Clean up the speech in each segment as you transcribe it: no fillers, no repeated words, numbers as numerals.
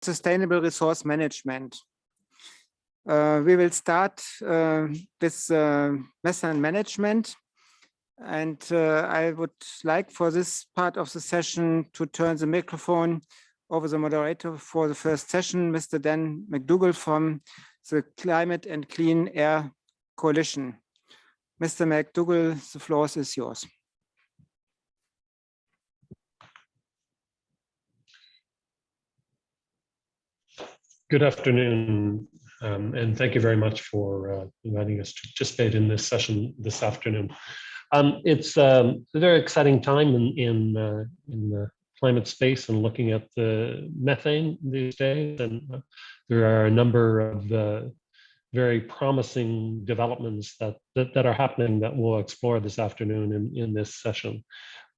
sustainable resource management. We will start with methane management. And I would like for this part of the session to turn the microphone over the moderator for the first session, Mr. Dan McDougall from the Climate and Clean Air Coalition. Mr. McDougall, the floor is yours. Good afternoon, and thank you very much for inviting us to participate in this session this afternoon. It's a very exciting time in the climate space and looking at the methane these days, and there are a number of very promising developments that are happening that we'll explore this afternoon in this session.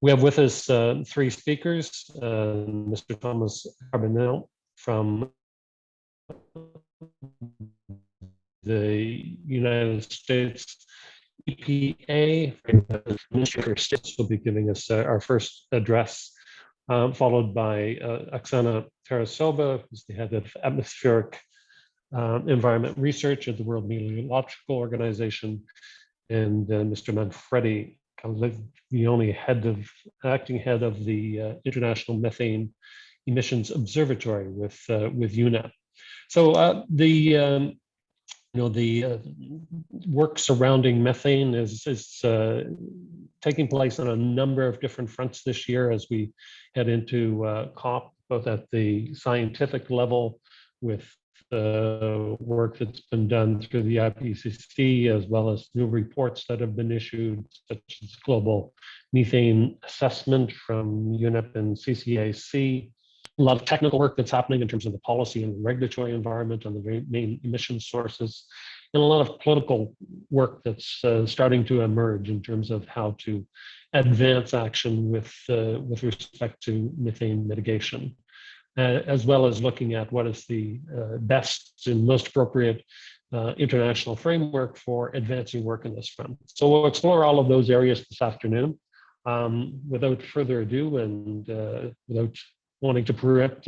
We have with us three speakers, Mr. Tomas Carbonell from the United States EPA. Minister of States will be giving us our first address, followed by Oksana Tarasova, who's the head of atmospheric environment research at the World Meteorological Organization, and Mr. Manfredi Caglione, acting head of the International Methane Emissions Observatory with UNECE. So the work surrounding methane is taking place on a number of different fronts this year as we head into COP, both at the scientific level with work that's been done through the IPCC, as well as new reports that have been issued, such as global methane assessment from UNEP and CSE. A lot of technical work that's happening in terms of the policy and regulatory environment on the main emission sources, and a lot of political work that's starting to emerge in terms of how to advance action with respect to methane mitigation, as well as looking at what is the best and most appropriate international framework for advancing work in this front. So we'll explore all of those areas this afternoon. Without further ado, and without wanting to preempt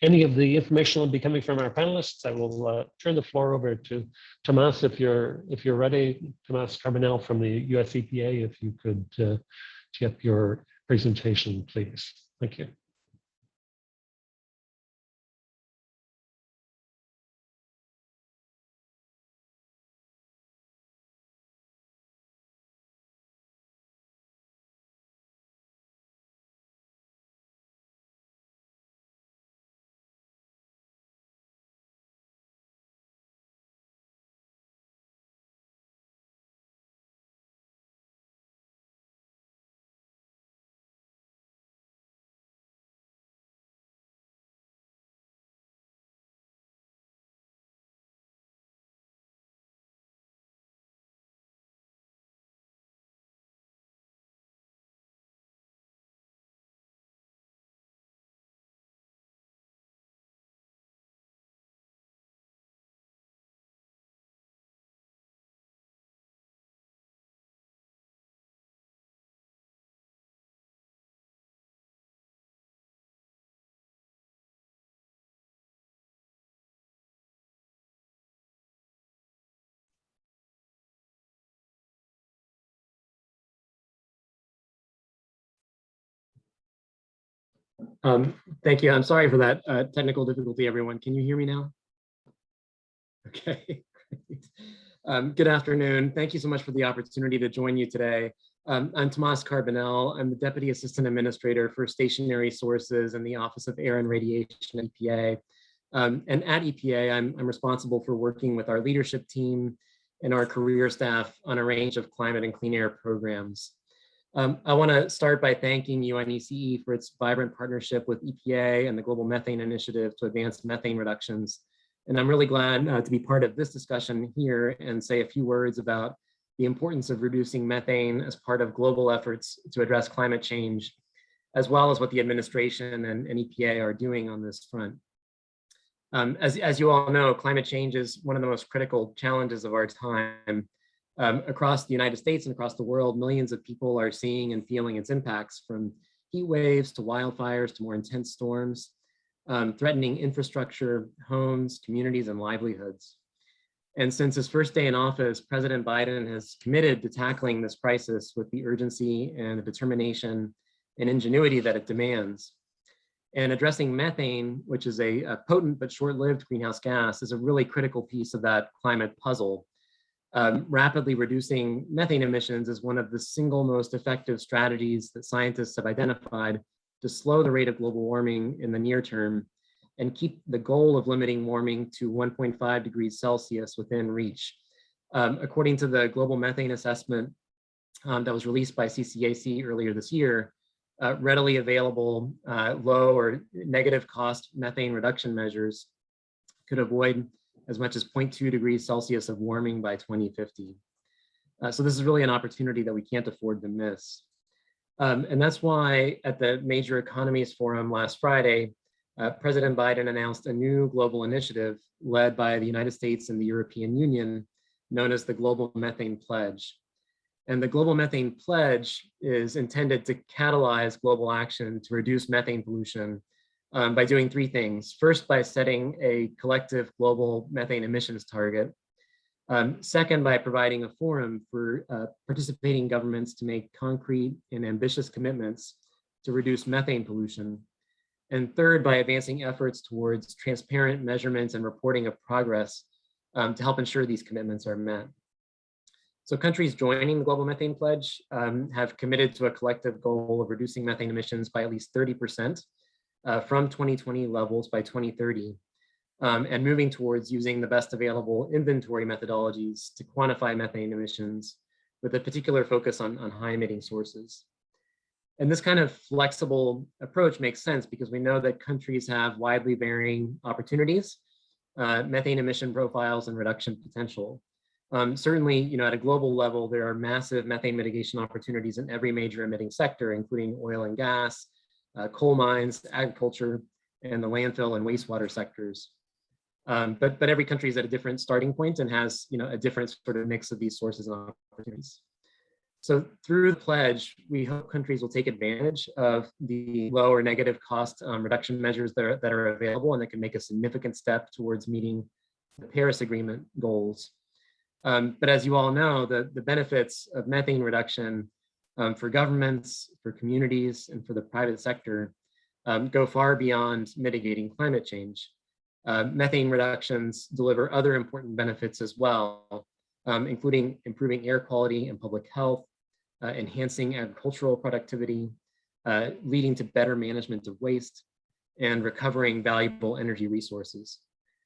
any of the information that will be coming from our panelists, I will turn the floor over to Tomas, if you're ready. Tomas Carbonell from the US EPA, if you could get your presentation, please. Thank you. Thank you. I'm sorry for that technical difficulty, everyone. Can you hear me now? Okay, great. Good afternoon. Thank you so much for the opportunity to join you today. I'm Tomas Carbonell. I'm the Deputy Assistant Administrator for Stationary Sources in the Office of Air and Radiation at EPA. And at EPA, I'm responsible for working with our leadership team and our career staff on a range of climate and clean air programs. I want to start by thanking UNECE for its vibrant partnership with EPA and the Global Methane Initiative to advance methane reductions. And I'm really glad to be part of this discussion here and say a few words about the importance of reducing methane as part of global efforts to address climate change, as well as what the administration and EPA are doing on this front. As you all know, climate change is one of the most critical challenges of our time. Across the United States and across the world, millions of people are seeing and feeling its impacts, from heat waves to wildfires to more intense storms. threatening infrastructure, homes, communities, and livelihoods. And since his first day in office, President Biden has committed to tackling this crisis with the urgency and the determination and ingenuity that it demands. And addressing methane, which is a potent but short-lived greenhouse gas, is a really critical piece of that climate puzzle. Rapidly reducing methane emissions is one of the single most effective strategies that scientists have identified to slow the rate of global warming in the near term and keep the goal of limiting warming to 1.5 degrees Celsius within reach. According to the Global Methane Assessment that was released by CSE earlier this year, readily available low or negative cost methane reduction measures could avoid as much as 0.2 degrees Celsius of warming by 2050. So this is really an opportunity that we can't afford to miss. And that's why at the Major Economies Forum last Friday, President Biden announced a new global initiative led by the United States and the European Union, known as the Global Methane Pledge. And the Global Methane Pledge is intended to catalyze global action to reduce methane pollution by doing three things. First, by setting a collective global methane emissions target. Second, by providing a forum for participating governments to make concrete and ambitious commitments to reduce methane pollution. And third, by advancing efforts towards transparent measurements and reporting of progress to help ensure these commitments are met. So countries joining the Global Methane Pledge have committed to a collective goal of reducing methane emissions by at least 30% from 2020 levels by 2030, and moving towards using the best available inventory methodologies to quantify methane emissions with a particular focus on high emitting sources. And this kind of flexible approach makes sense because we know that countries have widely varying opportunities, methane emission profiles, and reduction potential. Certainly, at a global level, there are massive methane mitigation opportunities in every major emitting sector, including oil and gas, coal mines, agriculture, and the landfill and wastewater sectors. But every country is at a different starting point and has a different sort of mix of these sources and opportunities. So through the pledge, we hope countries will take advantage of the low or negative cost reduction measures that are available and that can make a significant step towards meeting the Paris Agreement goals. But as you all know, the benefits of methane reduction for governments, for communities, and for the private sector go far beyond mitigating climate change. Methane reductions deliver other important benefits as well, including improving air quality and public health, enhancing agricultural productivity, leading to better management of waste, and recovering valuable energy resources.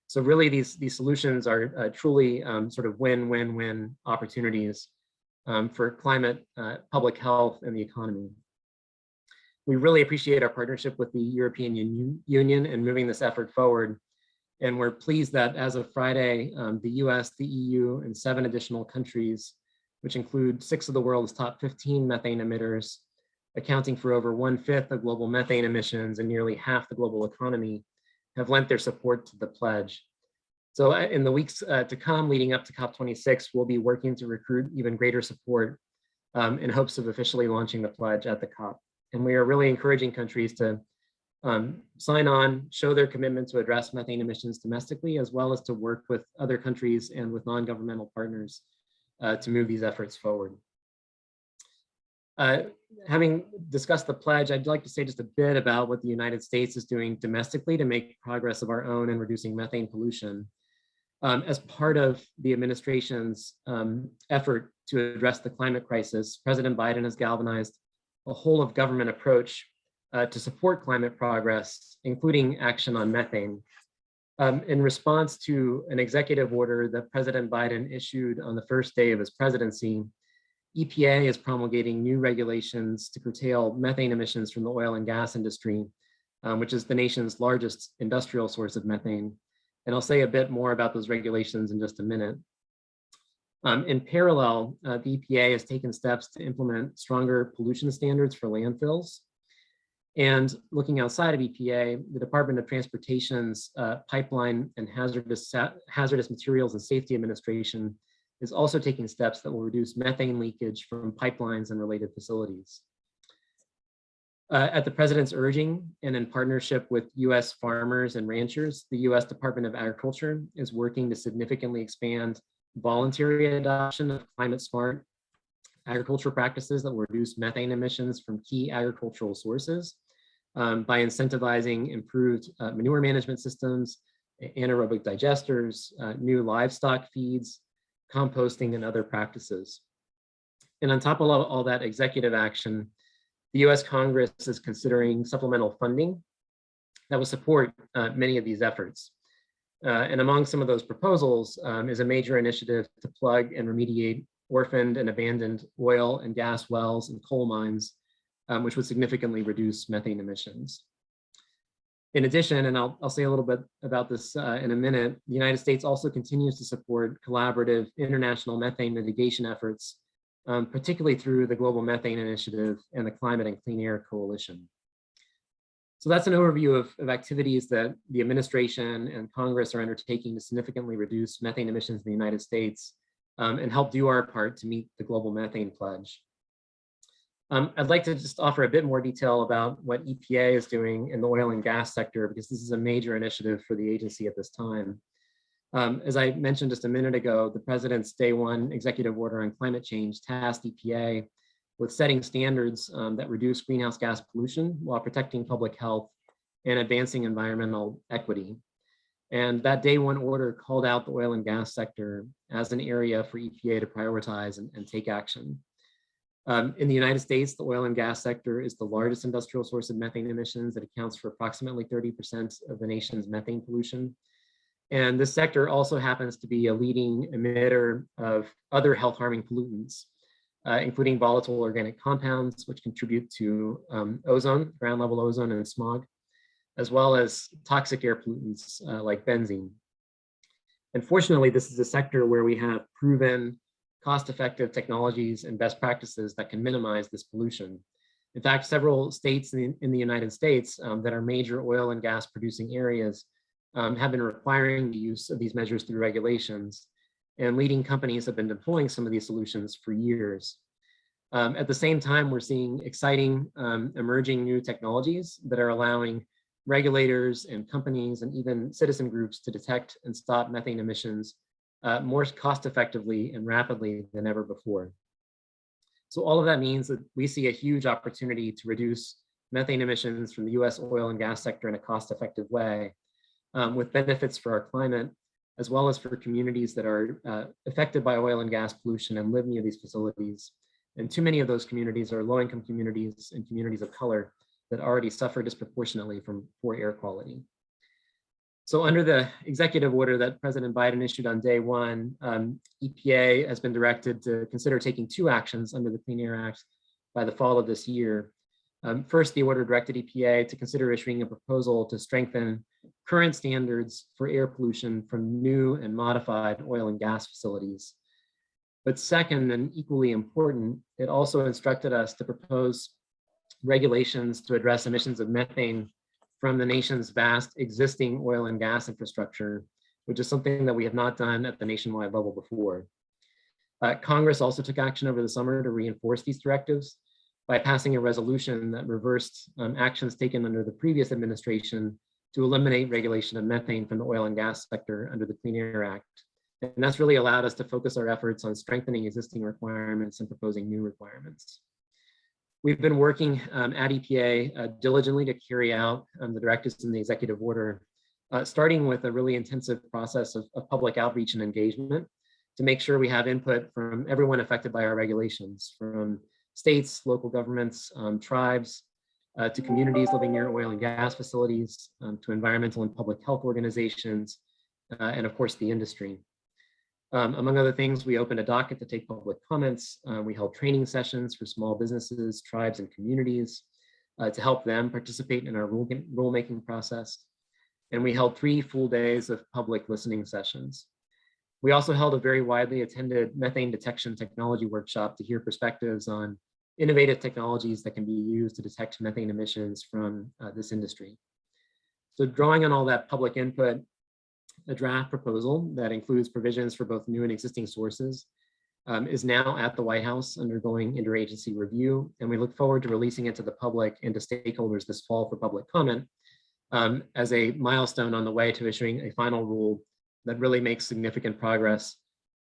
So really these solutions are truly sort of win-win-win opportunities for climate, public health, and the economy. We really appreciate our partnership with the European Union in moving this effort forward. And we're pleased that as of Friday, the US, the EU, and 7 additional countries, which include 6 of the world's top 15 methane emitters, accounting for over 1/5 of global methane emissions and nearly half the global economy, have lent their support to the pledge. So in the weeks to come leading up to COP26, we'll be working to recruit even greater support in hopes of officially launching the pledge at the COP. And we are really encouraging countries to sign on, show their commitment to address methane emissions domestically, as well as to work with other countries and with non-governmental partners to move these efforts forward. Having discussed the pledge, I'd like to say just a bit about what the United States is doing domestically to make progress of our own in reducing methane pollution. As part of the administration's effort to address the climate crisis, President Biden has galvanized a whole of government approach to support climate progress, including action on methane. In response to an executive order that President Biden issued on the first day of his presidency, EPA is promulgating new regulations to curtail methane emissions from the oil and gas industry, which is the nation's largest industrial source of methane. And I'll say a bit more about those regulations in just a minute. In parallel, the EPA has taken steps to implement stronger pollution standards for landfills. And looking outside of EPA, the Department of Transportation's Pipeline and Hazardous Materials and Safety Administration is also taking steps that will reduce methane leakage from pipelines and related facilities. At the president's urging and in partnership with US farmers and ranchers, the US Department of Agriculture is working to significantly expand voluntary adoption of climate smart agricultural practices that will reduce methane emissions from key agricultural sources by incentivizing improved manure management systems, anaerobic digesters, new livestock feeds, composting, and other practices. And on top of all that executive action, the US Congress is considering supplemental funding that will support many of these efforts. And among some of those proposals is a major initiative to plug and remediate orphaned and abandoned oil and gas wells and coal mines, which would significantly reduce methane emissions. In addition, and I'll say a little bit about this in a minute, the United States also continues to support collaborative international methane mitigation efforts, particularly through the Global Methane Initiative and the Climate and Clean Air Coalition. So that's an overview of activities that the administration and Congress are undertaking to significantly reduce methane emissions in the United States and help do our part to meet the global methane pledge. I'd like to just offer a bit more detail about what EPA is doing in the oil and gas sector, because this is a major initiative for the agency at this time. As I mentioned just a minute ago, the president's day one executive order on climate change tasked EPA with setting standards that reduce greenhouse gas pollution while protecting public health and advancing environmental equity. And that day one order called out the oil and gas sector as an area for EPA to prioritize and take action. In the United States, the oil and gas sector is the largest industrial source of methane emissions. It accounts for approximately 30% of the nation's methane pollution. And this sector also happens to be a leading emitter of other health harming pollutants, including volatile organic compounds, which contribute to ozone, ground level ozone and smog, as well as toxic air pollutants like benzene. And fortunately, this is a sector where we have proven cost-effective technologies and best practices that can minimize this pollution. In fact, several states in the United States that are major oil and gas producing areas have been requiring the use of these measures through regulations, and leading companies have been deploying some of these solutions for years. At the same time, we're seeing exciting emerging new technologies that are allowing regulators and companies and even citizen groups to detect and stop methane emissions more cost effectively and rapidly than ever before. So all of that means that we see a huge opportunity to reduce methane emissions from the US oil and gas sector in a cost effective way, with benefits for our climate, as well as for communities that are affected by oil and gas pollution and live near these facilities. And too many of those communities are low-income communities and communities of color that already suffer disproportionately from poor air quality. So under the executive order that President Biden issued on day one, EPA has been directed to consider taking two actions under the Clean Air Act by the fall of this year. First, the order directed EPA to consider issuing a proposal to strengthen current standards for air pollution from new and modified oil and gas facilities. But second, and equally important, it also instructed us to propose regulations to address emissions of methane from the nation's vast existing oil and gas infrastructure, which is something that we have not done at the nationwide level before. Congress also took action over the summer to reinforce these directives by passing a resolution that reversed actions taken under the previous administration to eliminate regulation of methane from the oil and gas sector under the Clean Air Act. And that's really allowed us to focus our efforts on strengthening existing requirements and proposing new requirements. We've been working at EPA diligently to carry out the directives in the executive order, starting with a really intensive process of public outreach and engagement to make sure we have input from everyone affected by our regulations, from states, local governments, tribes, to communities living near oil and gas facilities, to environmental and public health organizations, and of course the industry. Among other things, we opened a docket to take public comments. We held training sessions for small businesses, tribes, and communities to help them participate in our rulemaking process. And we held 3 full days of public listening sessions. We also held a very widely attended methane detection technology workshop to hear perspectives on innovative technologies that can be used to detect methane emissions from this industry. So drawing on all that public input, a draft proposal that includes provisions for both new and existing sources is now at the White House undergoing interagency review, and we look forward to releasing it to the public and to stakeholders this fall for public comment as a milestone on the way to issuing a final rule that really makes significant progress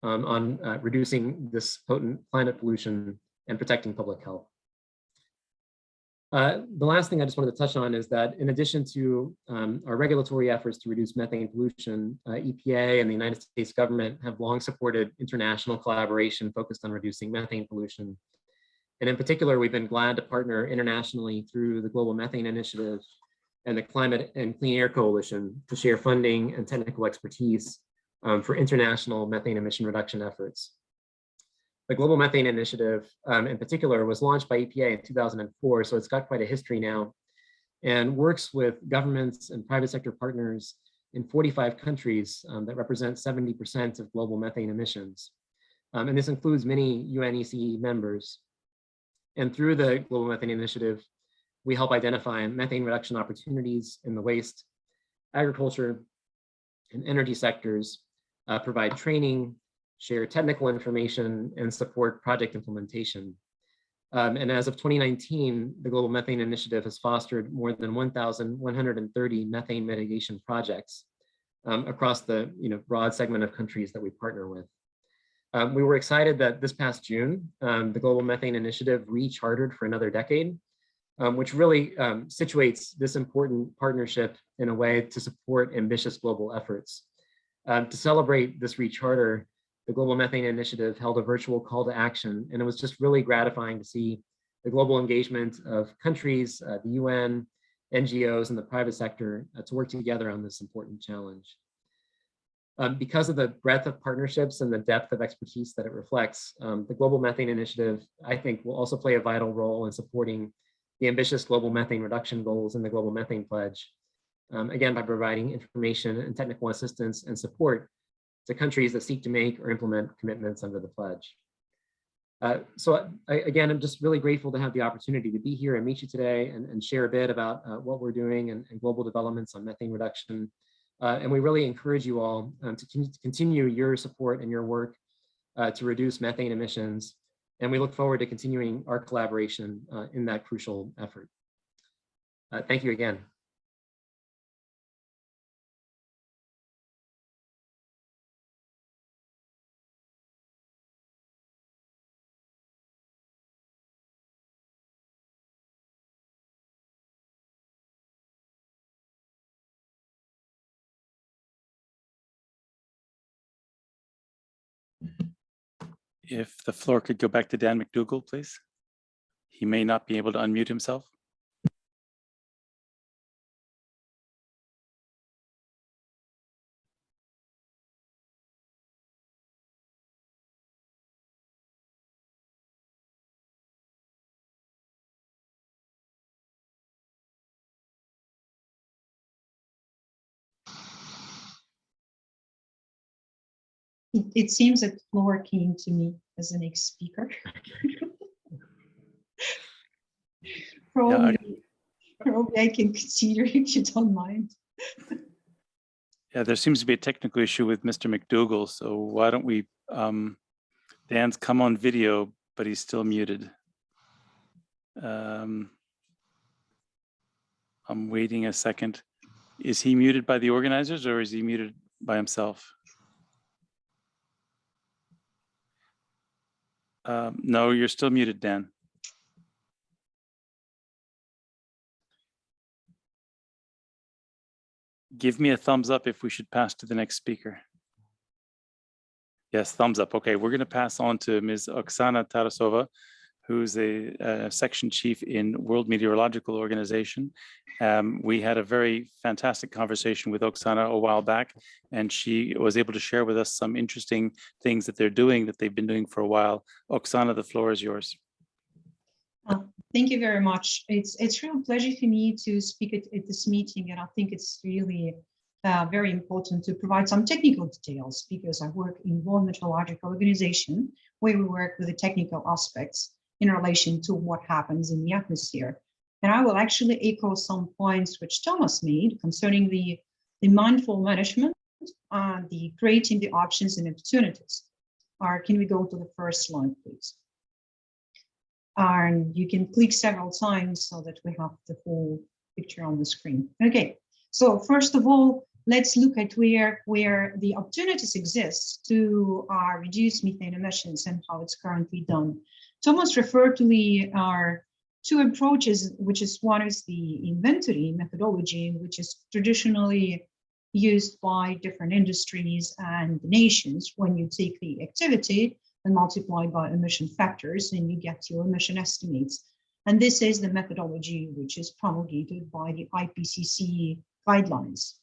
on reducing this potent climate pollution and protecting public health. The last thing I just wanted to touch on is that in addition to our regulatory efforts to reduce methane pollution, EPA and the United States government have long supported international collaboration focused on reducing methane pollution. And in particular, we've been glad to partner internationally through the Global Methane Initiative and the Climate and Clean Air Coalition to share funding and technical expertise for international methane emission reduction efforts. The Global Methane Initiative, in particular, was launched by EPA in 2004, so it's got quite a history now, and works with governments and private sector partners in 45 countries that represent 70% of global methane emissions. And this includes many UNECE members. And through the Global Methane Initiative, we help identify methane reduction opportunities in the waste, agriculture, and energy sectors, provide training, share technical information, and support project implementation. And as of 2019, the Global Methane Initiative has fostered more than 1,130 methane mitigation projects across the broad segment of countries that we partner with. We were excited that this past June, the Global Methane Initiative re-chartered for another decade, which really situates this important partnership in a way to support ambitious global efforts. To celebrate this re-charter, the Global Methane Initiative held a virtual call to action, and it was just really gratifying to see the global engagement of countries, the UN, NGOs, and the private sector to work together on this important challenge. Because of the breadth of partnerships and the depth of expertise that it reflects, the Global Methane Initiative, I think, will also play a vital role in supporting the ambitious global methane reduction goals in the Global Methane Pledge, again, by providing information and technical assistance and support to countries that seek to make or implement commitments under the pledge. Again, I'm just really grateful to have the opportunity to be here and meet you today and share a bit about what we're doing and global developments on methane reduction. And we really encourage you all to continue your support and your work to reduce methane emissions. And we look forward to continuing our collaboration in that crucial effort. Thank you again. If the floor could go back to Dan McDougall, please. He may not be able to unmute himself. It seems that floor came to me as the next speaker. Probably I can consider if you don't mind. Yeah, there seems to be a technical issue with Mr. McDougall, so why don't we, Dan's come on video, but he's still muted. I'm waiting a second. Is he muted by the organizers or is he muted by himself? No, you're still muted, Dan. Give me a thumbs up if we should pass to the next speaker. Yes, thumbs up. Okay, we're going to pass on to Ms. Oksana Tarasova, who's a section chief in World Meteorological Organization. We had a very fantastic conversation with Oksana a while back, and she was able to share with us some interesting things that they're doing, that they've been doing for a while. Oksana, the floor is yours. Thank you very much. It's a real pleasure for me to speak at this meeting, and I think it's really very important to provide some technical details because I work in World Meteorological Organization, where we work with the technical aspects in relation to what happens in the atmosphere. And I will actually echo some points which Tomas made concerning the mindful management, the creating the options and opportunities. Can we go to the first slide, please? And you can click several times so that we have the whole picture on the screen. Okay, so first of all, let's look at where the opportunities exist to reduce methane emissions and how it's currently done. Thomas referred to the two approaches, which is one is the inventory methodology, which is traditionally used by different industries and nations when you take the activity and multiply by emission factors and you get your emission estimates. And this is the methodology which is promulgated by the IPCC guidelines.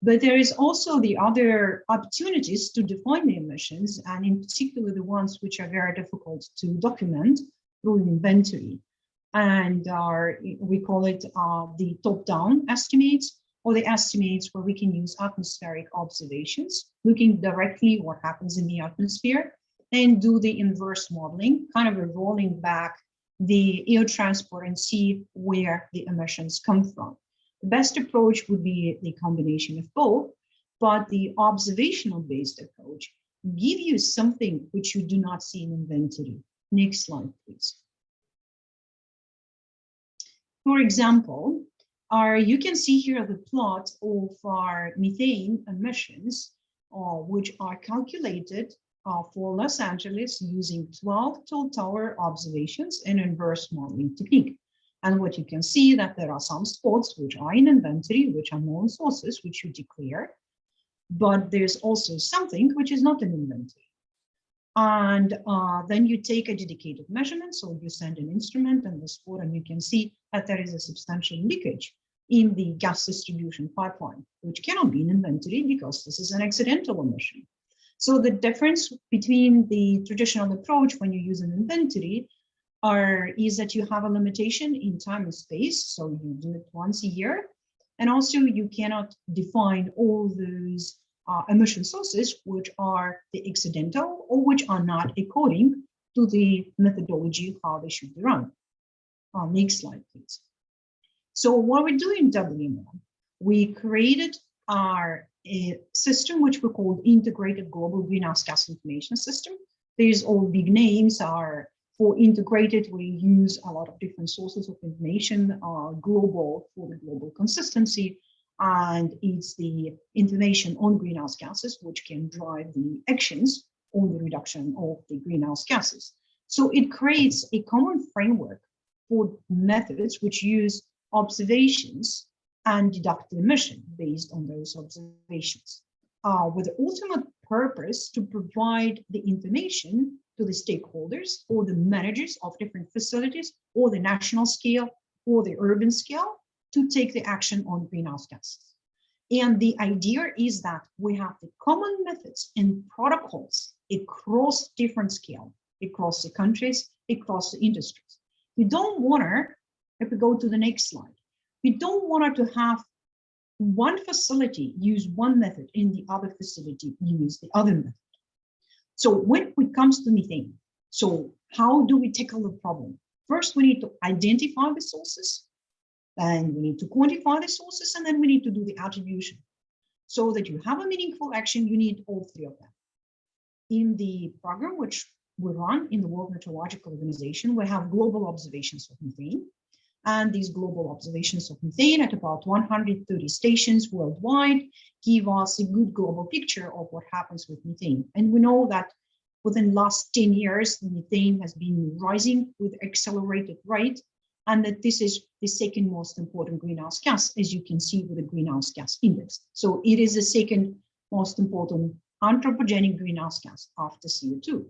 But there is also the other opportunities to define the emissions, and in particular the ones which are very difficult to document through an inventory. And we call it the top-down estimates, or the estimates where we can use atmospheric observations, looking directly what happens in the atmosphere, and do the inverse modeling, kind of rolling back the air transport and see where the emissions come from. The best approach would be the combination of both, but the observational-based approach give you something which you do not see in inventory. Next slide, please. For example, you can see here the plot of our methane emissions, which are calculated for Los Angeles using 12 tall tower observations and inverse modeling technique. And what you can see that there are some spots which are in inventory, which are known sources, which you declare, but there's also something which is not in inventory. And then you take a dedicated measurement, so you send an instrument in the spot and you can see that there is a substantial leakage in the gas distribution pipeline, which cannot be in inventory because this is an accidental emission. So the difference between the traditional approach when you use an inventory is that you have a limitation in time and space, so you do it once a year, and also you cannot define all those emission sources which are the accidental or which are not according to the methodology how they should be run. Next slide, please. So what we do in WMO, we created a system which we called Integrated Global Greenhouse Gas Information System. These all big names are for integrated. We use a lot of different sources of information, global for the global consistency, and it's the information on greenhouse gases which can drive the actions on the reduction of the greenhouse gases. So it creates a common framework for methods which use observations and deduct the emission based on those observations, with the ultimate purpose to provide the information to the stakeholders or the managers of different facilities or the national scale or the urban scale to take the action on greenhouse gases. And the idea is that we have the common methods and protocols across different scale, across the countries, across the industries. We don't want to, if we go to the next slide, we don't want to have one facility use one method and the other facility use the other method. So when it comes to methane, so how do we tackle the problem? First, we need to identify the sources, and we need to quantify the sources, and then we need to do the attribution. So that you have a meaningful action, you need all three of them. In the program which we run in the World Meteorological Organization, we have global observations of methane. And these global observations of methane at about 130 stations worldwide give us a good global picture of what happens with methane. And we know that within the last 10 years, the methane has been rising with accelerated rate, and that this is the second most important greenhouse gas, as you can see with the greenhouse gas index. So it is the second most important anthropogenic greenhouse gas after CO2.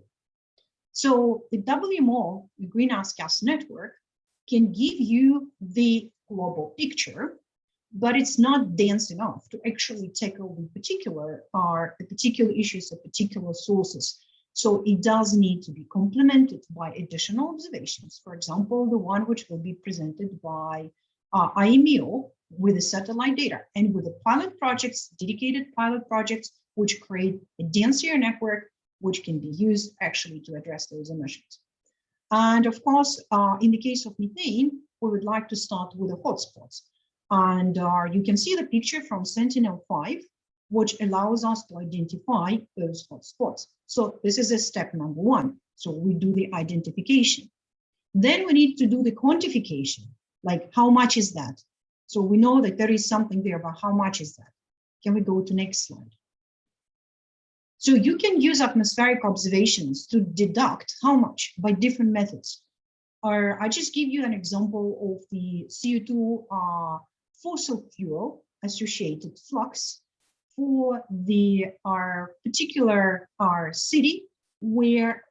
So the WMO, the Greenhouse Gas Network, can give you the global picture, but it's not dense enough to actually tackle the particular issues of particular sources. So it does need to be complemented by additional observations. For example, the one which will be presented by IMEO with the satellite data and with the pilot projects, dedicated pilot projects, which create a denser network, which can be used actually to address those emissions. And of course, in the case of methane, we would like to start with the hotspots. And you can see the picture from Sentinel-5, which allows us to identify those hotspots. So this is a step number one. So we do the identification. Then we need to do the quantification, like how much is that? So we know that there is something there, but how much is that? Can we go to next slide? So you can use atmospheric observations to deduct how much by different methods. Or I just give you an example of the CO2 fossil fuel associated flux for our particular city, where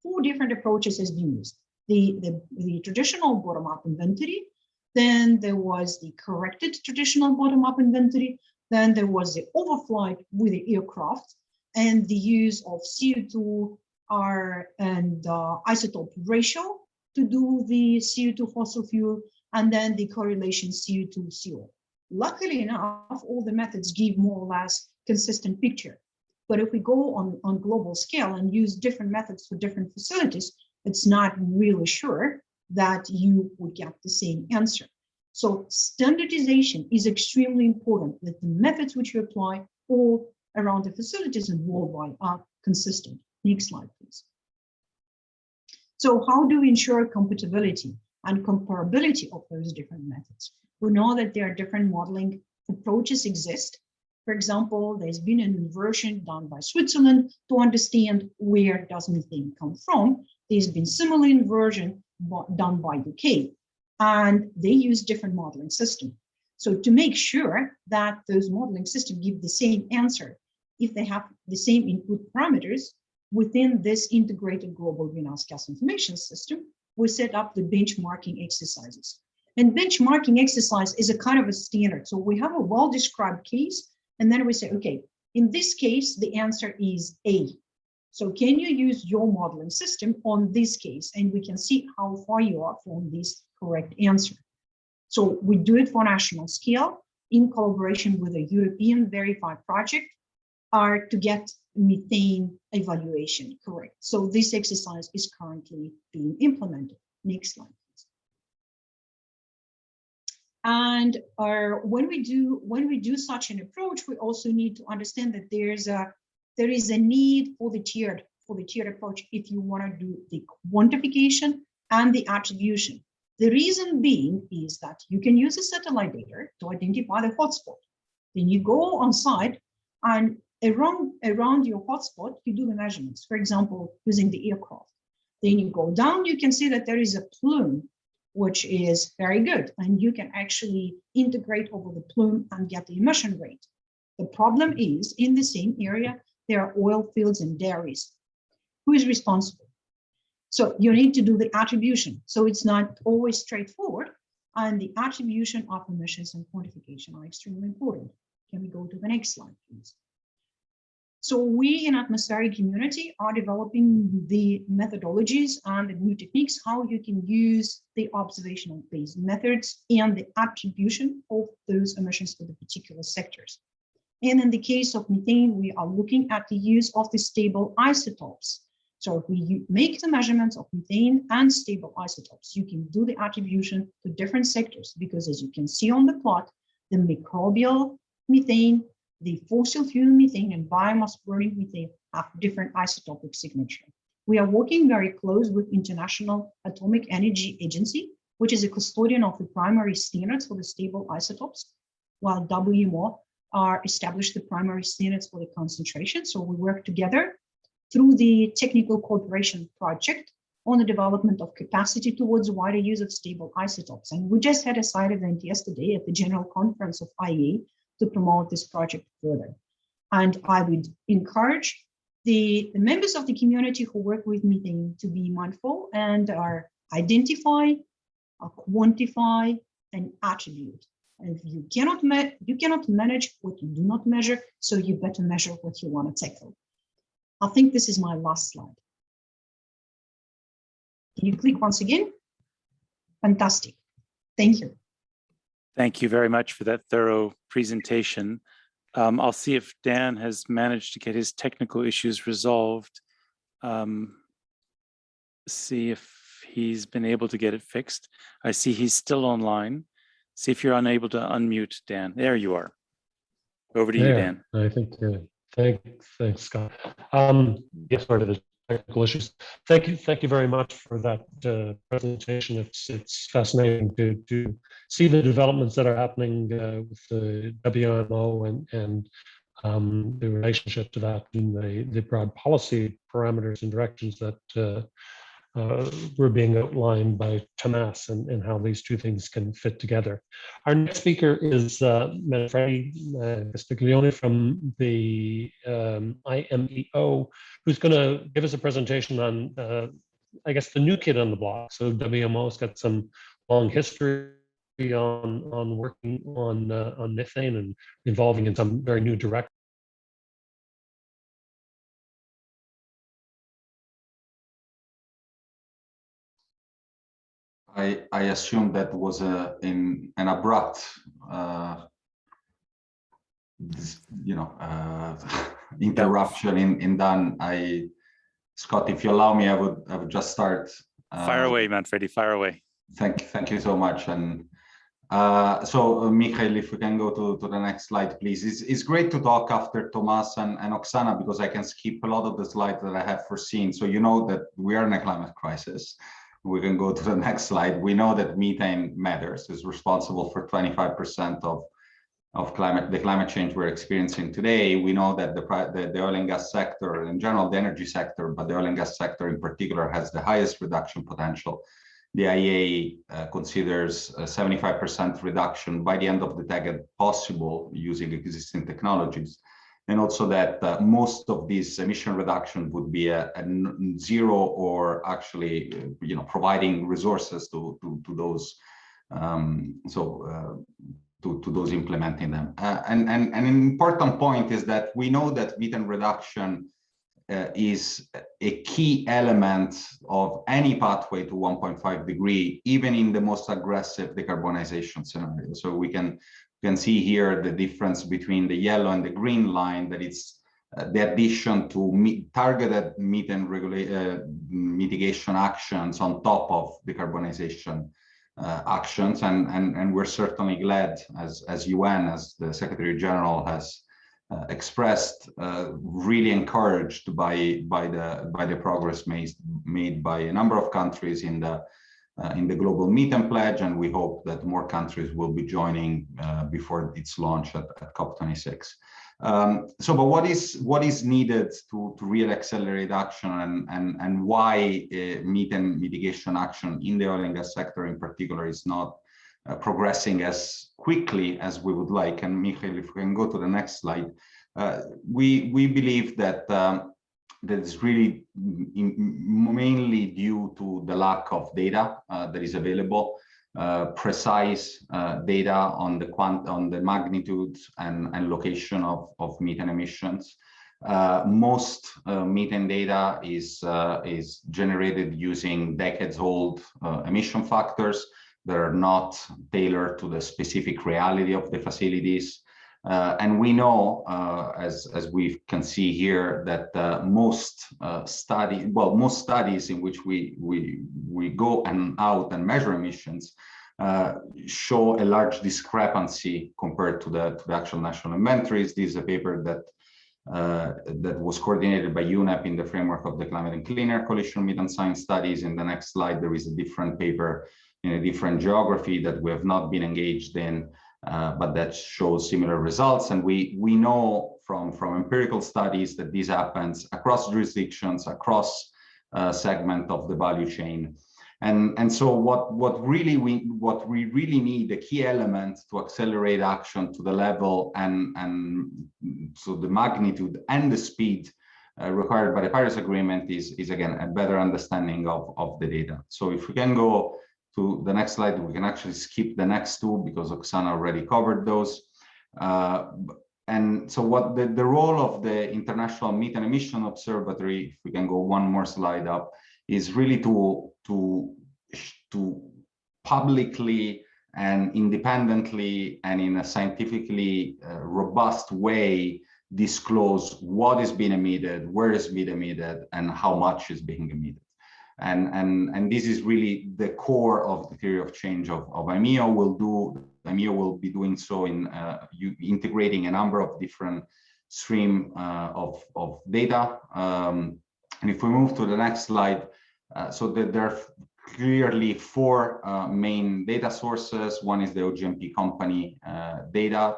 4 different approaches has been used. The traditional bottom-up inventory, then there was the corrected traditional bottom-up inventory, then there was the overflight with the aircraft, and the use of CO2 and isotope ratio to do the CO2 fossil fuel, and then the correlation CO2-CO. Luckily enough, all the methods give more or less consistent picture. But if we go on global scale and use different methods for different facilities, it's not really sure that you would get the same answer. So standardization is extremely important, that the methods which you apply all around the facilities and worldwide are consistent. Next slide, please. So how do we ensure compatibility and comparability of those different methods? We know that there are different modeling approaches exist. For example, there's been an inversion done by Switzerland to understand where does methane come from. There's been similar inversion done by UK, and they use different modeling system. So to make sure that those modeling systems give the same answer, if they have the same input parameters within this integrated global greenhouse gas information system, we set up the benchmarking exercises. And benchmarking exercise is a kind of a standard. So we have a well-described case, and then we say, okay, in this case, the answer is A. So can you use your modeling system on this case? And we can see how far you are from this correct answer. So we do it for national scale in collaboration with a European verified project to get methane evaluation correct. So this exercise is currently being implemented. Next slide, please. And when we do such an approach, we also need to understand that there is a need for the tiered approach if you want to do the quantification and the attribution. The reason being is that you can use a satellite data to identify the hotspot. Then you go on site, and around your hotspot, you do the measurements, for example, using the aircraft. Then you go down, you can see that there is a plume, which is very good, and you can actually integrate over the plume and get the emission rate. The problem is, in the same area, there are oil fields and dairies. Who is responsible? So you need to do the attribution. So it's not always straightforward, and the attribution of emissions and quantification are extremely important. Can we go to the next slide, please? So we in atmospheric community are developing the methodologies and the new techniques, how you can use the observational based methods and the attribution of those emissions to the particular sectors. And in the case of methane, we are looking at the use of the stable isotopes. So if we make the measurements of methane and stable isotopes, you can do the attribution to different sectors, because as you can see on the plot, the microbial methane, the fossil fuel methane, and biomass burning methane have different isotopic signature. We are working very close with International Atomic Energy Agency, which is a custodian of the primary standards for the stable isotopes, while WMO established the primary standards for the concentration. So we work together through the Technical Cooperation Project on the development of capacity towards wider use of stable isotopes. And we just had a side event yesterday at the General Conference of IEA to promote this project further. And I would encourage the members of the community who work with methane to be mindful and identify, quantify, and attribute. And you cannot manage what you do not measure, so you better measure what you want to tackle. I think this is my last slide. Can you click once again? Fantastic. Thank you. Thank you very much for that thorough presentation. I'll see if Dan has managed to get his technical issues resolved. See if he's been able to get it fixed. I see he's still online. See if you're unable to unmute, Dan. There you are. Over to you, Dan. I think, thanks, Scott. Yes, part of the technical issues. Thank you very much for that presentation. It's fascinating to see the developments that are happening with the WMO and the relationship to that and the broad policy parameters and directions that were being outlined by Tomas and how these two things can fit together. Our next speaker is Manfredi Castiglione from the IMEO, who's going to give us a presentation on, I guess, the new kid on the block. So WMO's got some long history on working on methane and involving in some very new directions. I assume that was an abrupt, interruption in Dan. Scott, if you allow me, I would just start. Fire away, Manfredi, fire away. Thank you so much. And so, Michael, if we can go to the next slide, please. It's great to talk after Tomas and Oksana because I can skip a lot of the slides that I have foreseen. So you know that we are in a climate crisis. We can go to the next slide. We know that methane matters, is responsible for 25% of the climate change we're experiencing today. We know that the oil and gas sector, in general, the energy sector, but the oil and gas sector in particular, has the highest reduction potential. The IEA considers a 75% reduction by the end of the decade possible using existing technologies. And also that most of these emission reduction would be a zero or actually, providing resources to those, to those implementing them. And an important point is that we know that methane reduction is a key element of any pathway to 1.5 degree, even in the most aggressive decarbonization scenario. So we can see here the difference between the yellow and the green line, that it's the addition to targeted methane mitigation actions on top of decarbonization actions. And we're certainly glad, as UN, as the Secretary General has expressed, really encouraged by the progress made by a number of countries in the global methane pledge, and we hope that more countries will be joining before its launch at COP26. But what is needed to really accelerate action, and why methane mitigation action in the oil and gas sector in particular is not progressing as quickly as we would like? And Michael, if we can go to the next slide, we believe that that is really mainly due to the lack of data that is available, precise data on the magnitude and location of methane emissions. Most methane data is generated using decades-old emission factors that are not tailored to the specific reality of the facilities. And we know, as we can see here, that most studies in which we go out and measure emissions show a large discrepancy compared to the actual national inventories. This is a paper that was coordinated by UNEP in the framework of the Climate and Clean Air Coalition Methane Science Studies. In the next slide, there is a different paper in a different geography that we have not been engaged in, but that shows similar results. And we know from empirical studies that this happens across jurisdictions, across segment of the value chain. And so what we really need, the key element to accelerate action to the level and so the magnitude and the speed required by the Paris Agreement is again a better understanding of the data. So if we can go to the next slide, we can actually skip the next two because Oksana already covered those. And so what the role of the International Methane Emission Observatory, if we can go one more slide up, is really to publicly and independently and in a scientifically robust way disclose what is being emitted, where is being emitted, and how much is being emitted. And this is really the core of the theory of change of IMEO. IMEO will be doing so in integrating a number of different stream of data. And if we move to the next slide, so there are clearly four main data sources. One is the OGMP company data,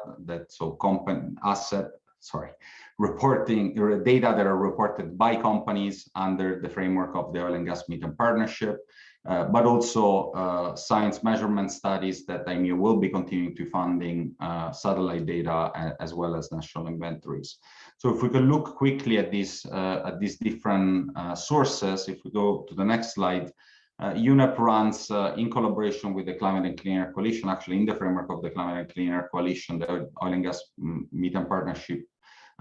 reporting data that are reported by companies under the framework of the Oil and Gas Methane Partnership, but also science measurement studies that IMEO will be continuing to funding, satellite data, as well as national inventories. So if we can look quickly at these different sources, if we go to the next slide, UNEP runs in collaboration with the Climate and Clean Air Coalition, actually in the framework of the Climate and Clean Air Coalition, the Oil and Gas Methane Partnership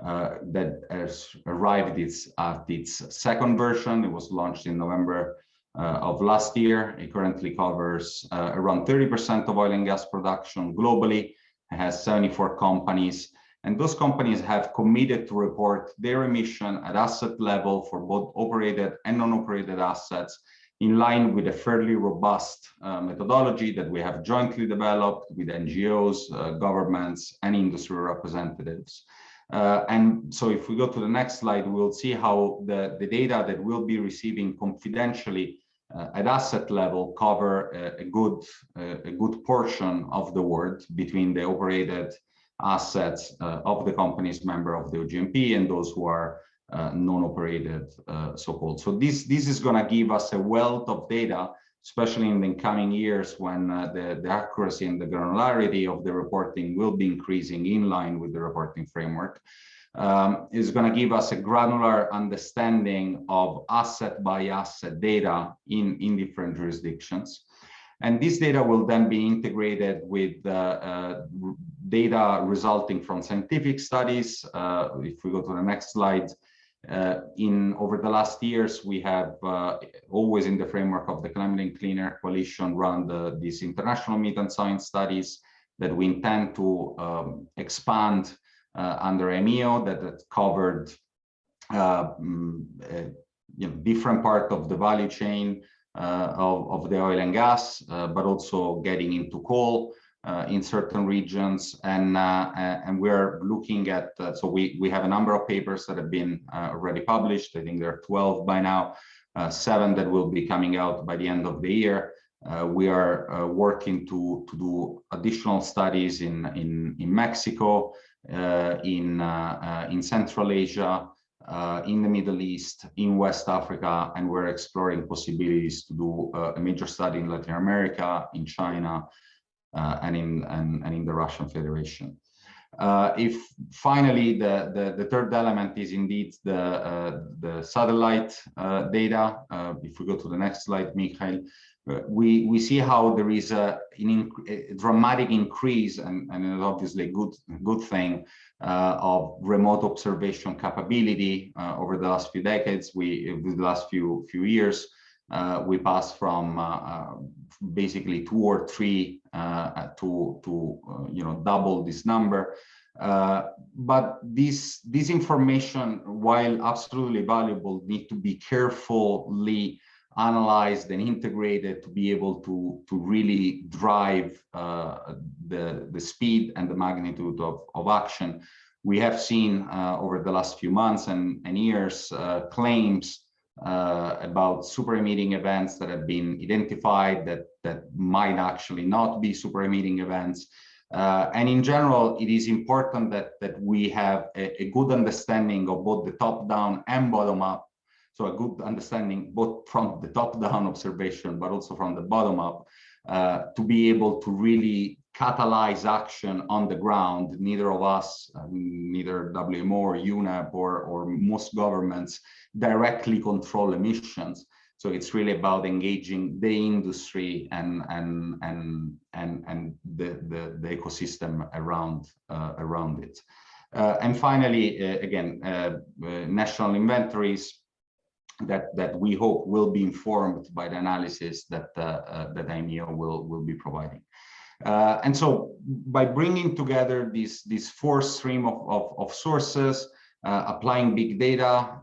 that has arrived at its second version. It was launched in November of last year. It currently covers around 30% of oil and gas production globally. It has 74 companies, and those companies have committed to report their emission at asset level for both operated and non-operated assets, in line with a fairly robust methodology that we have jointly developed with NGOs, governments, and industry representatives. And so if we go to the next slide, we'll see how the data that we'll be receiving confidentially at asset level cover a good portion of the world between the operated assets of the companies member of the OGMP and those who are non-operated, so-called. So this is going to give us a wealth of data, especially in the coming years when the accuracy and the granularity of the reporting will be increasing in line with the reporting framework. Is going to give us a granular understanding of asset by asset data in different jurisdictions. And this data will then be integrated with data resulting from scientific studies. If we go to the next slide, over the last years, we have always in the framework of the Climate and Clean Air Coalition run these international methane science studies that we intend to expand under IMEO that covered different part of the value chain of the oil and gas, but also getting into coal in certain regions, and we're looking at so we have a number of papers that have been already published. I think there are 12 by now, 7 that will be coming out by the end of the year. We are working to do additional studies in Mexico, in Central Asia, in the Middle East, in West Africa, and we're exploring possibilities to do a major study in Latin America, in China, and in the Russian Federation. If finally the third element is indeed the satellite data. If we go to the next slide, Mikhail, we see how there is a dramatic increase and obviously a good thing of remote observation capability over the last few decades. With the last few years, we passed from basically 2 or 3 to double this number. But this information, while absolutely valuable, need to be carefully analyzed and integrated to be able to really drive the speed and the magnitude of action. We have seen over the last few months and years claims about super emitting events that have been identified that might actually not be super emitting events. And in general, it is important that we have a good understanding of both the top-down and bottom-up. So a good understanding both from the top-down observation, but also from the bottom-up, to be able to really catalyze action on the ground. Neither of us, neither WMO or UNEP or most governments directly control emissions. So it's really about engaging the industry and the ecosystem around it. And finally, again, national inventories that we hope will be informed by the analysis that IMEO will be providing. And so by bringing together these 4 streams of sources, applying big data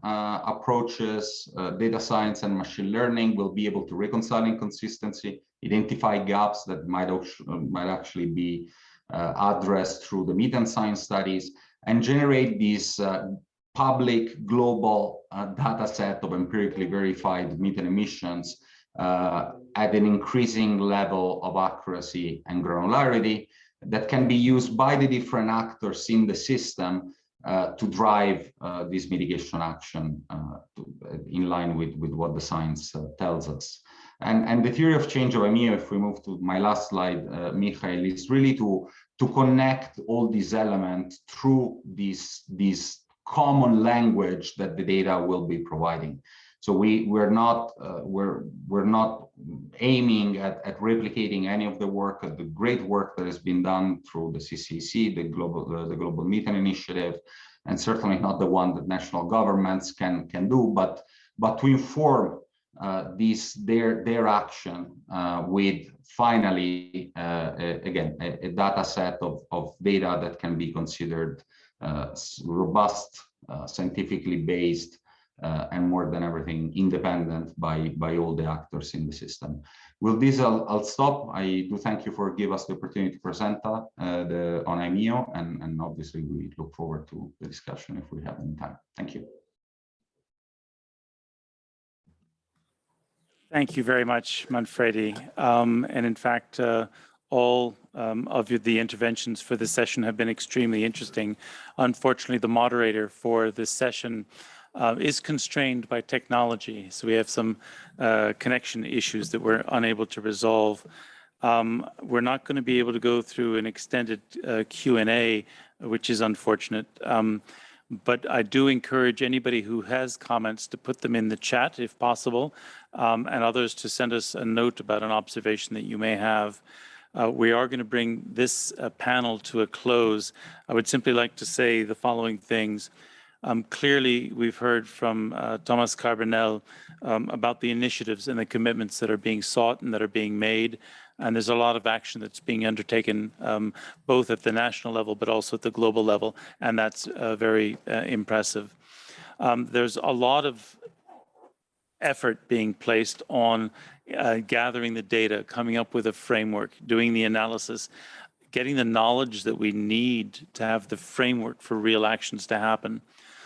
approaches, data science and machine learning will be able to reconcile inconsistency, identify gaps that might actually be addressed through the methane science studies, and generate these public global data set of empirically verified methane emissions at an increasing level of accuracy and granularity that can be used by the different actors in the system to drive this mitigation action in line with what the science tells us. And the theory of change of EMEO, if we move to my last slide, Michael, is really to connect all these elements through this common language that the data will be providing. So we're not aiming at replicating any of the work, the great work that has been done through the CSE, the Global Methane Initiative, and certainly not the one that national governments can do, but to inform their action with finally again a data set of data that can be considered robust, scientifically based, and more than everything independent by all the actors in the system. With this, I'll stop. I do thank you for giving us the opportunity to present on EMEO, and obviously we look forward to the discussion if we have any time. Thank you. Thank you very much, Manfredi. And in fact, all of the interventions for this session have been extremely interesting. Unfortunately, the moderator for this session is constrained by technology. So we have some connection issues that we're unable to resolve. We're not going to be able to go through an extended Q&A, which is unfortunate. But I do encourage anybody who has comments to put them in the chat if possible, and others to send us a note about an observation that you may have. We are going to bring this panel to a close. I would simply like to say the following things. Clearly, we've heard from Tomas Carbonell about the initiatives and the commitments that are being sought and that are being made. And there's a lot of action that's being undertaken, both at the national level, but also at the global level. And that's very impressive. There's a lot of effort being placed on gathering the data, coming up with a framework, doing the analysis, getting the knowledge that we need to have the framework for real actions to happen.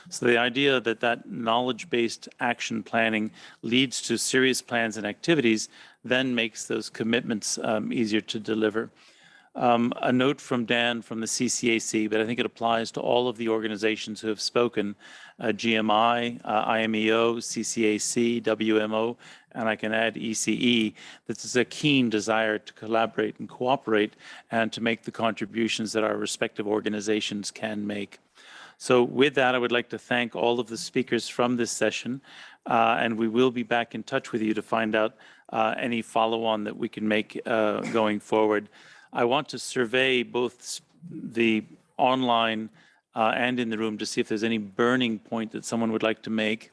So the idea that knowledge-based action planning leads to serious plans and activities then makes those commitments easier to deliver. A note from Dan from the CCAC, but I think it applies to all of the organizations who have spoken, GMI, IMEO, CCAC, WMO, and I can add ECE, that there's a keen desire to collaborate and cooperate and to make the contributions that our respective organizations can make. So with that, I would like to thank all of the speakers from this session, and we will be back in touch with you to find out any follow-on that we can make going forward. I want to survey both the online and in the room to see if there's any burning point that someone would like to make.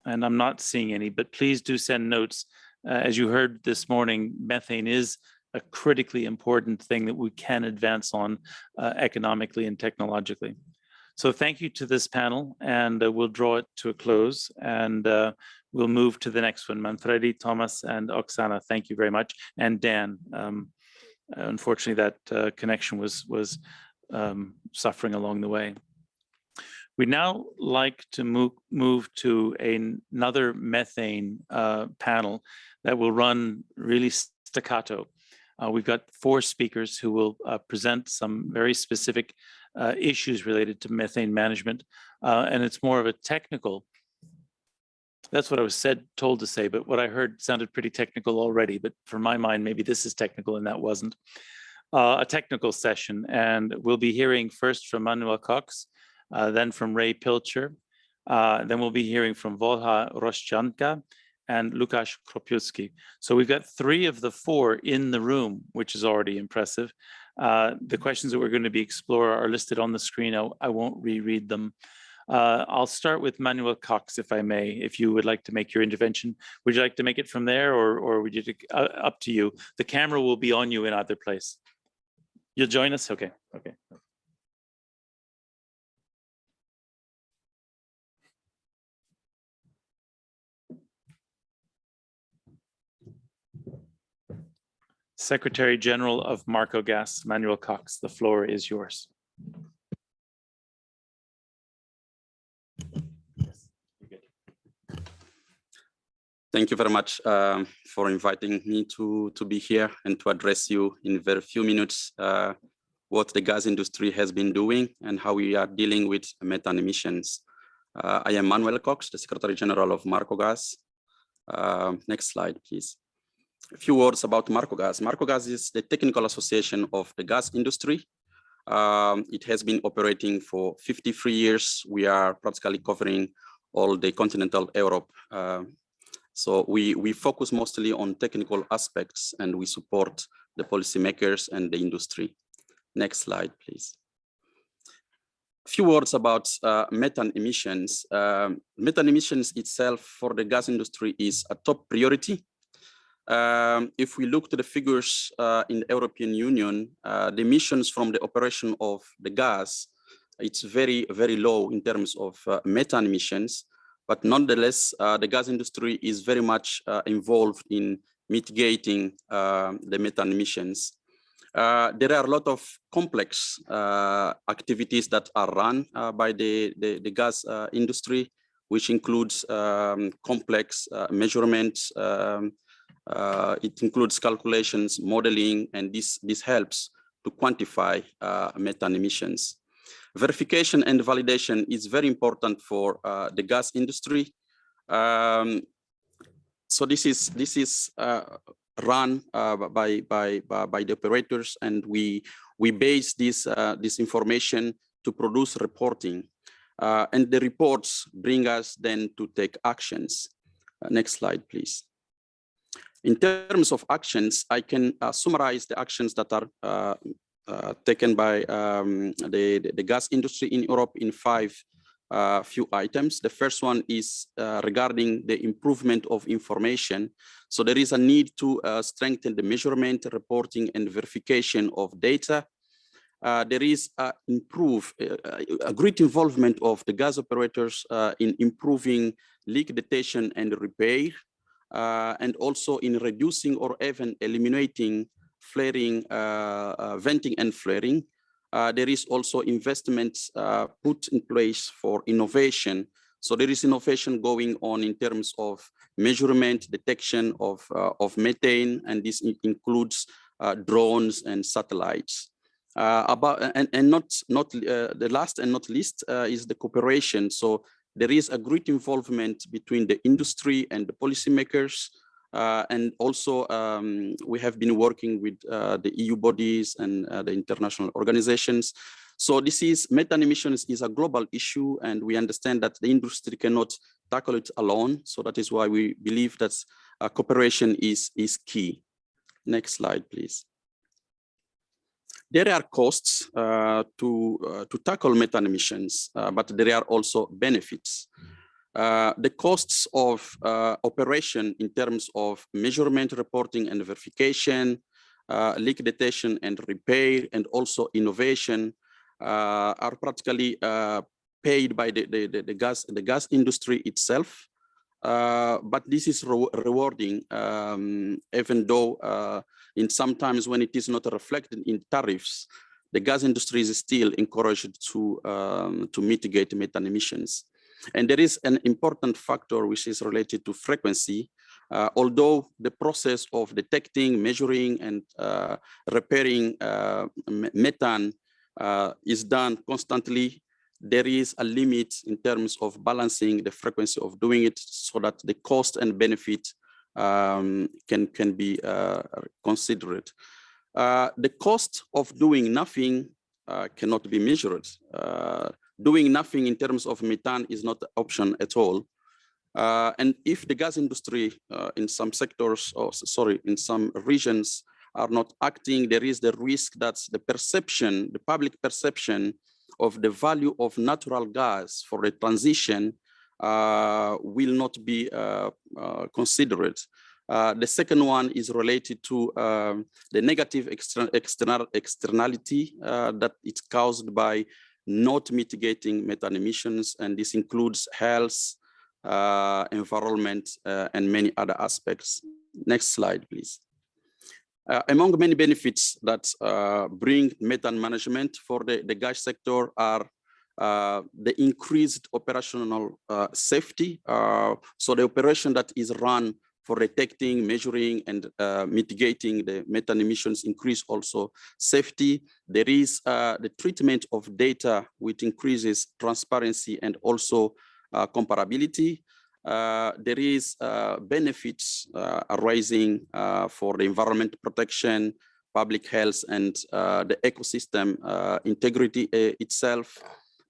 And I'm not seeing any, but please do send notes. As you heard this morning, methane is a critically important thing that we can advance on economically and technologically. So thank you to this panel, and we'll draw it to a close, and we'll move to the next one. Manfredi, Tomas, and Oksana, thank you very much. And Dan, unfortunately, that connection was suffering along the way. We'd now like to move to another methane panel that will run really staccato. We've got 4 speakers who will present some very specific issues related to methane management, and it's more of a technical. That's what I was told to say, but what I heard sounded pretty technical already, but for my mind, maybe this is technical and that wasn't. A technical session, and we'll be hearing first from Manuel Cox, then from Ray Pilcher, then we'll be hearing from Volha Roszczanka and Lukasz Kropiuski. So we've got 3 of the 4 in the room, which is already impressive. The questions that we're going to be exploring are listed on the screen. I won't reread them. I'll start with Manuel Cox, if I may, if you would like to make your intervention. Would you like to make it from there, or would you, up to you. The camera will be on you in either place. You'll join us? Okay, okay. Secretary General of Marcogas, Manuel Cox, the floor is yours. Thank you very much for inviting me to be here and to address you in very few minutes what the gas industry has been doing and how we are dealing with methane emissions. I am Manuel Cox, the Secretary General of Marcogas. Next slide, please. A few words about Marcogas. Marcogas is the technical association of the gas industry. It has been operating for 53 years. We are practically covering all the continental Europe. So we focus mostly on technical aspects and we support the policymakers and the industry. Next slide, please. A few words about methane emissions. Methane emissions itself for the gas industry is a top priority. If we look to the figures in the European Union, the emissions from the operation of the gas, it's very, very low in terms of methane emissions. But nonetheless, the gas industry is very much involved in mitigating the methane emissions. There are a lot of complex activities that are run by the gas industry, which includes complex measurements. It includes calculations, modeling, and this helps to quantify methane emissions. Verification and validation is very important for the gas industry. So this is run by the operators, and we base this information to produce reporting, and the reports bring us then to take actions. Next slide, please. In terms of actions, I can summarize the actions that are taken by the gas industry in Europe in few items. The first one is regarding the improvement of information. So there is a need to strengthen the measurement, reporting, and verification of data. There is a great involvement of the gas operators in improving leak detection and repair, and also in reducing or even eliminating flaring, venting and flaring. There is also investments put in place for innovation. So there is innovation going on in terms of measurement, detection of methane, and this includes drones and satellites. The last and not least is the cooperation. So there is a great involvement between the industry and the policymakers. And also we have been working with the EU bodies and the international organizations. So methane emissions is a global issue, and we understand that the industry cannot tackle it alone. So that is why we believe that cooperation is key. Next slide, please. There are costs to tackle methane emissions, but there are also benefits. The costs of operation in terms of measurement, reporting, and verification, leak detection and repair, and also innovation are practically paid by the gas industry itself. But this is rewarding, even though in sometimes when it is not reflected in tariffs, the gas industry is still encouraged to mitigate methane emissions. And there is an important factor which is related to frequency. Although the process of detecting, measuring, and repairing methane is done constantly, there is a limit in terms of balancing the frequency of doing it so that the cost and benefit can be considered. The cost of doing nothing cannot be measured. Doing nothing in terms of methane is not an option at all. And if the gas industry in some sectors, in some regions are not acting, there is the risk that the public perception of the value of natural gas for the transition will not be considered. The second one is related to the negative externality that it's caused by not mitigating methane emissions, and this includes health, environment, and many other aspects. Next slide, please. Among many benefits that bring methane management for the gas sector are the increased operational safety. So the operation that is run for detecting, measuring, and mitigating the methane emissions increase also safety. There is the treatment of data, which increases transparency and also comparability. There is benefits arising for the environment protection, public health, and the ecosystem integrity itself.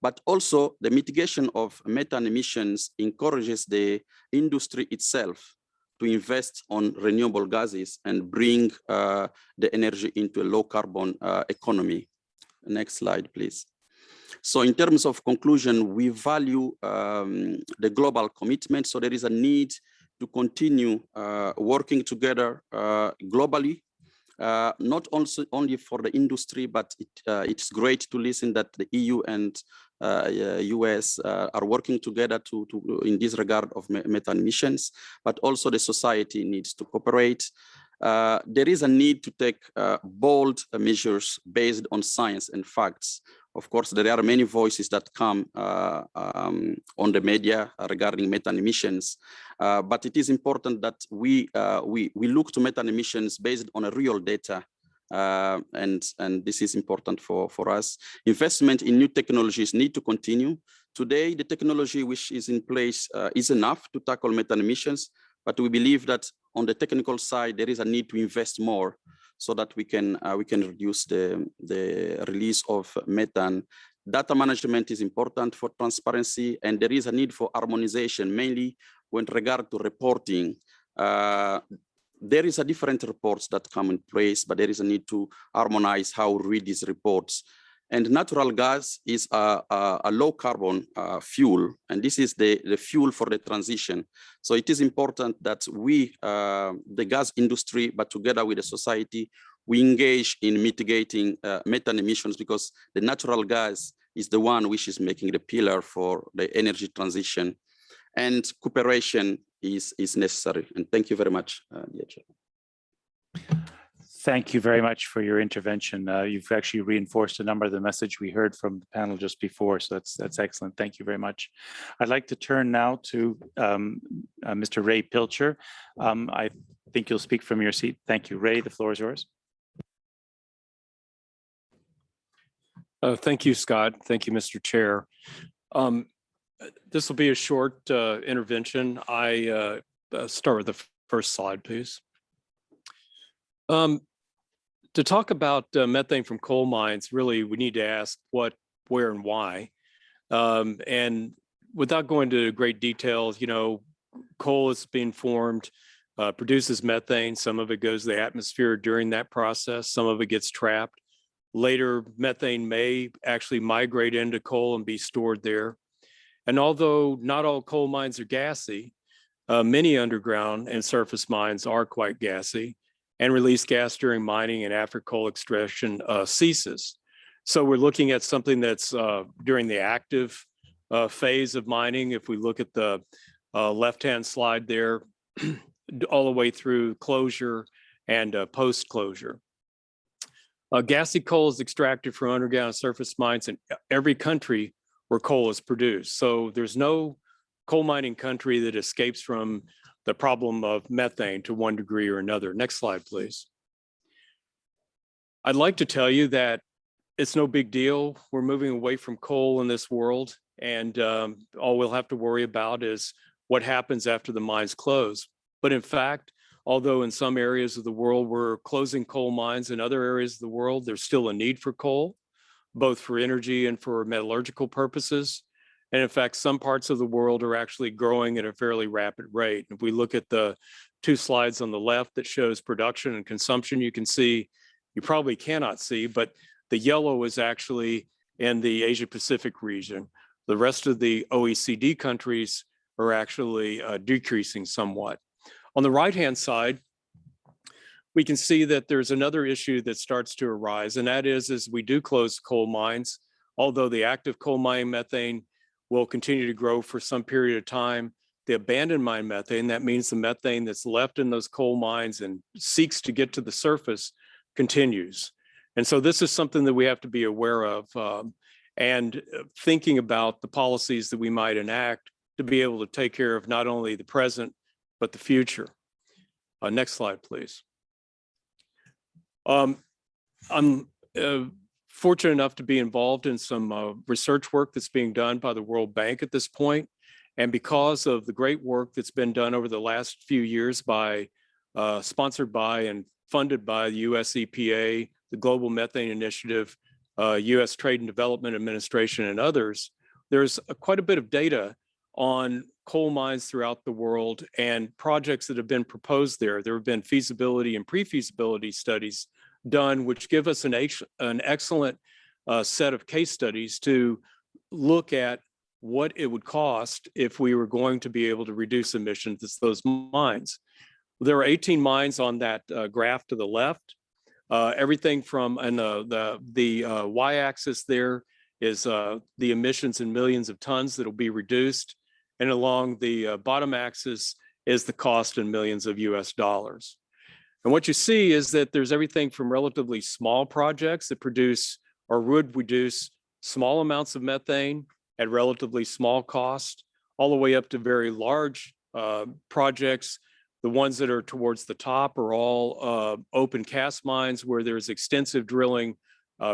But also the mitigation of methane emissions encourages the industry itself to invest on renewable gases and bring the energy into a low carbon economy. Next slide, please. So in terms of conclusion, we value the global commitment. So there is a need to continue working together globally, not also only for the industry, but it's great to listen that the EU and US are working together in this regard of methane emissions, but also the society needs to cooperate. There is a need to take bold measures based on science and facts. Of course, there are many voices that come on the media regarding methane emissions, but it is important that we look to methane emissions based on a real data, and this is important for us. Investment in new technologies need to continue. Today, the technology which is in place is enough to tackle methane emissions, but we believe that on the technical side, there is a need to invest more so that we can reduce the release of methane. Data management is important for transparency, and there is a need for harmonization, mainly with regard to reporting. There is a different reports that come in place, but there is a need to harmonize how we read these reports. And natural gas is a low carbon fuel, and this is the fuel for the transition. So it is important that we, the gas industry, but together with the society, we engage in mitigating methane emissions, because the natural gas is the one which is making the pillar for the energy transition. And cooperation is necessary. And thank you very much, dear Chair. Thank you very much for your intervention. You've actually reinforced a number of the message we heard from the panel just before, so that's excellent. Thank you very much. I'd like to turn now to Mr. Ray Pilcher. I think you'll speak from your seat. Thank you, Ray. The floor is yours. Thank you, Scott. Thank you, Mr. Chair. This will be a short intervention. I start with the first slide, please. To talk about methane from coal mines, really, we need to ask what, where, and why. And without going into great details, you know, coal is being formed, produces methane. Some of it goes to the atmosphere during that process. Some of it gets trapped. Later, methane may actually migrate into coal and be stored there. And although not all coal mines are gassy, many underground and surface mines are quite gassy and release gas during mining and after coal extraction ceases. So we're looking at something that's during the active phase of mining. If we look at the left-hand slide there, all the way through closure and post-closure. Gassy coal is extracted from underground and surface mines in every country where coal is produced. So there's no coal mining country that escapes from the problem of methane to one degree or another. Next slide, please. I'd like to tell you that it's no big deal. We're moving away from coal in this world, and all we'll have to worry about is what happens after the mines close. But in fact, although in some areas of the world we're closing coal mines, in other areas of the world, there's still a need for coal, both for energy and for metallurgical purposes. And in fact, some parts of the world are actually growing at a fairly rapid rate. If we look at the two slides on the left that shows production and consumption, you can see, you probably cannot see, but the yellow is actually in the Asia Pacific region. The rest of the OECD countries are actually decreasing somewhat. On the right-hand side, we can see that there's another issue that starts to arise, and that is, as we do close coal mines, although the active coal mine methane will continue to grow for some period of time, the abandoned mine methane, that means the methane that's left in those coal mines and seeks to get to the surface, continues. And so this is something that we have to be aware of, and thinking about the policies that we might enact to be able to take care of not only the present, but the future. Next slide, please. I'm fortunate enough to be involved in some research work that's being done by the World Bank at this point. And because of the great work that's been done over the last few years by, sponsored by and funded by the US EPA, the Global Methane Initiative, US Trade and Development Administration, and others, there's quite a bit of data on coal mines throughout the world and projects that have been proposed there. There have been feasibility and pre-feasibility studies done, which give us an excellent set of case studies to look at what it would cost if we were going to be able to reduce emissions at those mines. There are 18 mines on that graph to the left. Everything from, and the y-axis there is the emissions in millions of tons that will be reduced. And along the bottom axis is the cost in millions of US dollars. And what you see is that there's everything from relatively small projects that produce or would reduce small amounts of methane at relatively small cost, all the way up to very large projects. The ones that are towards the top are all open cast mines where there's extensive drilling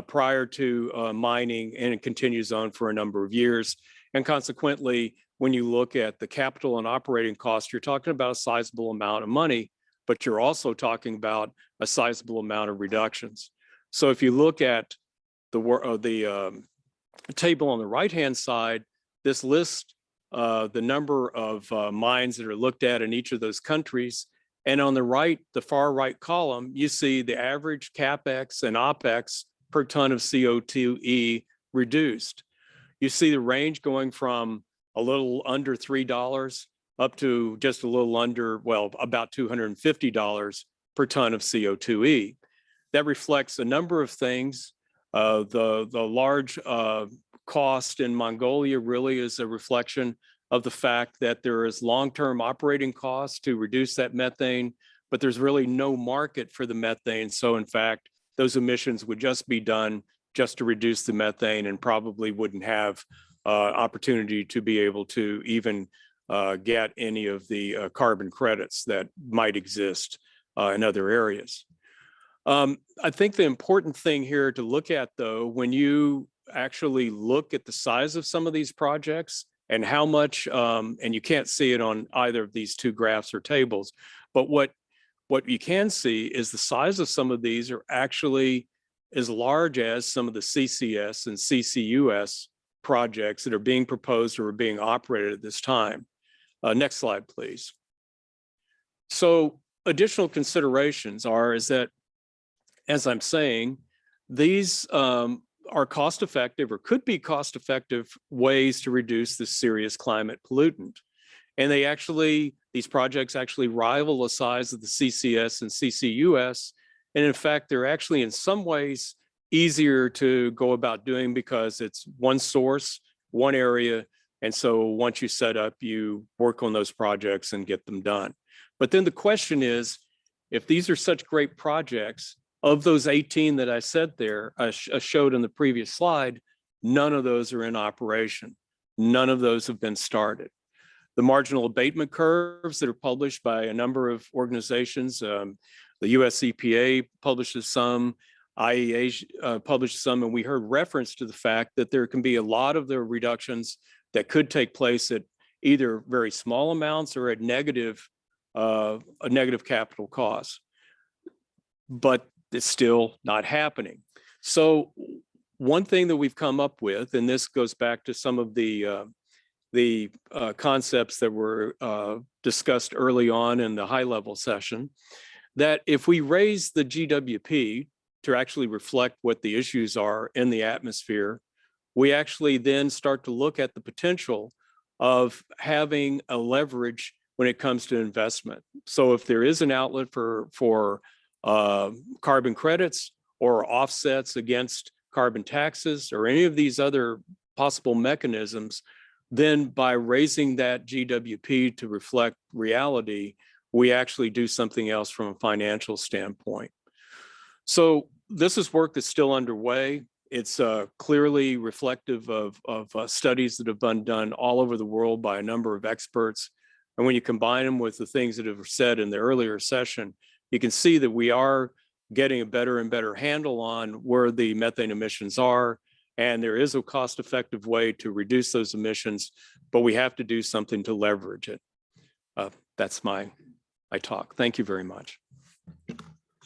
prior to mining, and it continues on for a number of years. And consequently, when you look at the capital and operating costs, you're talking about a sizable amount of money, but you're also talking about a sizable amount of reductions. So if you look at the table on the right-hand side, this lists the number of mines that are looked at in each of those countries. And on the right, the far right column, you see the average CapEx and OpEx per ton of CO2e reduced. You see the range going from a little under $3 up to just a little under, well, about $250 per ton of CO2e. That reflects a number of things. The large cost in Mongolia really is a reflection of the fact that there is long-term operating costs to reduce that methane, but there's really no market for the methane. So in fact, those emissions would just be done just to reduce the methane and probably wouldn't have opportunity to be able to even get any of the carbon credits that might exist in other areas. I think the important thing here to look at, though, when you actually look at the size of some of these projects and how much, and you can't see it on either of these two graphs or tables, but what you can see is the size of some of these are actually as large as some of the CCS and CCUS projects that are being proposed or are being operated at this time. Next slide, please. So additional considerations is that, as I'm saying, these are cost-effective or could be cost-effective ways to reduce this serious climate pollutant. And these projects actually rival the size of the CCS and CCUS. And in fact, they're actually in some ways easier to go about doing because it's one source, one area. And so once you set up, you work on those projects and get them done. But then the question is, if these are such great projects, of those 18 that I said there, I showed in the previous slide, none of those are in operation. None of those have been started. The marginal abatement curves that are published by a number of organizations, the US EPA publishes some, IEA published some, and we heard reference to the fact that there can be a lot of the reductions that could take place at either very small amounts or at a negative capital cost. But it's still not happening. So one thing that we've come up with, and this goes back to some of the concepts that were discussed early on in the high-level session, that if we raise the GWP to actually reflect what the issues are in the atmosphere, we actually then start to look at the potential of having a leverage when it comes to investment. So if there is an outlet for carbon credits or offsets against carbon taxes or any of these other possible mechanisms, then by raising that GWP to reflect reality, we actually do something else from a financial standpoint. So this is work that's still underway. It's clearly reflective of studies that have been done all over the world by a number of experts. And when you combine them with the things that have said in the earlier session, you can see that we are getting a better and better handle on where the methane emissions are. And there is a cost-effective way to reduce those emissions, but we have to do something to leverage it. That's my talk. Thank you very much.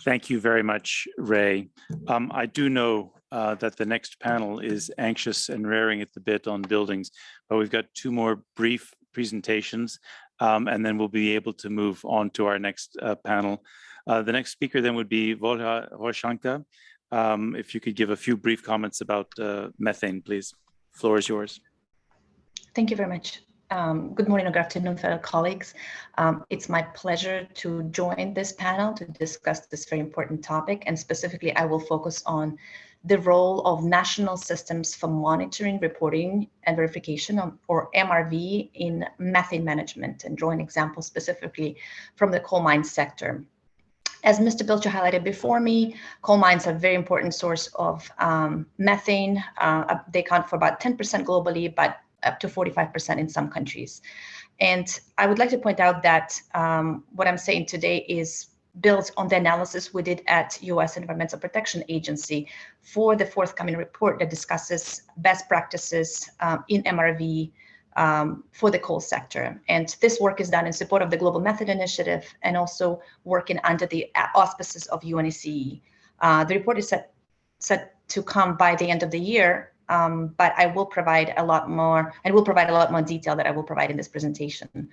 Thank you very much, Ray. I do know that the next panel is anxious and raring at the bit on buildings, but we've got two more brief presentations, and then we'll be able to move on to our next panel. The next speaker then would be Volha Roshanka. If you could give a few brief comments about methane, please. Floor is yours. Thank you very much. Good morning or good afternoon, fellow colleagues. It's my pleasure to join this panel to discuss this very important topic. And specifically, I will focus on the role of national systems for monitoring, reporting, and verification, or MRV, in methane management, and draw an example specifically from the coal mine sector. As Mr. Pilcher highlighted before me, coal mines are a very important source of methane. They account for about 10% globally, but up to 45% in some countries. And I would like to point out that what I'm saying today is built on the analysis we did at US Environmental Protection Agency for the forthcoming report that discusses best practices in MRV for the coal sector. And this work is done in support of the Global Methane Initiative and also working under the auspices of UNECE. The report is set to come by the end of the year, but I will provide a lot more, and will provide a lot more detail that I will provide in this presentation.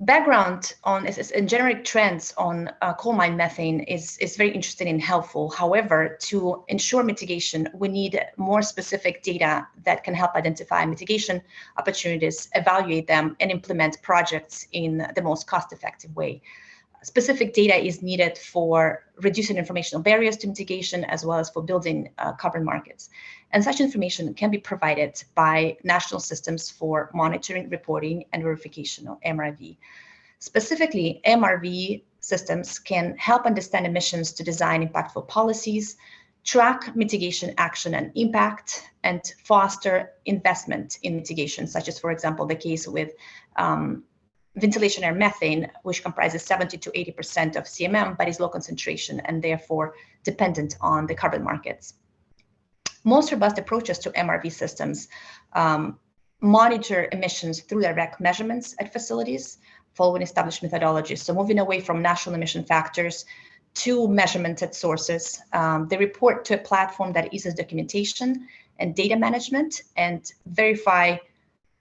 Background on and generic trends on coal mine methane is very interesting and helpful. However, to ensure mitigation, we need more specific data that can help identify mitigation opportunities, evaluate them, and implement projects in the most cost-effective way. Specific data is needed for reducing informational barriers to mitigation, as well as for building carbon markets. And such information can be provided by national systems for monitoring, reporting, and verification, or MRV. Specifically, MRV systems can help understand emissions to design impactful policies, track mitigation action and impact, and foster investment in mitigation, such as, for example, the case with ventilation air methane, which comprises 70 to 80% of CMM, but is low concentration and therefore dependent on the carbon markets. Most robust approaches to MRV systems monitor emissions through direct measurements at facilities, following established methodologies. So moving away from national emission factors to measurement at sources, they report to a platform that eases documentation and data management and verify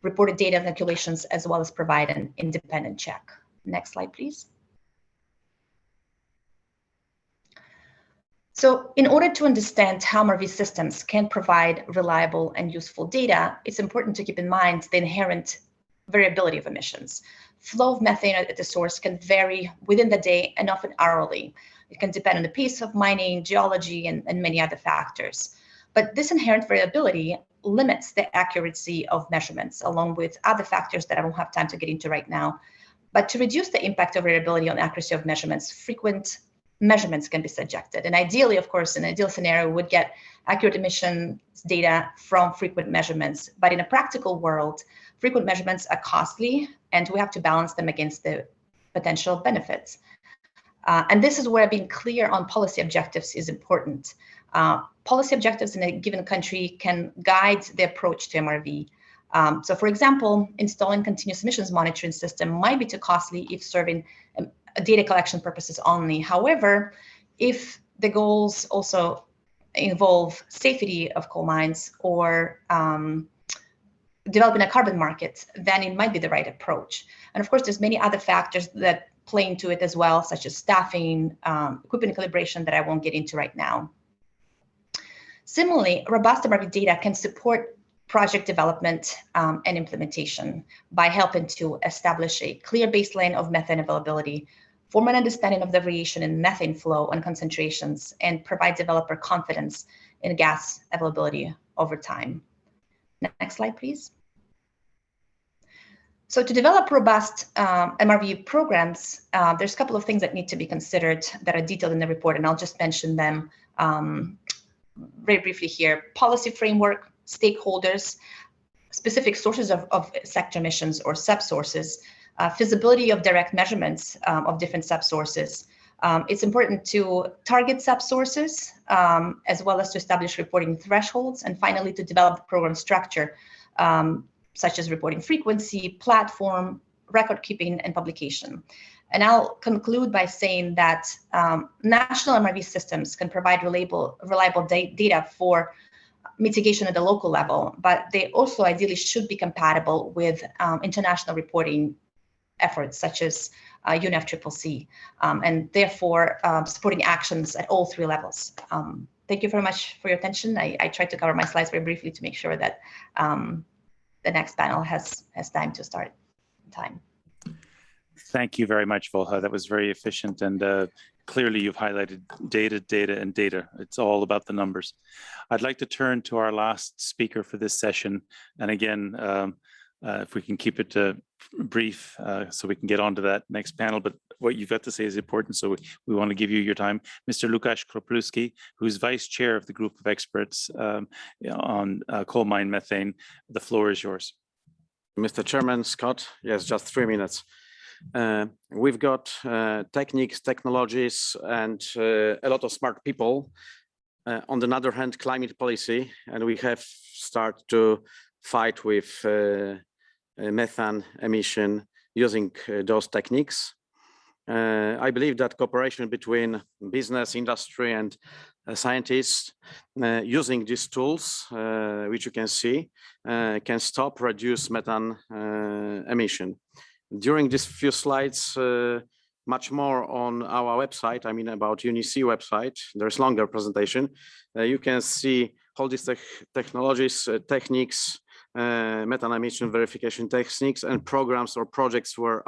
reported data calculations, as well as provide an independent check. Next slide, please. So in order to understand how MRV systems can provide reliable and useful data, it's important to keep in mind the inherent variability of emissions. Flow of methane at the source can vary within the day and often hourly. It can depend on the pace of mining, geology, and many other factors. But this inherent variability limits the accuracy of measurements, along with other factors that I don't have time to get into right now. But to reduce the impact of variability on accuracy of measurements, frequent measurements can be subjected. And ideally, of course, in an ideal scenario, we would get accurate emissions data from frequent measurements. But in a practical world, frequent measurements are costly, and we have to balance them against the potential benefits. And this is where being clear on policy objectives is important. Policy objectives in a given country can guide the approach to MRV. So for example, installing continuous emissions monitoring system might be too costly if serving data collection purposes only. However, if the goals also involve safety of coal mines or developing a carbon market, then it might be the right approach. And of course, there's many other factors that play into it as well, such as staffing, equipment calibration that I won't get into right now. Similarly, robust MRV data can support project development and implementation by helping to establish a clear baseline of methane availability, form an understanding of the variation in methane flow and concentrations, and provide developer confidence in gas availability over time. Next slide, please. So to develop robust MRV programs, there's a couple of things that need to be considered that are detailed in the report, and I'll just mention them very briefly here. Policy framework, stakeholders, specific sources of sector emissions or subsources, feasibility of direct measurements of different subsources. It's important to target subsources as well as to establish reporting thresholds, and finally to develop program structure, such as reporting frequency, platform, record keeping, and publication. And I'll conclude by saying that national MRV systems can provide reliable data for mitigation at the local level, but they also ideally should be compatible with international reporting efforts such as UNECE, and therefore supporting actions at all three levels. Thank you very much for your attention. I tried to cover my slides very briefly to make sure that the next panel has time to start in time. Thank you very much, Volha. That was very efficient, and clearly you've highlighted data, data, and data. It's all about the numbers. I'd like to turn to our last speaker for this session. And again, if we can keep it brief so we can get on to that next panel, but what you've got to say is important, so we want to give you your time. Mr. Lukasz Kropluski, who's vice chair of the group of experts on coal mine methane. The floor is yours. Mr. Chairman, Scott, yes, just 3 minutes. We've got techniques, technologies, and a lot of smart people. On the other hand, climate policy, and we have started to fight with methane emission using those techniques. I believe that cooperation between business, industry, and scientists using these tools, which you can see, can stop, reduce methane emission. During these few slides, much more on our website, I mean about UNECE website, there's longer presentation. You can see all these technologies, techniques, methane emission verification techniques, and programs or projects where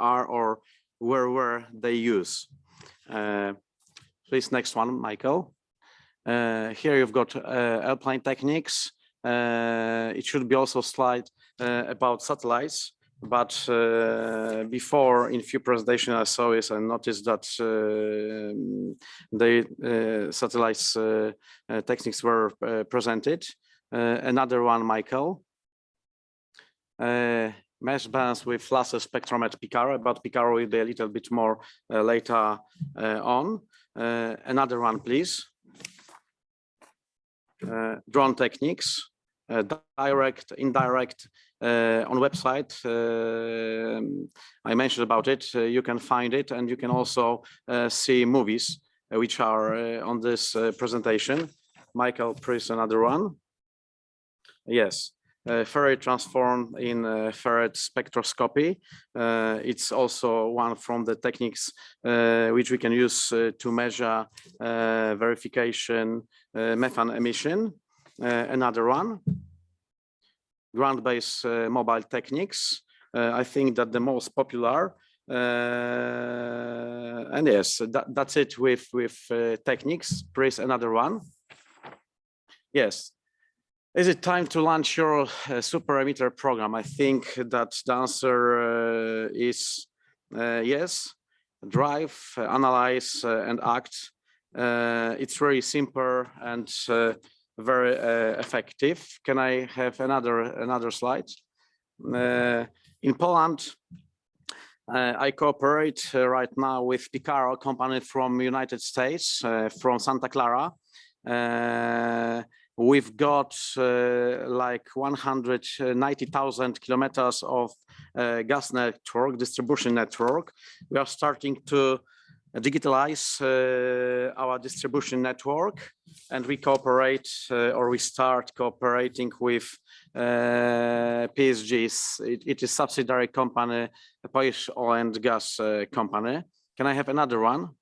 they use. Please, next one, Michael. Here you've got airplane techniques. It should be also a slide about satellites. But before, in few presentations I saw this, I noticed that the satellites techniques were presented. Another one, Michael. Mesh bands with laser spectrometer Picara, but Picara will be a little bit more later on. Another one, please. Drone techniques, direct, indirect. On website, I mentioned about it. You can find it, and you can also see movies which are on this presentation. Michael, please, another one. Yes, ferrite transform in ferrite spectroscopy. It's also one from the techniques which we can use to measure verification methane emission. Another one. Ground-based mobile techniques. I think that the most popular, and yes, that's it with techniques. Please, another one. Yes. Is it time to launch your super emitter program? I think that the answer is yes. Drive, analyze, and act. It's very simple and very effective. Can I have another slide? In Poland, I cooperate right now with Picara, company from United States, from Santa Clara. We've got like 190,000 kilometers of gas network, distribution network. We are starting to digitalize our distribution network, and we cooperate or we start cooperating with PSGs. It is subsidiary company, a Polish oil and gas company. Can I have another one?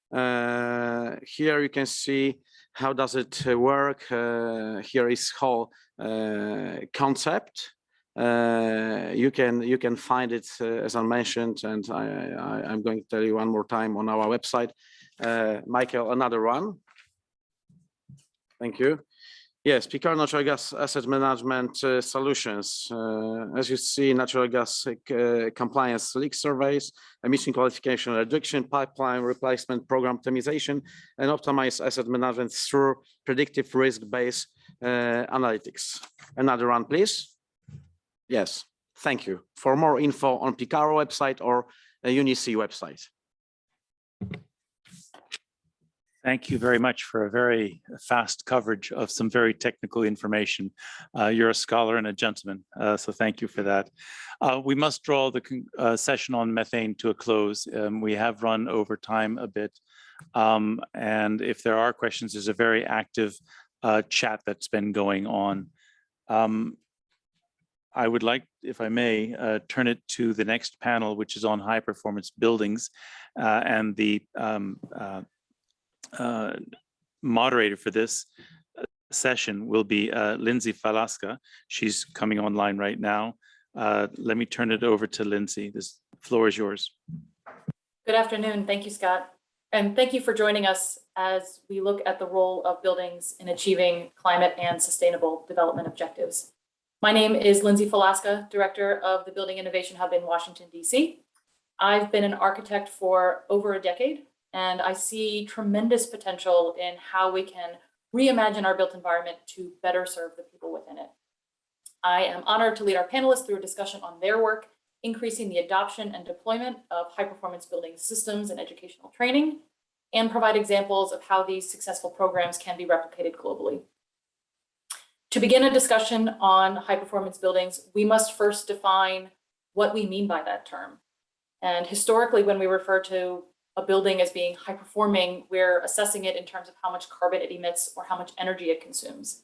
Here you can see how does it work. Here is whole concept. You can find it as I mentioned, and I'm going to tell you one more time on our website. Michael, another one. Thank you. Yes, Picard Natural Gas Asset Management Solutions. As you see, natural gas compliance leak surveys, emission qualification reduction, pipeline replacement, program optimization, and optimize asset management through predictive risk-based analytics. Another one, please. Yes, thank you. For more info on Picaro website or UNECE website. Thank you very much for a very fast coverage of some very technical information. You're a scholar and a gentleman, so thank you for that. We must draw the session on methane to a close. We have run over time a bit, and if there are questions, there's a very active chat that's been going on. I would like, if I may, turn it to the next panel, which is on high performance buildings, and the moderator for this session will be Lindsay Falaska. She's coming online right now. Let me turn it over to Lindsay. This floor is yours. Good afternoon. Thank you, Scott. And thank you for joining us as we look at the role of buildings in achieving climate and sustainable development objectives. My name is Lindsay Falaska, Director of the Building Innovation Hub in Washington, D.C. I've been an architect for over a decade, and I see tremendous potential in how we can reimagine our built environment to better serve the people within it. I am honored to lead our panelists through a discussion on their work, increasing the adoption and deployment of high-performance building systems and educational training, and provide examples of how these successful programs can be replicated globally. To begin a discussion on high-performance buildings, we must first define what we mean by that term. And historically, when we refer to a building as being high performing, we're assessing it in terms of how much carbon it emits or how much energy it consumes.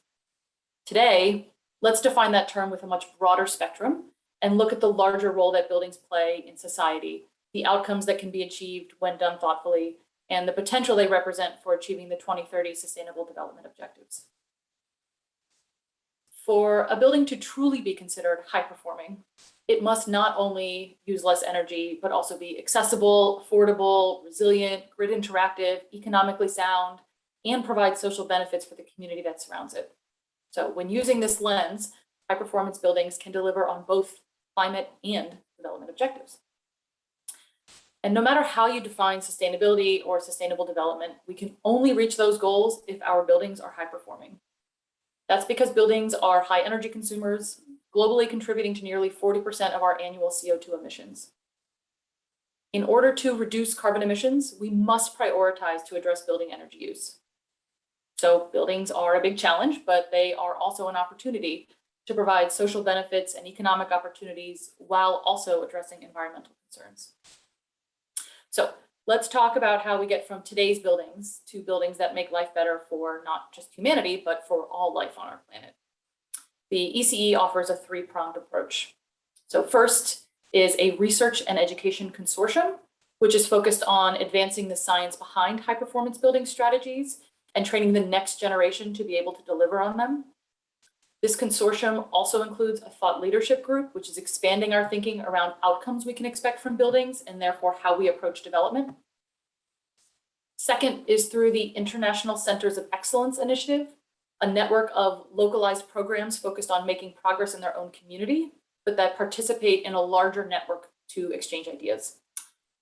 Today, let's define that term with a much broader spectrum and look at the larger role that buildings play in society, the outcomes that can be achieved when done thoughtfully, and the potential they represent for achieving the 2030 Sustainable Development Objectives. For a building to truly be considered high performing, it must not only use less energy, but also be accessible, affordable, resilient, grid interactive, economically sound, and provide social benefits for the community that surrounds it. So when using this lens, high performance buildings can deliver on both climate and development objectives. And no matter how you define sustainability or sustainable development, we can only reach those goals if our buildings are high performing. That's because buildings are high energy consumers, globally contributing to nearly 40% of our annual CO2 emissions. In order to reduce carbon emissions, we must prioritize to address building energy use. So buildings are a big challenge, but they are also an opportunity to provide social benefits and economic opportunities while also addressing environmental concerns. So let's talk about how we get from today's buildings to buildings that make life better for not just humanity, but for all life on our planet. The ECE offers a three-pronged approach. So first is a research and education consortium, which is focused on advancing the science behind high-performance building strategies and training the next generation to be able to deliver on them. This consortium also includes a thought leadership group, which is expanding our thinking around outcomes we can expect from buildings and therefore how we approach development. Second is through the International Centers of Excellence Initiative, a network of localized programs focused on making progress in their own community, but that participate in a larger network to exchange ideas.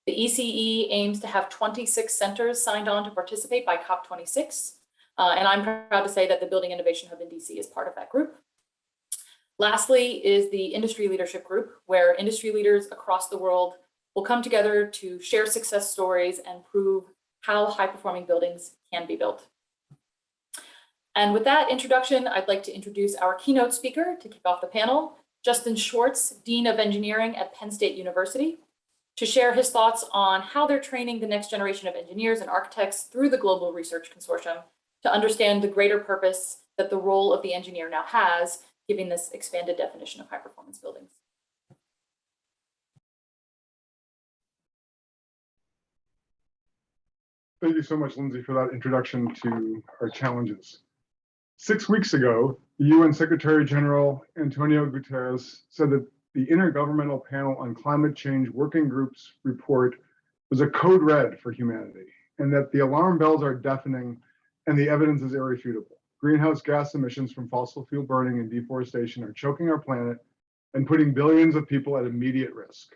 The ECE aims to have 26 centers signed on to participate by COP26. And I'm proud to say that the Building Innovation Hub in DC is part of that group. Lastly is the Industry Leadership Group, where industry leaders across the world will come together to share success stories and prove how high-performing buildings can be built. And with that introduction, I'd like to introduce our keynote speaker to kick off the panel, Justin Schwartz, Dean of Engineering at Penn State University, to share his thoughts on how they're training the next generation of engineers and architects through the Global Research Consortium to understand the greater purpose that the role of the engineer now has, giving this expanded definition of high-performance buildings. Thank you so much, Lindsay, for that introduction to our challenges. 6 weeks ago, the UN Secretary General Antonio Guterres said that the Intergovernmental Panel on Climate Change Working Group's report was a code red for humanity, and that the alarm bells are deafening and the evidence is irrefutable. greenhouse gas emissions from fossil fuel burning and deforestation are choking our planet and putting billions of people at immediate risk.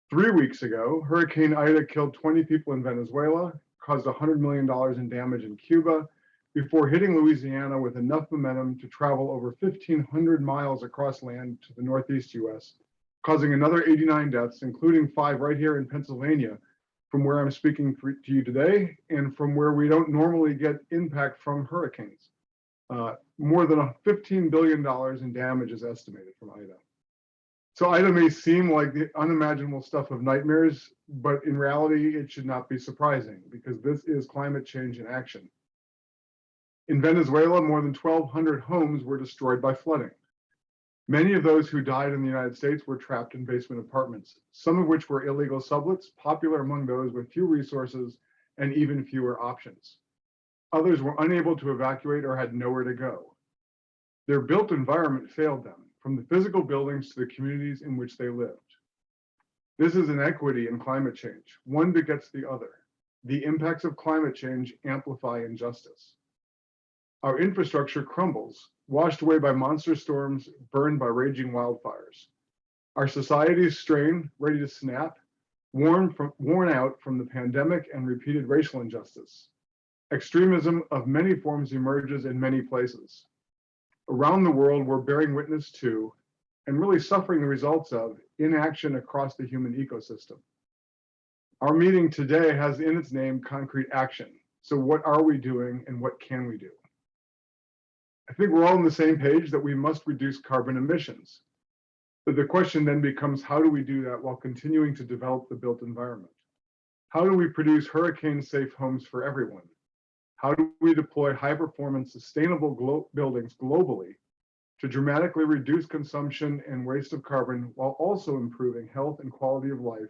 3 weeks ago, Hurricane Ida killed 20 people in Venezuela, caused $100 million in damage in Cuba, before hitting Louisiana with enough momentum to travel over 1,500 miles across land to the Northeast US, causing another 89 deaths, including 5 right here in Pennsylvania, from where I'm speaking to you today, and from where we don't normally get impact from hurricanes. More than $15 billion in damage is estimated from Ida. So Ida may seem like the unimaginable stuff of nightmares, but in reality, it should not be surprising because this is climate change in action. In Venezuela, more than 1,200 homes were destroyed by flooding. Many of those who died in the United States were trapped in basement apartments, some of which were illegal sublets, popular among those with few resources and even fewer options. Others were unable to evacuate or had nowhere to go. Their built environment failed them, from the physical buildings to the communities in which they lived. This is inequity in climate change. One begets the other. The impacts of climate change amplify injustice. Our infrastructure crumbles, washed away by monster storms, burned by raging wildfires. Our society is strained, ready to snap, worn out from the pandemic and repeated racial injustice. Extremism of many forms emerges in many places. Around the world, we're bearing witness to, and really suffering the results of, inaction across the human ecosystem. Our meeting today has in its name concrete action. So what are we doing and what can we do? I think we're all on the same page that we must reduce carbon emissions. But the question then becomes, how do we do that while continuing to develop the built environment? How do we produce hurricane-safe homes for everyone? How do we deploy high-performance, sustainable buildings globally to dramatically reduce consumption and waste of carbon while also improving health and quality of life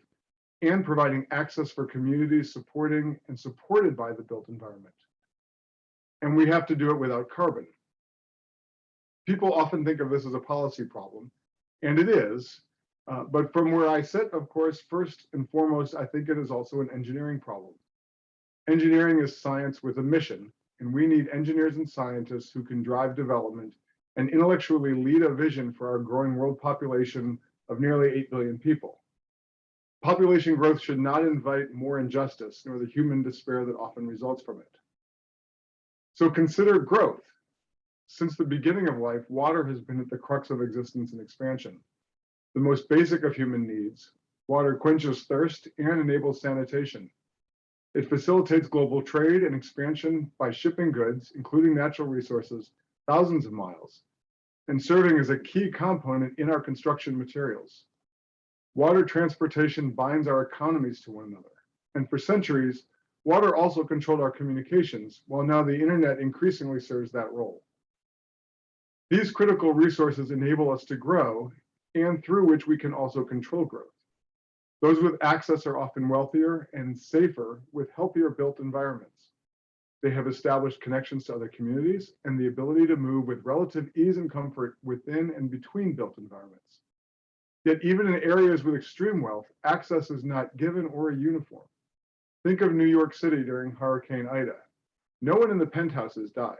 and providing access for communities supporting and supported by the built environment? And we have to do it without carbon. People often think of this as a policy problem, and it is, but from where I sit, of course, first and foremost, I think it is also an engineering problem. Engineering is science with a mission, and we need engineers and scientists who can drive development and intellectually lead a vision for our growing world population of nearly 8 billion people. Population growth should not invite more injustice, nor the human despair that often results from it. So consider growth. Since the beginning of life, water has been at the crux of existence and expansion. The most basic of human needs, water quenches thirst and enables sanitation. It facilitates global trade and expansion by shipping goods, including natural resources, thousands of miles, and serving as a key component in our construction materials. Water transportation binds our economies to one another. And for centuries, water also controlled our communications, while now the internet increasingly serves that role. These critical resources enable us to grow, and through which we can also control growth. Those with access are often wealthier and safer with healthier built environments. They have established connections to other communities and the ability to move with relative ease and comfort within and between built environments. Yet even in areas with extreme wealth, access is not given or uniform. Think of New York City during Hurricane Ida. No one in the penthouses died.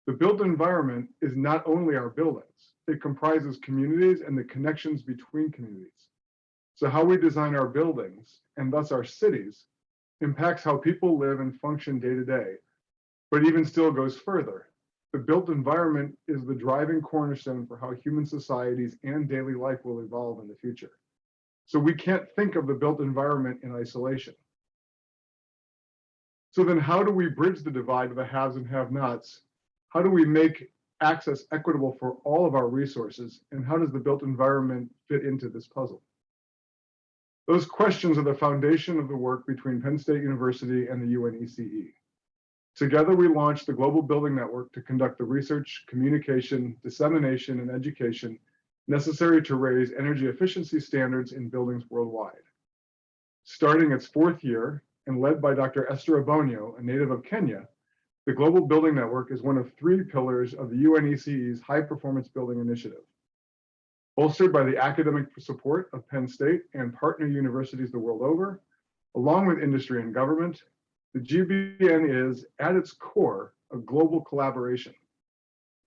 The built environment is not only our buildings, it comprises communities and the connections between communities. So how we design our buildings, and thus our cities, impacts how people live and function day to day, but even still goes further. The built environment is the driving cornerstone for how human societies and daily life will evolve in the future. So we can't think of the built environment in isolation. So then how do we bridge the divide of the haves and have-nots? How do we make access equitable for all of our resources? And how does the built environment fit into this puzzle? Those questions are the foundation of the work between Penn State University and the UNECE. Together, we launched the Global Building Network to conduct the research, communication, dissemination, and education necessary to raise energy efficiency standards in buildings worldwide. Starting its 4th year and led by Dr. Esther Abonio, a native of Kenya, the Global Building Network is one of 3 pillars of the UNECE's High Performance Building Initiative. Bolstered by the academic support of Penn State and partner universities the world over, along with industry and government, the GBN is, at its core, a global collaboration,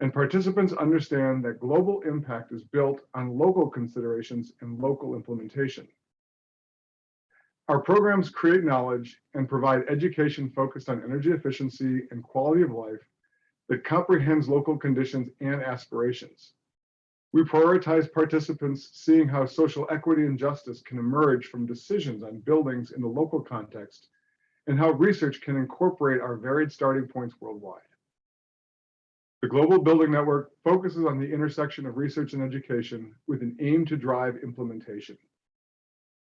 and participants understand that global impact is built on local considerations and local implementation. Our programs create knowledge and provide education focused on energy efficiency and quality of life that comprehends local conditions and aspirations. We prioritize participants seeing how social equity and justice can emerge from decisions on buildings in the local context, and how research can incorporate our varied starting points worldwide. The Global Building Network focuses on the intersection of research and education with an aim to drive implementation.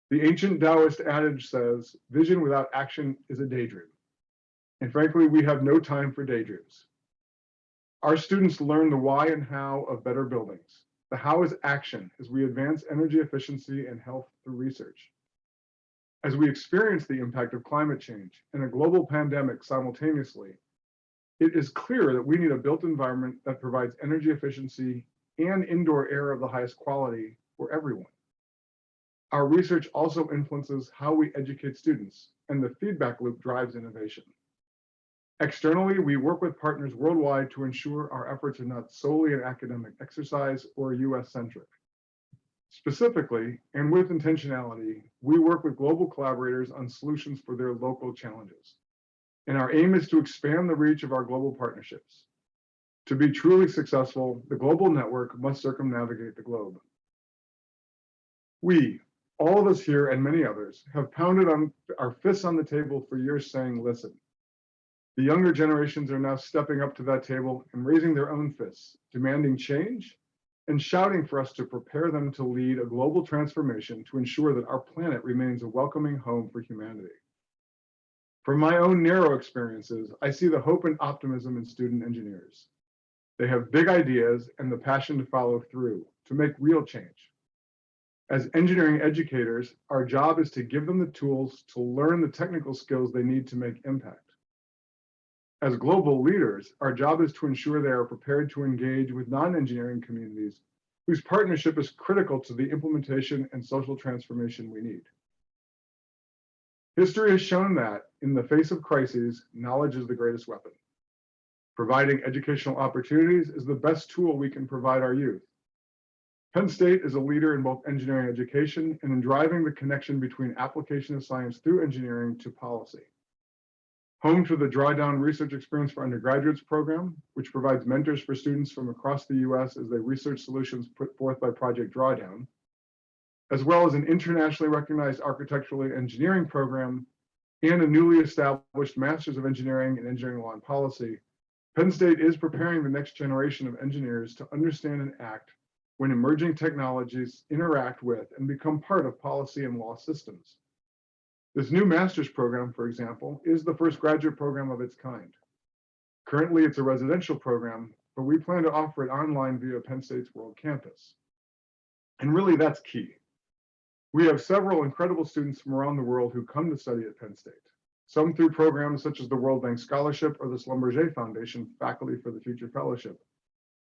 The ancient Taoist adage says, vision without action is a daydream. And frankly, we have no time for daydreams. Our students learn the why and how of better buildings. The how is action as we advance energy efficiency and health through research. As we experience the impact of climate change and a global pandemic simultaneously, it is clear that we need a built environment that provides energy efficiency and indoor air of the highest quality for everyone. Our research also influences how we educate students, and the feedback loop drives innovation. Externally, we work with partners worldwide to ensure our efforts are not solely an academic exercise or US-centric. Specifically, and with intentionality, we work with global collaborators on solutions for their local challenges. And our aim is to expand the reach of our global partnerships. To be truly successful, the global network must circumnavigate the globe. We, all of us here and many others, have pounded on our fists on the table for years saying, listen. The younger generations are now stepping up to that table and raising their own fists, demanding change and shouting for us to prepare them to lead a global transformation to ensure that our planet remains a welcoming home for humanity. From my own narrow experiences, I see the hope and optimism in student engineers. They have big ideas and the passion to follow through, to make real change. As engineering educators, our job is to give them the tools to learn the technical skills they need to make impact. As global leaders, our job is to ensure they are prepared to engage with non-engineering communities whose partnership is critical to the implementation and social transformation we need. History has shown that, in the face of crises, knowledge is the greatest weapon. Providing educational opportunities is the best tool we can provide our youth. Penn State is a leader in both engineering education and in driving the connection between application of science through engineering to policy. Home to the Drawdown Research Experience for Undergraduates program, which provides mentors for students from across the US as they research solutions put forth by Project Drawdown, as well as an internationally recognized architectural engineering program and a newly established Masters of Engineering in Engineering Law and Policy. Penn State is preparing the next generation of engineers to understand and act when emerging technologies interact with and become part of policy and law systems. This new master's program, for example, is the first graduate program of its kind. Currently, it's a residential program, but we plan to offer it online via Penn State's World Campus. And really, that's key. We have several incredible students from around the world who come to study at Penn State, some through programs such as the World Bank Scholarship or the Schlumberger Foundation Faculty for the Future Fellowship,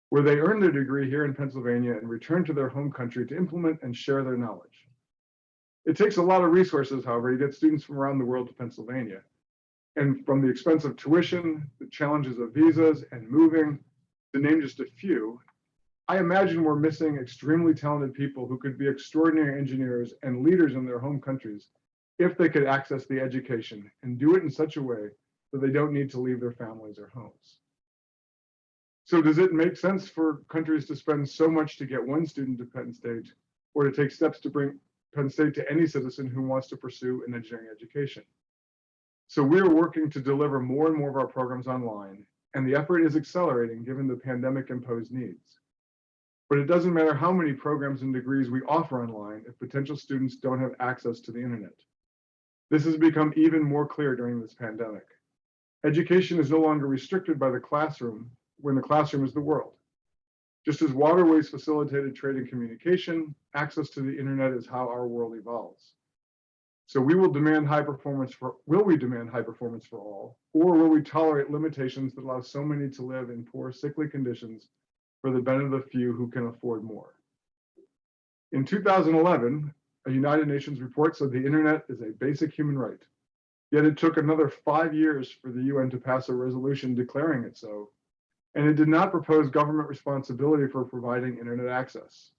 where they earn their degree here in Pennsylvania and return to their home country to implement and share their knowledge. It takes a lot of resources, however, to get students from around the world to Pennsylvania. And from the expense of tuition, the challenges of visas and moving, to name just a few, I imagine we're missing extremely talented people who could be extraordinary engineers and leaders in their home countries if they could access the education and do it in such a way that they don't need to leave their families or homes. So does it make sense for countries to spend so much to get one student to Penn State, or to take steps to bring Penn State to any citizen who wants to pursue an engineering education? So we're working to deliver more and more of our programs online, and the effort is accelerating given the pandemic-imposed needs. But it doesn't matter how many programs and degrees we offer online if potential students don't have access to the internet. This has become even more clear during this pandemic. Education is no longer restricted by the classroom when the classroom is the world. Just as waterways facilitated trade and communication, access to the internet is how our world evolves. So will we demand high performance for all, or will we tolerate limitations that allow so many to live in poor, sickly conditions for the benefit of the few who can afford more? In 2011, a United Nations report said the internet is a basic human right. Yet it took another 5 years for the UN to pass a resolution declaring it so, and it did not propose government responsibility for providing internet access.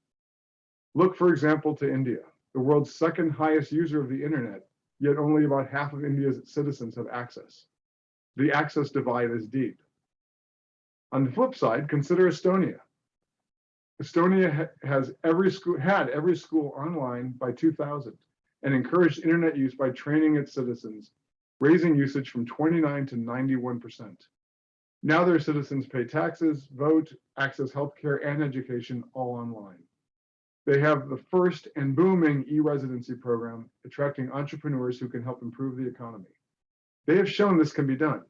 Look, for example, to India, the world's second highest user of the internet, yet only about half of India's citizens have access. The access divide is deep. On the flip side, consider Estonia. Estonia had every school online by 2000 and encouraged internet use by training its citizens, raising usage from 29 to 91%. Now their citizens pay taxes, vote, access healthcare and education all online. They have the first and booming e-residency program, attracting entrepreneurs who can help improve the economy. They have shown this can be done.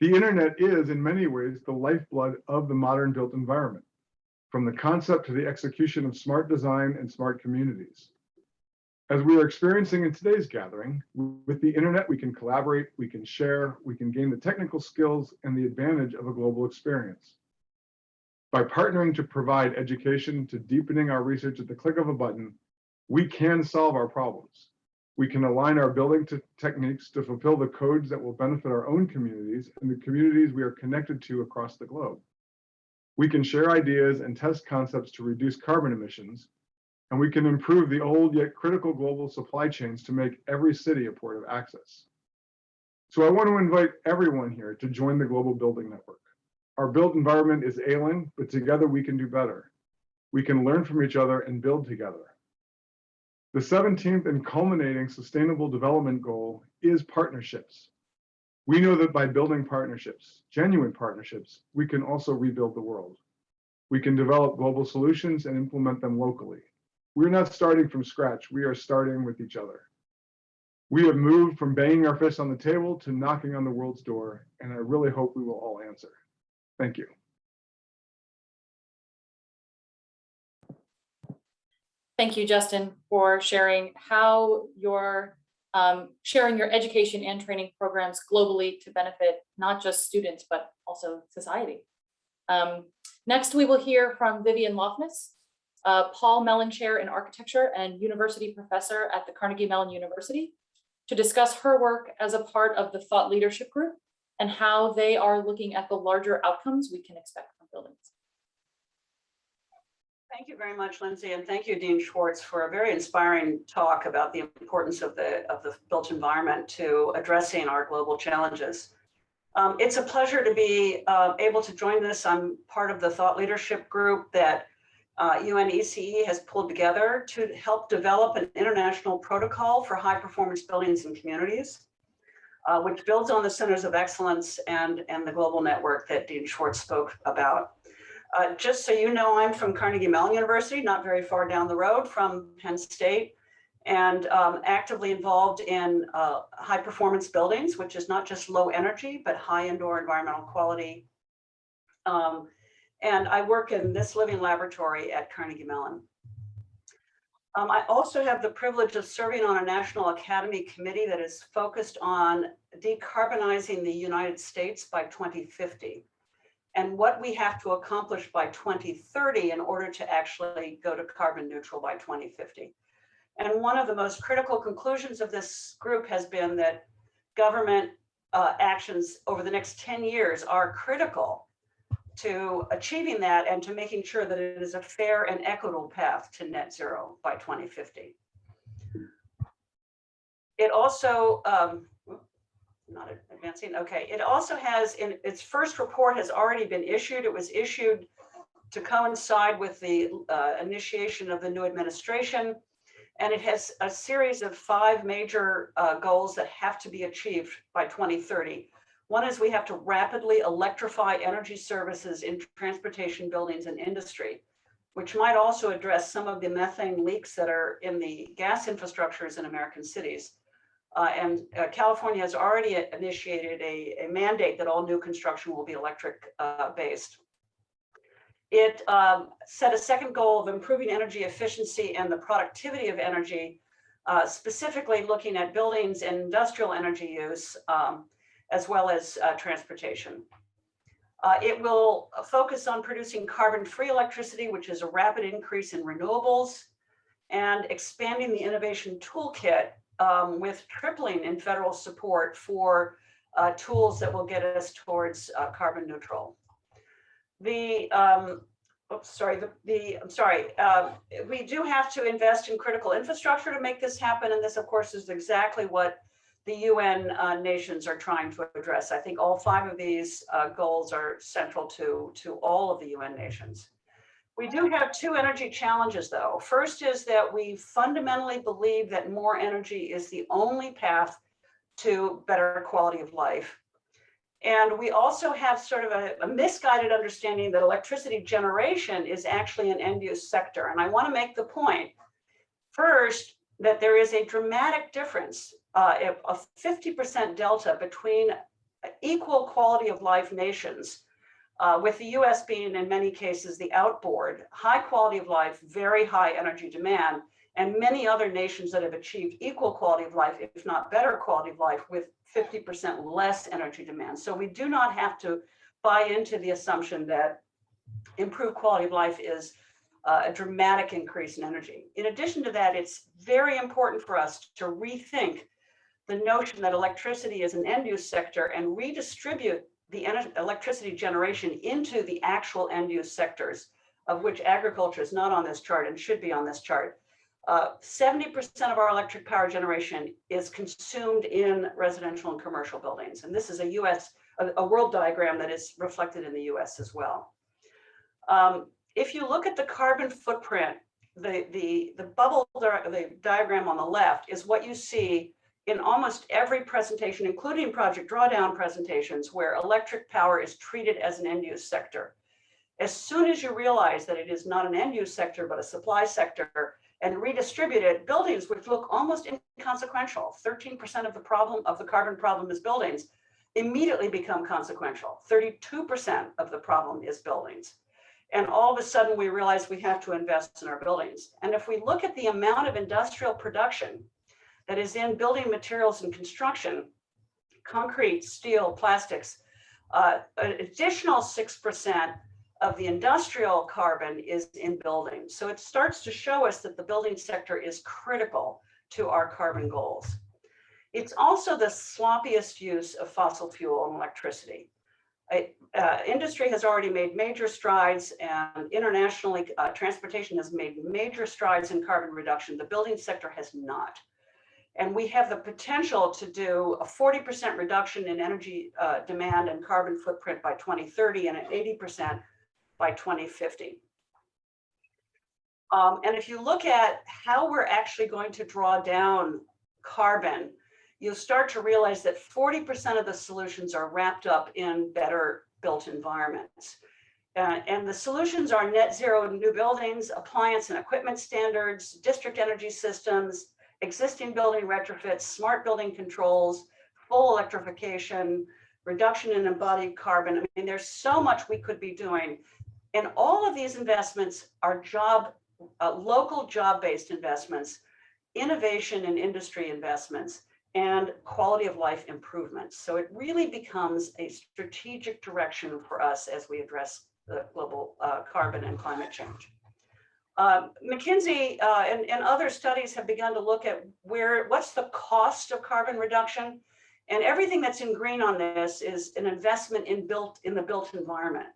The internet is, in many ways, the lifeblood of the modern built environment, from the concept to the execution of smart design and smart communities. As we are experiencing in today's gathering, with the internet, we can collaborate, we can share, we can gain the technical skills and the advantage of a global experience. By partnering to provide education to deepening our research at the click of a button, we can solve our problems. We can align our building techniques to fulfill the codes that will benefit our own communities and the communities we are connected to across the globe. We can share ideas and test concepts to reduce carbon emissions, and we can improve the old yet critical global supply chains to make every city a port of access. So I want to invite everyone here to join the Global Building Network. Our built environment is ailing, but together we can do better. We can learn from each other and build together. The 17th and culminating Sustainable Development Goal is partnerships. We know that by building partnerships, genuine partnerships, we can also rebuild the world. We can develop global solutions and implement them locally. We're not starting from scratch, we are starting with each other. We have moved from banging our fists on the table to knocking on the world's door, and I really hope we will all answer. Thank you. Thank you, Justin, for sharing how you're sharing your education and training programs globally to benefit not just students, but also society. Next, we will hear from Vivian Lofness, Paul Mellon Chair in Architecture and University Professor at the Carnegie Mellon University, to discuss her work as a part of the Thought Leadership Group and how they are looking at the larger outcomes we can expect from buildings. Thank you very much, Lindsay, and thank you, Dean Schwartz, for a very inspiring talk about the importance of the built environment to addressing our global challenges. It's a pleasure to be able to join this. I'm part of the Thought Leadership Group that UNECE has pulled together to help develop an international protocol for high performance buildings and communities, which builds on the centers of excellence and the global network that Dean Schwartz spoke about. Just so you know, I'm from Carnegie Mellon University, not very far down the road from Penn State, and actively involved in high performance buildings, which is not just low energy, but high indoor environmental quality. And I work in this living laboratory at Carnegie Mellon. I also have the privilege of serving on a National Academy Committee that is focused on decarbonizing the United States by 2050. And what we have to accomplish by 2030 in order to actually go to carbon neutral by 2050. And one of the most critical conclusions of this group has been that government actions over the next 10 years are critical to achieving that and to making sure that it is a fair and equitable path to net zero by 2050. It also, not advancing, okay. It also has, in its first report has already been issued. It was issued to coincide with the initiation of the new administration. And it has a series of 5 major goals that have to be achieved by 2030. One is we have to rapidly electrify energy services in transportation, buildings, and industry, which might also address some of the methane leaks that are in the gas infrastructures in American cities. And California has already initiated a mandate that all new construction will be electric based. It set a second goal of improving energy efficiency and the productivity of energy, specifically looking at buildings and industrial energy use, as well as transportation. It will focus on producing carbon-free electricity, which is a rapid increase in renewables, and expanding the innovation toolkit with tripling in federal support for tools that will get us towards carbon neutral. We do have to invest in critical infrastructure to make this happen. And this, of course, is exactly what the UN nations are trying to address. I think all 5 of these goals are central to all of the UN nations. We do have 2 energy challenges, though. First is that we fundamentally believe that more energy is the only path to better quality of life. And we also have sort of a misguided understanding that electricity generation is actually an end-use sector. And I want to make the point, first, that there is a dramatic difference, a 50% delta between equal quality of life nations, with the US being in many cases the outboard, high quality of life, very high energy demand, and many other nations that have achieved equal quality of life, if not better quality of life, with 50% less energy demand. So we do not have to buy into the assumption that improved quality of life is a dramatic increase in energy. In addition to that, it's very important for us to rethink the notion that electricity is an end-use sector and redistribute the electricity generation into the actual end-use sectors, of which agriculture is not on this chart and should be on this chart. 70% of our electric power generation is consumed in residential and commercial buildings. And this is a world diagram that is reflected in the US as well. If you look at the carbon footprint, the diagram on the left is what you see in almost every presentation, including project drawdown presentations, where electric power is treated as an end-use sector. As soon as you realize that it is not an end-use sector, but a supply sector, and redistribute it, buildings which look almost inconsequential, 13% of the problem of the carbon problem is buildings, immediately become consequential. 32% of the problem is buildings. And all of a sudden we realize we have to invest in our buildings. And if we look at the amount of industrial production that is in building materials and construction, concrete, steel, plastics, an additional 6% of the industrial carbon is in buildings. So it starts to show us that the building sector is critical to our carbon goals. It's also the sloppiest use of fossil fuel and electricity. Industry has already made major strides, and internationally, transportation has made major strides in carbon reduction. The building sector has not. And we have the potential to do a 40% reduction in energy demand and carbon footprint by 2030 and an 80% by 2050. And if you look at how we're actually going to draw down carbon, you'll start to realize that 40% of the solutions are wrapped up in better built environments. And the solutions are net zero new buildings, appliance and equipment standards, district energy systems, existing building retrofits, smart building controls, full electrification, reduction in embodied carbon. I mean, there's so much we could be doing. And all of these investments are local job-based investments, innovation and industry investments, and quality of life improvements. So it really becomes a strategic direction for us as we address the global carbon and climate change. McKinsey and other studies have begun to look at what's the cost of carbon reduction, and everything that's in green on this is an investment in the built environment.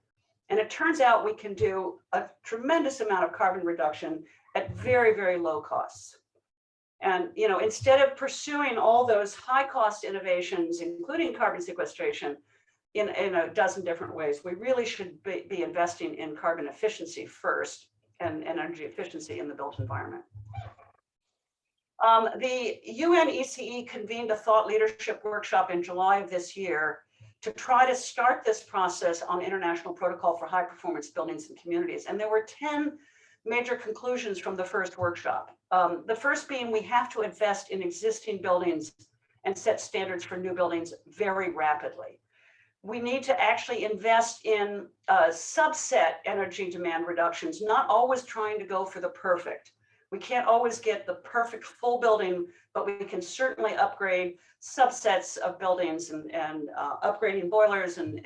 And it turns out we can do a tremendous amount of carbon reduction at very, very low costs. And instead of pursuing all those high cost innovations, including carbon sequestration, in a dozen different ways, we really should be investing in carbon efficiency first and energy efficiency in the built environment. The UNECE convened a thought leadership workshop in July of this year to try to start this process on international protocol for high performance buildings and communities. And there were 10 major conclusions from the first workshop. The first being we have to invest in existing buildings and set standards for new buildings very rapidly. We need to actually invest in subset energy demand reductions, not always trying to go for the perfect. We can't always get the perfect full building, but we can certainly upgrade subsets of buildings and upgrading boilers and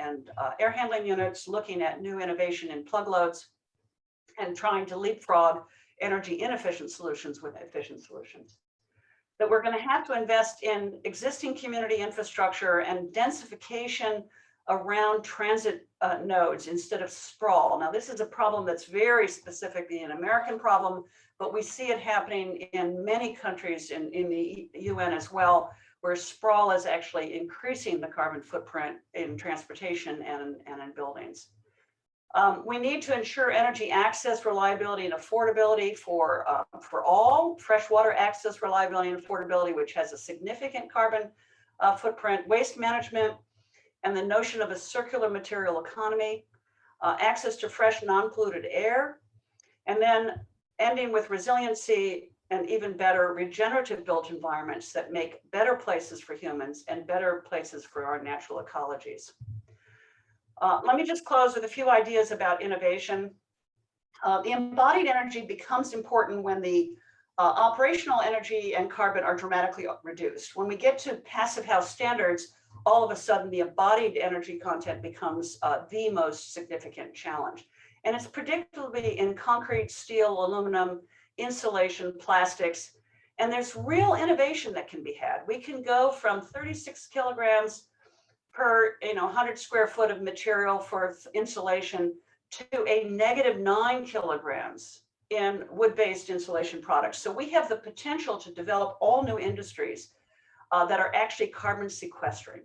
air handling units, looking at new innovation in plug loads, and trying to leapfrog energy inefficient solutions with efficient solutions. that we're going to have to invest in existing community infrastructure and densification around transit nodes instead of sprawl. Now, this is a problem that's very specifically an American problem, but we see it happening in many countries in the UN as well, where sprawl is actually increasing the carbon footprint in transportation and in buildings. We need to ensure energy access, reliability, and affordability for all, freshwater access, reliability, and affordability, which has a significant carbon footprint, waste management, and the notion of a circular material economy, access to fresh, non-polluted air, and then ending with resiliency and even better regenerative built environments that make better places for humans and better places for our natural ecologies. Let me just close with a few ideas about innovation. The embodied energy becomes important when the operational energy and carbon are dramatically reduced. When we get to passive house standards, all of a sudden the embodied energy content becomes the most significant challenge. And it's predictably in concrete, steel, aluminum, insulation, plastics, and there's real innovation that can be had. We can go from 36 kilograms per 100 square foot of material for insulation to a -9 kilograms in wood-based insulation products. So we have the potential to develop all new industries that are actually carbon sequestering.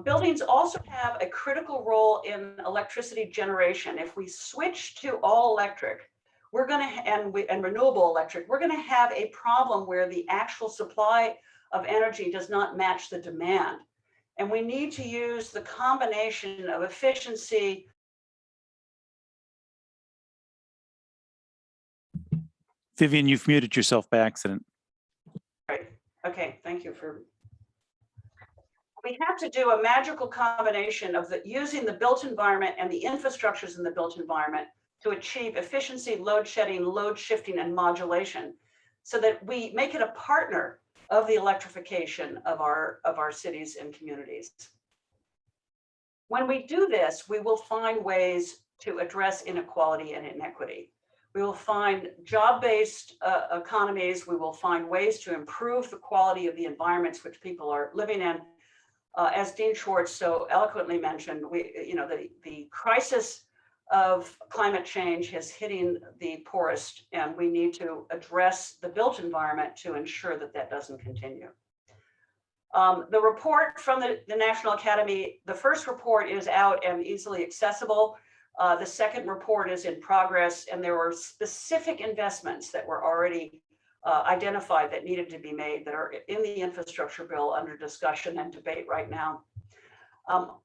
Buildings also have a critical role in electricity generation. If we switch to all electric, we're going to, and renewable electric, we're going to have a problem where the actual supply of energy does not match the demand. And we need to use the combination of efficiency. Vivian, you've muted yourself by accident. Right. Okay, thank you for. We have to do a magical combination of using the built environment and the infrastructures in the built environment to achieve efficiency, load shedding, load shifting, and modulation, so that we make it a partner of the electrification of our cities and communities. When we do this, we will find ways to address inequality and inequity. We will find job-based economies. We will find ways to improve the quality of the environments which people are living in. As Dean Schwartz so eloquently mentioned, the crisis of climate change is hitting the poorest, and we need to address the built environment to ensure that that doesn't continue. The report from the National Academy, the first report is out and easily accessible. The second report is in progress, and there were specific investments that were already identified that needed to be made that are in the infrastructure bill under discussion and debate right now.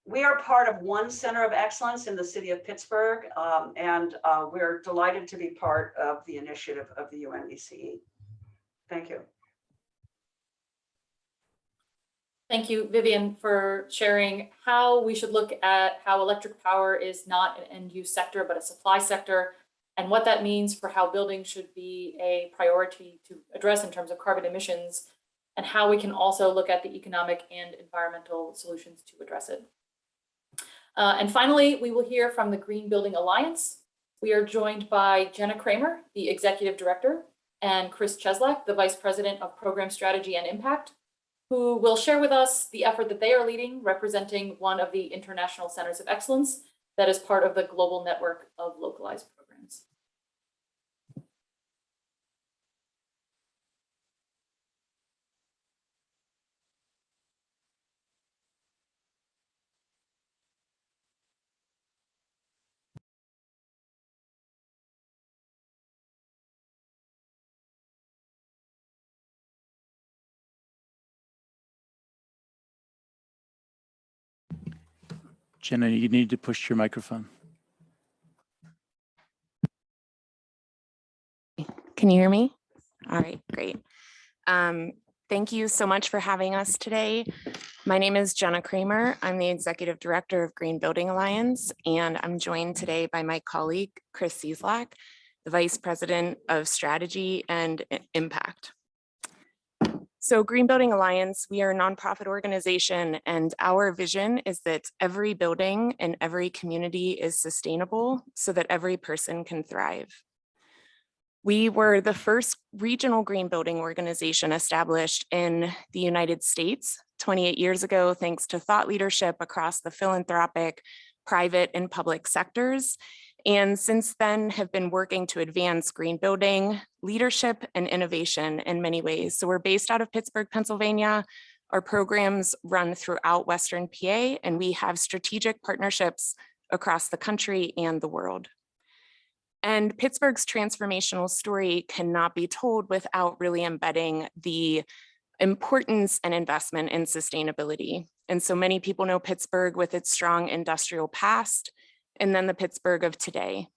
We are part of one center of excellence in the city of Pittsburgh, and we're delighted to be part of the initiative of the UNECE. Thank you. Thank you, Vivian, for sharing how we should look at how electric power is not an end-use sector, but a supply sector, and what that means for how buildings should be a priority to address in terms of carbon emissions, and how we can also look at the economic and environmental solutions to address it. And finally, we will hear from the Green Building Alliance. We are joined by Jenna Kramer, the Executive Director, and Chris Cheslak, the Vice President of Program Strategy and Impact, who will share with us the effort that they are leading, representing one of the International Centers of Excellence that is part of the global network of localized programs. Jenna, you need to push your microphone. Can you hear me? All right, great. Thank you so much for having us today. My name is Jenna Kramer. I'm the Executive Director of Green Building Alliance, and I'm joined today by my colleague, Chris Cheslak, the Vice President of Strategy and Impact. So Green Building Alliance, we are a nonprofit organization, and our vision is that every building and every community is sustainable so that every person can thrive. We were the first regional green building organization established in the United States 28 years ago, thanks to thought leadership across the philanthropic, private, and public sectors. And since then have been working to advance green building, leadership, and innovation in many ways. So we're based out of Pittsburgh, Pennsylvania. Our programs run throughout Western PA, and we have strategic partnerships across the country and the world. And Pittsburgh's transformational story cannot be told without really embedding the importance and investment in sustainability. And so many people know Pittsburgh with its strong industrial past, and then the Pittsburgh of today.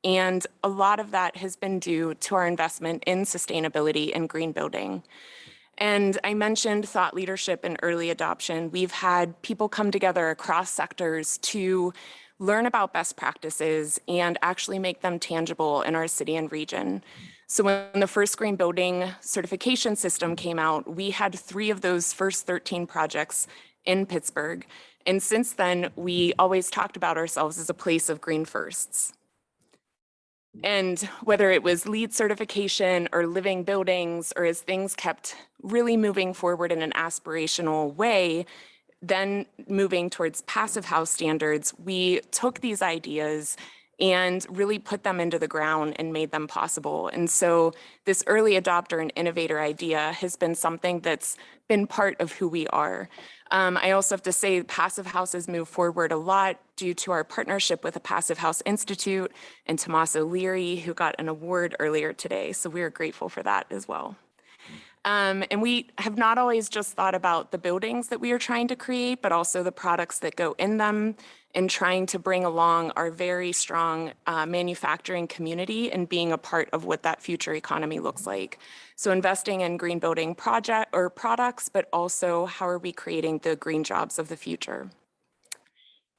And a lot of that has been due to our investment in sustainability and green building. And I mentioned thought leadership and early adoption. We've had people come together across sectors to learn about best practices and actually make them tangible in our city and region. So when the first green building certification system came out, we had 3 of those first 13 projects in Pittsburgh. And since then, we always talked about ourselves as a place of green firsts. And whether it was LEED certification or living buildings, or as things kept really moving forward in an aspirational way, then moving towards passive house standards, we took these ideas and really put them into the ground and made them possible. And so this early adopter and innovator idea has been something that's been part of who we are. I also have to say passive houses move forward a lot due to our partnership with the Passive House Institute and Tomas O'Leary, who got an award earlier today. So we are grateful for that as well. And we have not always just thought about the buildings that we are trying to create, but also the products that go in them, and trying to bring along our very strong manufacturing community and being a part of what that future economy looks like. So investing in green building project or products, but also how are we creating the green jobs of the future?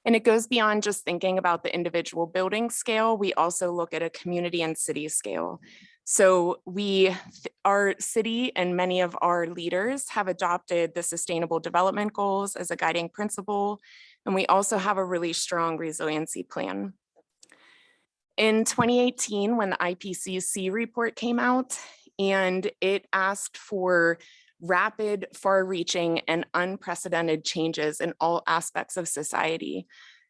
And it goes beyond just thinking about the individual building scale. We also look at a community and city scale. So our city and many of our leaders have adopted the Sustainable Development Goals as a guiding principle. And we also have a really strong resiliency plan. In 2018, when the IPCC report came out, and it asked for rapid, far-reaching, and unprecedented changes in all aspects of society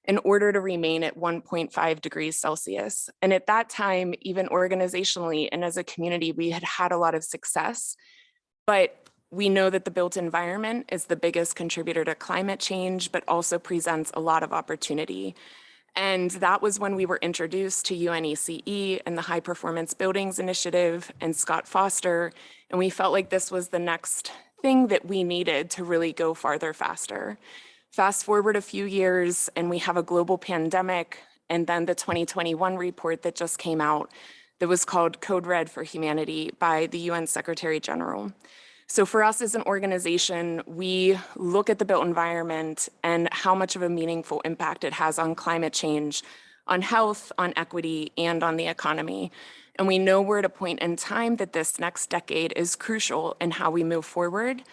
in order to remain at 1.5 degrees Celsius. And at that time, even organizationally and as a community, we had had a lot of success, but we know that the built environment is the biggest contributor to climate change, but also presents a lot of opportunity. And that was when we were introduced to UNECE and the High Performance Buildings Initiative and Scott Foster. And we felt like this was the next thing that we needed to really go farther faster. Fast forward a few years and we have a global pandemic, and then the 2021 report that just came out that was called Code Red for Humanity by the UN Secretary General. So for us as an organization, we look at the built environment and how much of a meaningful impact it has on climate change, on health, on equity, and on the economy. And we know we're at a point in time that this next decade is crucial in how we move forward.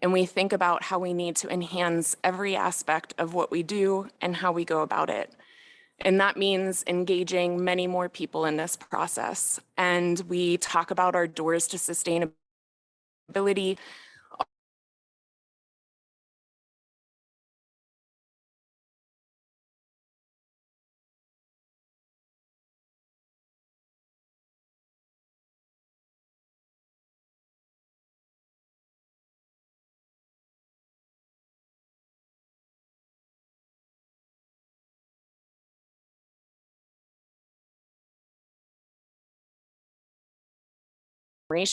And we think about how we need to enhance every aspect of what we do and how we go about it. And that means engaging many more people in this process. And we talk about our doors to sustainability.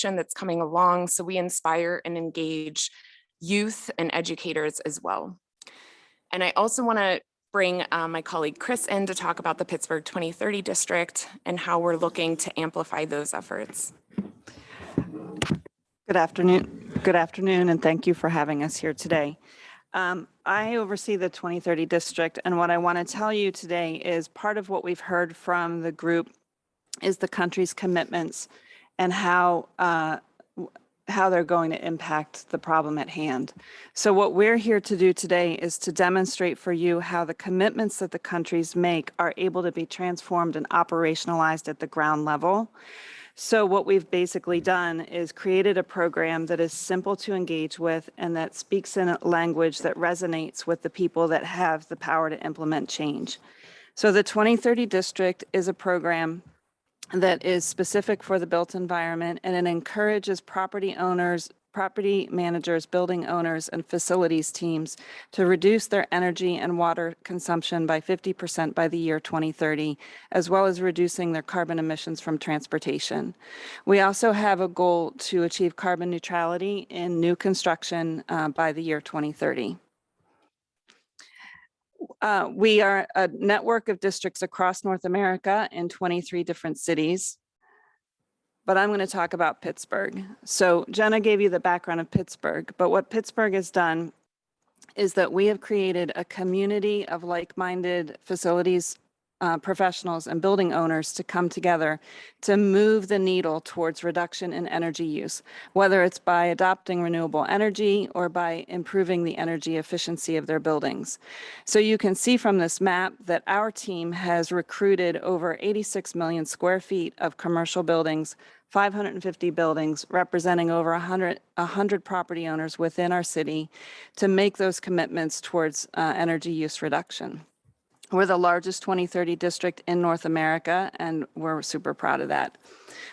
That's coming along, so we inspire and engage youth and educators as well. And I also want to bring my colleague Chris in to talk about the Pittsburgh 2030 district and how we're looking to amplify those efforts. Good afternoon, and thank you for having us here today. I oversee the 2030 district, and what I want to tell you today is part of what we've heard from the group is the country's commitments and how they're going to impact the problem at hand. So what we're here to do today is to demonstrate for you how the commitments that the countries make are able to be transformed and operationalized at the ground level. So what we've basically done is created a program that is simple to engage with and that speaks in a language that resonates with the people that have the power to implement change. So the 2030 district is a program that is specific for the built environment, and it encourages property owners, property managers, building owners, and facilities teams to reduce their energy and water consumption by 50% by the year 2030, as well as reducing their carbon emissions from transportation. We also have a goal to achieve carbon neutrality in new construction by the year 2030. We are a network of districts across North America in 23 different cities. But I'm going to talk about Pittsburgh. So Jenna gave you the background of Pittsburgh, but what Pittsburgh has done is that we have created a community of like-minded facilities professionals and building owners to come together to move the needle towards reduction in energy use, whether it's by adopting renewable energy or by improving the energy efficiency of their buildings. So you can see from this map that our team has recruited over 86 million square feet of commercial buildings, 550 buildings representing over 100 property owners within our city to make those commitments towards energy use reduction. We're the largest 2030 district in North America, and we're super proud of that.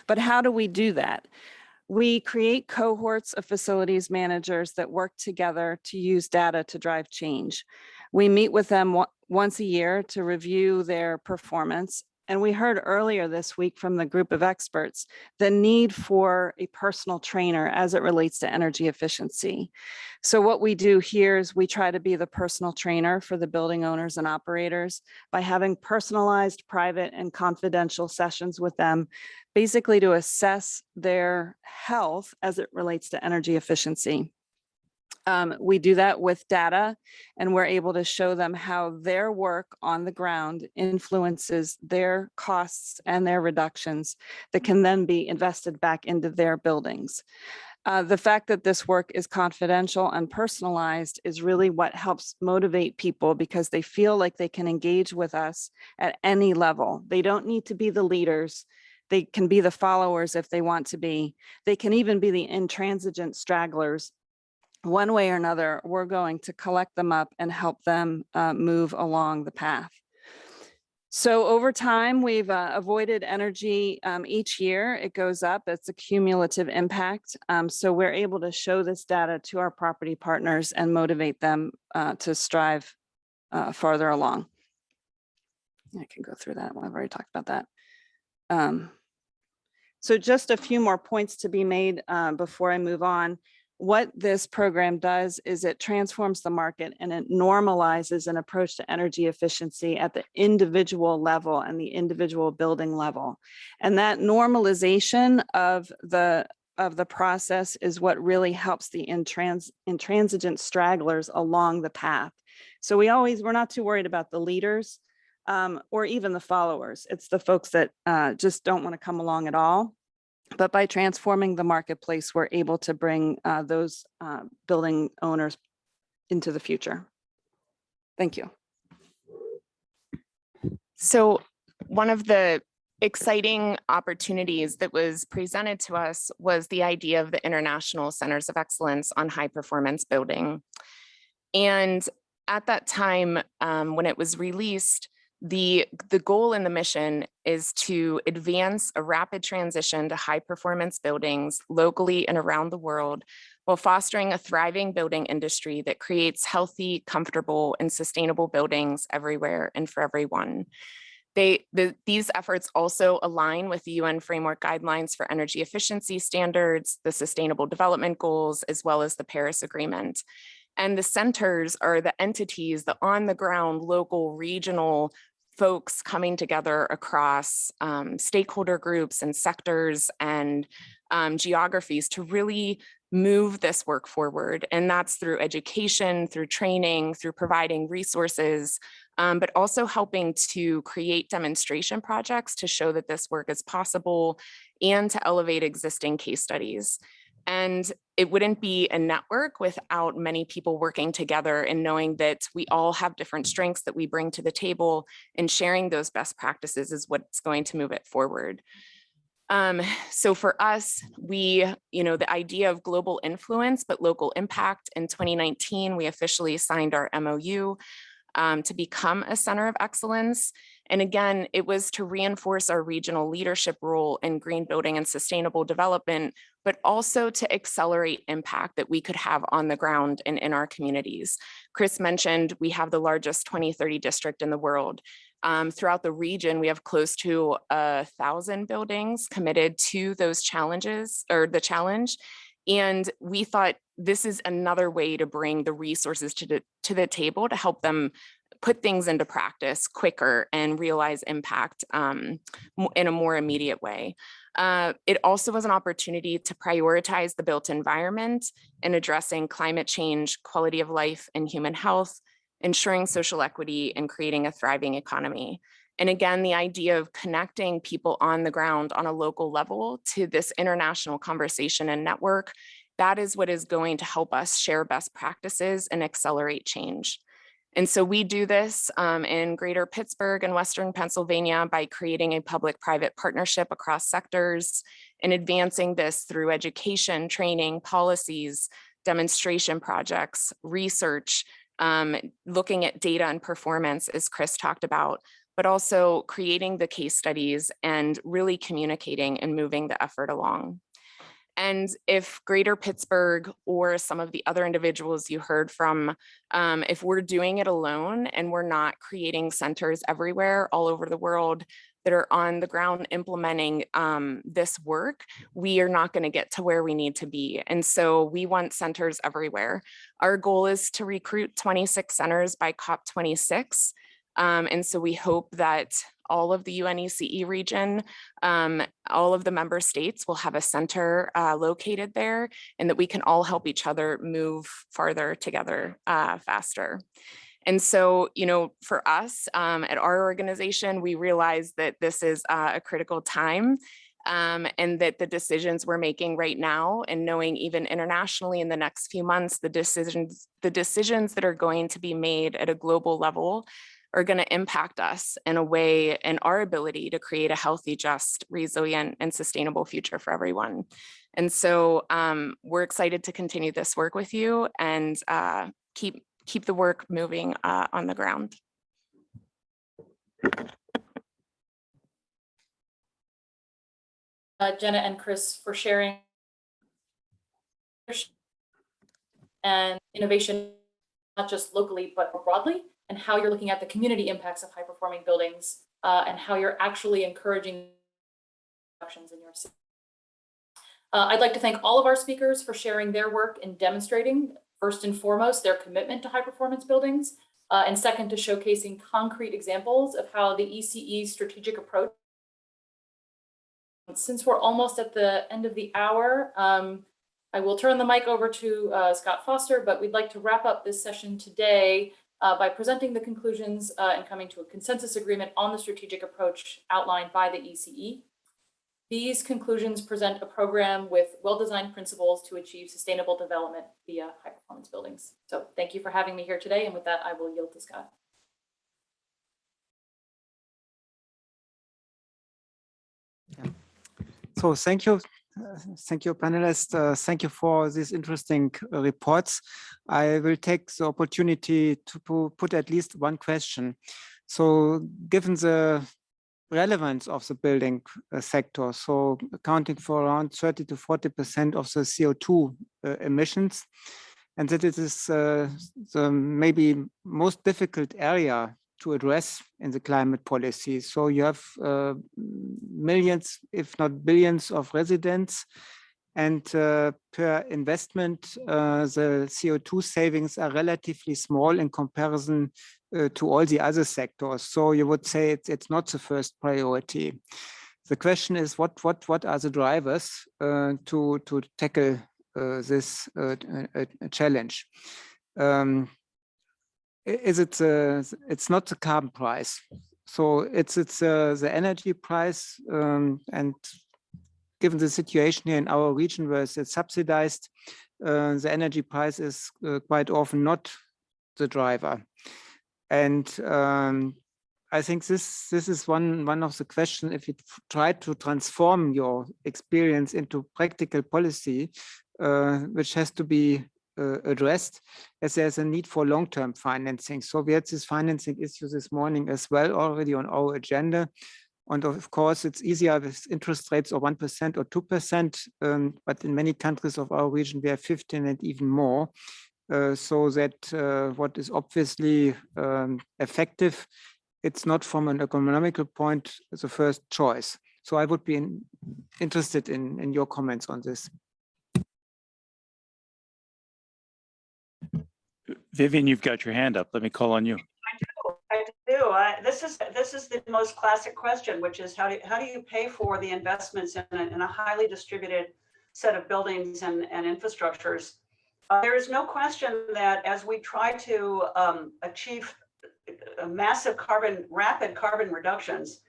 But how do we do that? We create cohorts of facilities managers that work together to use data to drive change. We meet with them once a year to review their performance. And we heard earlier this week from the group of experts the need for a personal trainer as it relates to energy efficiency. So what we do here is we try to be the personal trainer for the building owners and operators by having personalized, private, and confidential sessions with them, basically to assess their health as it relates to energy efficiency. We do that with data, and we're able to show them how their work on the ground influences their costs and their reductions that can then be invested back into their buildings. The fact that this work is confidential and personalized is really what helps motivate people because they feel like they can engage with us at any level. They don't need to be the leaders. They can be the followers if they want to be. They can even be the intransigent stragglers. One way or another, we're going to collect them up and help them move along the path. So over time, we've avoided energy each year. It goes up. It's a cumulative impact. So we're able to show this data to our property partners and motivate them to strive farther along. I can go through that. I've already talked about that. So just a few more points to be made before I move on. What this program does is it transforms the market and it normalizes an approach to energy efficiency at the individual level and the individual building level. And that normalization of the process is what really helps the intransigent stragglers along the path. So we're not too worried about the leaders or even the followers. It's the folks that just don't want to come along at all. But by transforming the marketplace, we're able to bring those building owners into the future. Thank you. So one of the exciting opportunities that was presented to us was the idea of the International Centers of Excellence on High Performance Building. And at that time, when it was released, the goal in the mission is to advance a rapid transition to high performance buildings locally and around the world while fostering a thriving building industry that creates healthy, comfortable, and sustainable buildings everywhere and for everyone. These efforts also align with the UN Framework Guidelines for Energy Efficiency Standards, the Sustainable Development Goals, as well as the Paris Agreement. And the centers are the entities, the on-the-ground, local, regional folks coming together across stakeholder groups and sectors and geographies to really move this work forward. And that's through education, through training, through providing resources, but also helping to create demonstration projects to show that this work is possible and to elevate existing case studies. And it wouldn't be a network without many people working together and knowing that we all have different strengths that we bring to the table, and sharing those best practices is what's going to move it forward. So for us, the idea of global influence, but local impact, in 2019, we officially signed our MOU to become a center of excellence. And again, it was to reinforce our regional leadership role in green building and sustainable development, but also to accelerate impact that we could have on the ground and in our communities. Chris mentioned we have the largest 2030 district in the world. Throughout the region, we have close to 1,000 buildings committed to those challenges, or the challenge. And we thought this is another way to bring the resources to the table to help them put things into practice quicker and realize impact in a more immediate way. It also was an opportunity to prioritize the built environment in addressing climate change, quality of life, and human health, ensuring social equity, and creating a thriving economy. And again, the idea of connecting people on the ground on a local level to this international conversation and network, that is what is going to help us share best practices and accelerate change. And so we do this in greater Pittsburgh and Western Pennsylvania by creating a public-private partnership across sectors and advancing this through education, training, policies, demonstration projects, research, looking at data and performance, as Chris talked about, but also creating the case studies and really communicating and moving the effort along. And if Greater Pittsburgh or some of the other individuals you heard from, if we're doing it alone and we're not creating centers everywhere all over the world that are on the ground implementing this work, we are not going to get to where we need to be. And so we want centers everywhere. Our goal is to recruit 26 centers by COP26. And so we hope that all of the UNECE region, all of the member states will have a center located there, and that we can all help each other move farther together faster. And so, for us at our organization, we realize that this is a critical time, and that the decisions we're making right now, and knowing even internationally in the next few months, the decisions that are going to be made at a global level are going to impact us in a way, and our ability to create a healthy, just, resilient, and sustainable future for everyone. And so we're excited to continue this work with you and keep the work moving on the ground. Jenna and Chris, for sharing and innovation, not just locally, but more broadly, and how you're looking at the community impacts of high-performing buildings and how you're actually encouraging actions in your city. I'd like to thank all of our speakers for sharing their work in demonstrating, first and foremost, their commitment to high-performance buildings, and second, to showcasing concrete examples of how the ECE strategic approach. Since we're almost at the end of the hour, I will turn the mic over to Scott Foster, but we'd like to wrap up this session today by presenting the conclusions and coming to a consensus agreement on the strategic approach outlined by the ECE. These conclusions present a program with well-designed principles to achieve sustainable development via high-performance buildings. So thank you for having me here today. And with that, I will yield to Scott. So thank you, panelists. Thank you for these interesting reports. I will take the opportunity to put at least one question. So given the relevance of the building sector, so accounting for around 30 to 40% of the CO2 emissions, and that it is the maybe most difficult area to address in the climate policy. So you have millions, if not billions, of residents, and per investment, the CO2 savings are relatively small in comparison to all the other sectors. So you would say it's not the first priority. The question is, what are the drivers to tackle this challenge? It's not the carbon price, so it's the energy price, and given the situation here in our region where it's subsidized, the energy price is quite often not the driver. And I think this is one of the questions. If you try to transform your experience into practical policy, which has to be addressed, as there's a need for long-term financing. So we had this financing issue this morning as well already on our agenda. And of course, it's easier with interest rates of 1% or 2%, but in many countries of our region, we have 15 and even more. So that what is obviously effective, it's not from an economical point the first choice. So I would be interested in your comments on this. Vivian, you've got your hand up. Let me call on you. I do. This is the most classic question, which is how do you pay for the investments in a highly distributed set of buildings and infrastructures? There is no question that as we try to achieve massive rapid carbon reductions,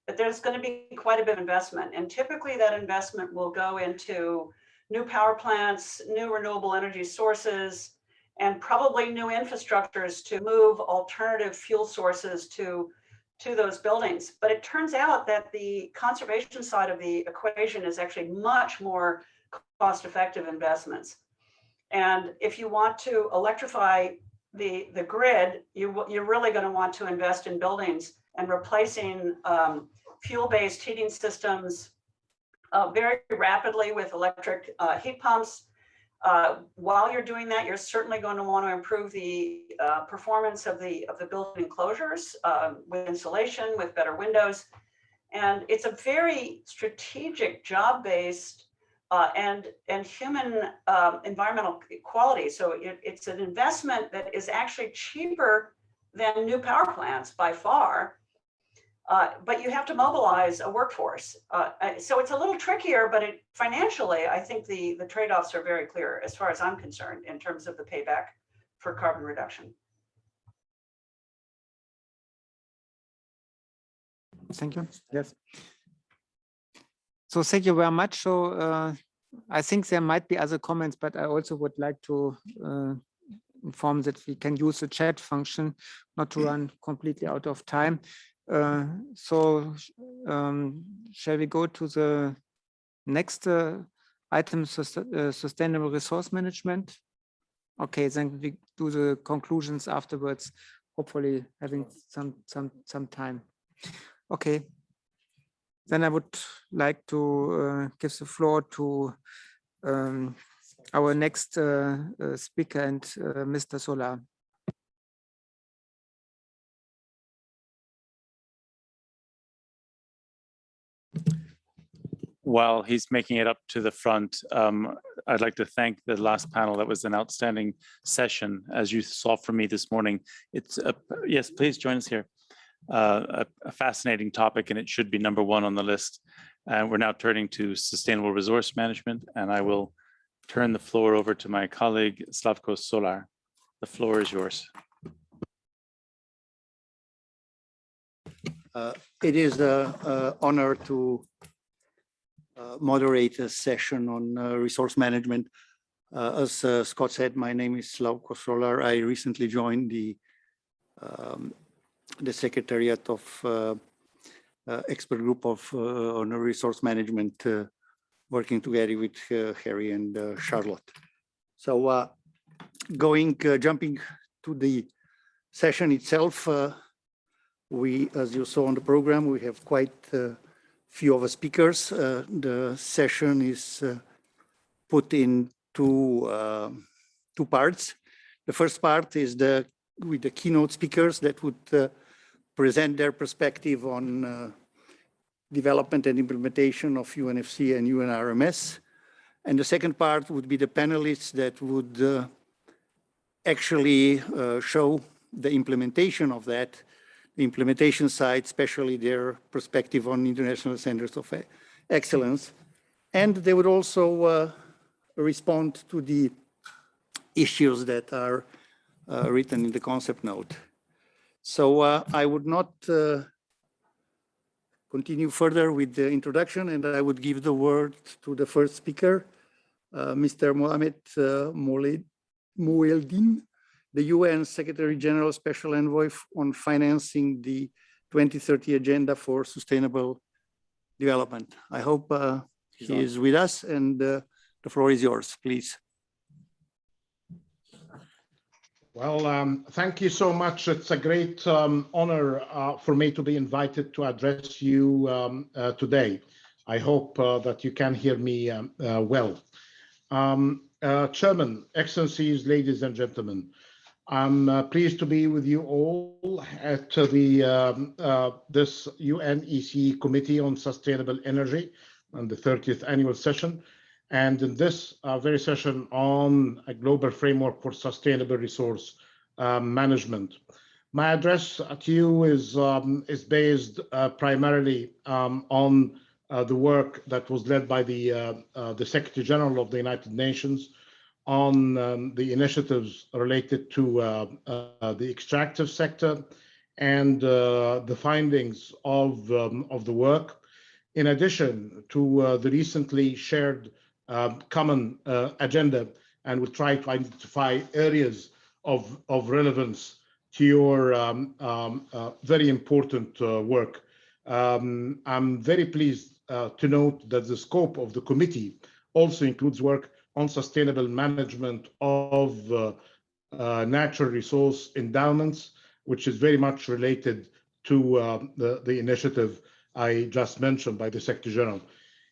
that there's going to be quite a bit of investment. And typically that investment will go into new power plants, new renewable energy sources, and probably new infrastructures to move alternative fuel sources to those buildings. But it turns out that the conservation side of the equation is actually much more cost-effective investments. And if you want to electrify the grid, you're really going to want to invest in buildings and replacing fuel-based heating systems very rapidly with electric heat pumps. While you're doing that, you're certainly going to want to improve the performance of the building enclosures with insulation, with better windows. And it's a very strategic, job-based and human environmental quality. So it's an investment that is actually cheaper than new power plants by far. But you have to mobilize a workforce. So it's a little trickier, but financially, I think the trade-offs are very clear as far as I'm concerned in terms of the payback for carbon reduction. Thank you. Yes. So thank you very much. So I think there might be other comments, but I also would like to inform that we can use the chat function, not to run completely out of time. So shall we go to the next item, sustainable resource management? Okay, then we do the conclusions afterwards, hopefully having some time. Okay, then I would like to give the floor to our next speaker and Mr. Solar. While he's making it up to the front, I'd like to thank the last panel. That was an outstanding session, as you saw from me this morning. It's yes, please join us here. A fascinating topic, and it should be number one on the list. And we're now turning to sustainable resource management, and I will turn the floor over to my colleague, Slavko Solar. The floor is yours. It is an honor to moderate a session on resource management. As Scott said, my name is Slavko Solar. I recently joined the Secretariat of expert group on resource management, working together with Harry and Charlotte. So jumping to the session itself, we, as you saw on the program, we have quite a few of the speakers. The session is put in two parts. The first part is with the keynote speakers that would present their perspective on development and implementation of UNFC and UNRMS. And the second part would be the panelists that would actually show the implementation of that, the implementation side, especially their perspective on international centers of excellence. And they would also respond to the issues that are written in the concept note. So I would not continue further with the introduction, and I would give the word to the first speaker, Mr. Mohamed Moueldine, the UN Secretary General Special Envoy on financing the 2030 Agenda for Sustainable Development. I hope he is with us, and the floor is yours, please. Well, thank you so much. It's a great honor for me to be invited to address you today. I hope that you can hear me well. Chairman, Excellencies, ladies and gentlemen, I'm pleased to be with you all at this UNECE Committee on Sustainable Energy on the 30th annual session, and in this very session on a global framework for sustainable resource management. My address to you is based primarily on the work that was led by the Secretary General of the United Nations on the initiatives related to the extractive sector and the findings of the work, in addition to the recently shared common agenda, and we'll try to identify areas of relevance to your very important work. I'm very pleased to note that the scope of the committee also includes work on sustainable management of natural resource endowments, which is very much related to the initiative I just mentioned by the Secretary General.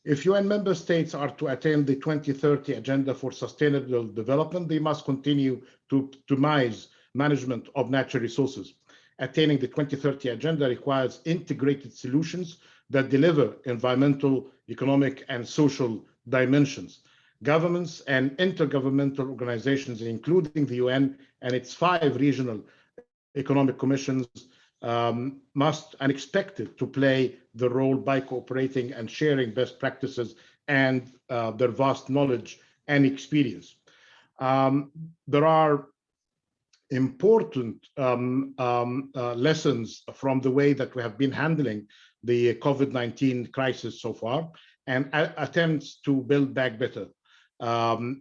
If UN member states are to attain the 2030 Agenda for Sustainable Development, they must continue to optimize management of natural resources. Attaining the 2030 Agenda requires integrated solutions that deliver environmental, economic, and social dimensions. Governments and intergovernmental organizations, including the UN and its 5 regional economic commissions, must and expected to play the role by cooperating and sharing best practices and their vast knowledge and experience. There are important lessons from the way that we have been handling the COVID-19 crisis so far, and attempts to build back better.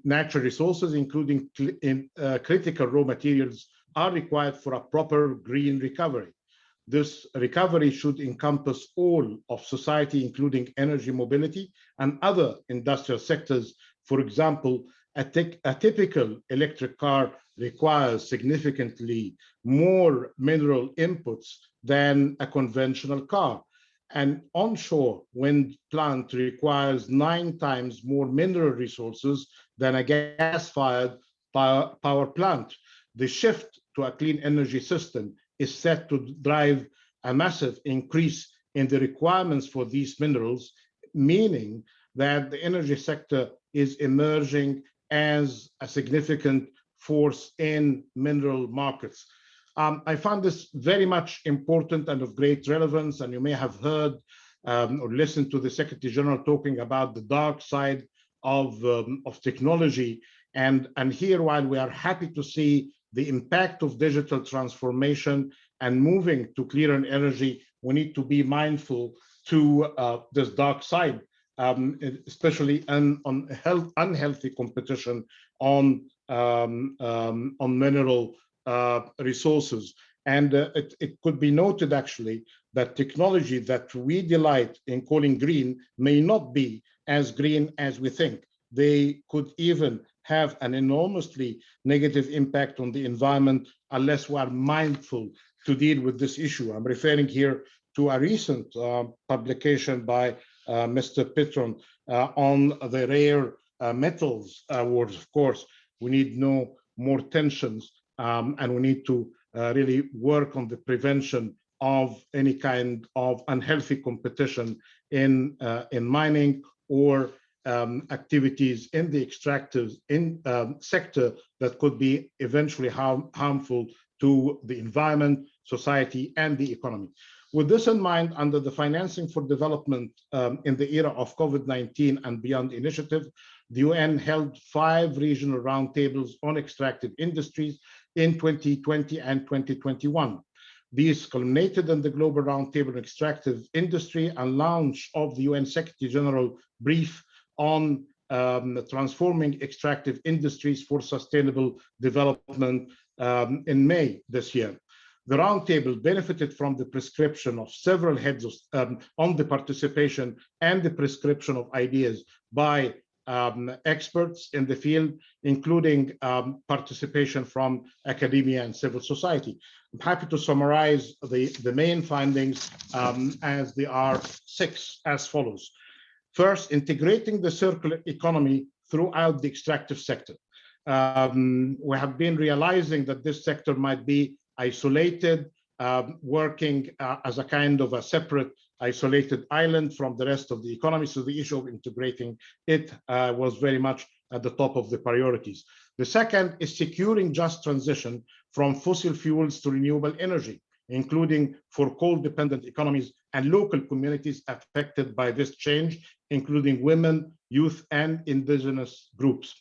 Natural resources, including critical raw materials, are required for a proper green recovery. This recovery should encompass all of society, including energy, mobility, and other industrial sectors. For example, a typical electric car requires significantly more mineral inputs than a conventional car. An onshore wind plant requires 9 times more mineral resources than a gas-fired power plant. The shift to a clean energy system is set to drive a massive increase in the requirements for these minerals, meaning that the energy sector is emerging as a significant force in mineral markets. I found this very much important and of great relevance, and you may have heard or listened to the Secretary General talking about the dark side of technology. And here, while we are happy to see the impact of digital transformation and moving to cleaner energy, we need to be mindful to this dark side, especially on unhealthy competition on mineral resources. And it could be noted actually that technology that we delight in calling green may not be as green as we think. They could even have an enormously negative impact on the environment unless we are mindful to deal with this issue. I'm referring here to a recent publication by Mr. Pitcher on the rare metals awards. Of course, we need no more tensions, and we need to really work on the prevention of any kind of unhealthy competition in mining or activities in the extractive sector that could be eventually harmful to the environment, society, and the economy. With this in mind, under the Financing for Development in the Era of COVID-19 and Beyond initiative, the UN held 5 regional roundtables on extractive industries in 2020 and 2021. These culminated in the Global Roundtable on Extractive Industry and launch of the UN Secretary General brief on transforming extractive industries for sustainable development in May this year. The roundtable benefited from the prescription of several heads on the participation and the prescription of ideas by experts in the field, including participation from academia and civil society. I'm happy to summarize the main findings as they are 6 as follows. First, integrating the circular economy throughout the extractive sector. We have been realizing that this sector might be isolated, working as a kind of a separate isolated island from the rest of the economy. So the issue of integrating it was very much at the top of the priorities. The second is securing just transition from fossil fuels to renewable energy, including for coal-dependent economies and local communities affected by this change, including women, youth, and indigenous groups.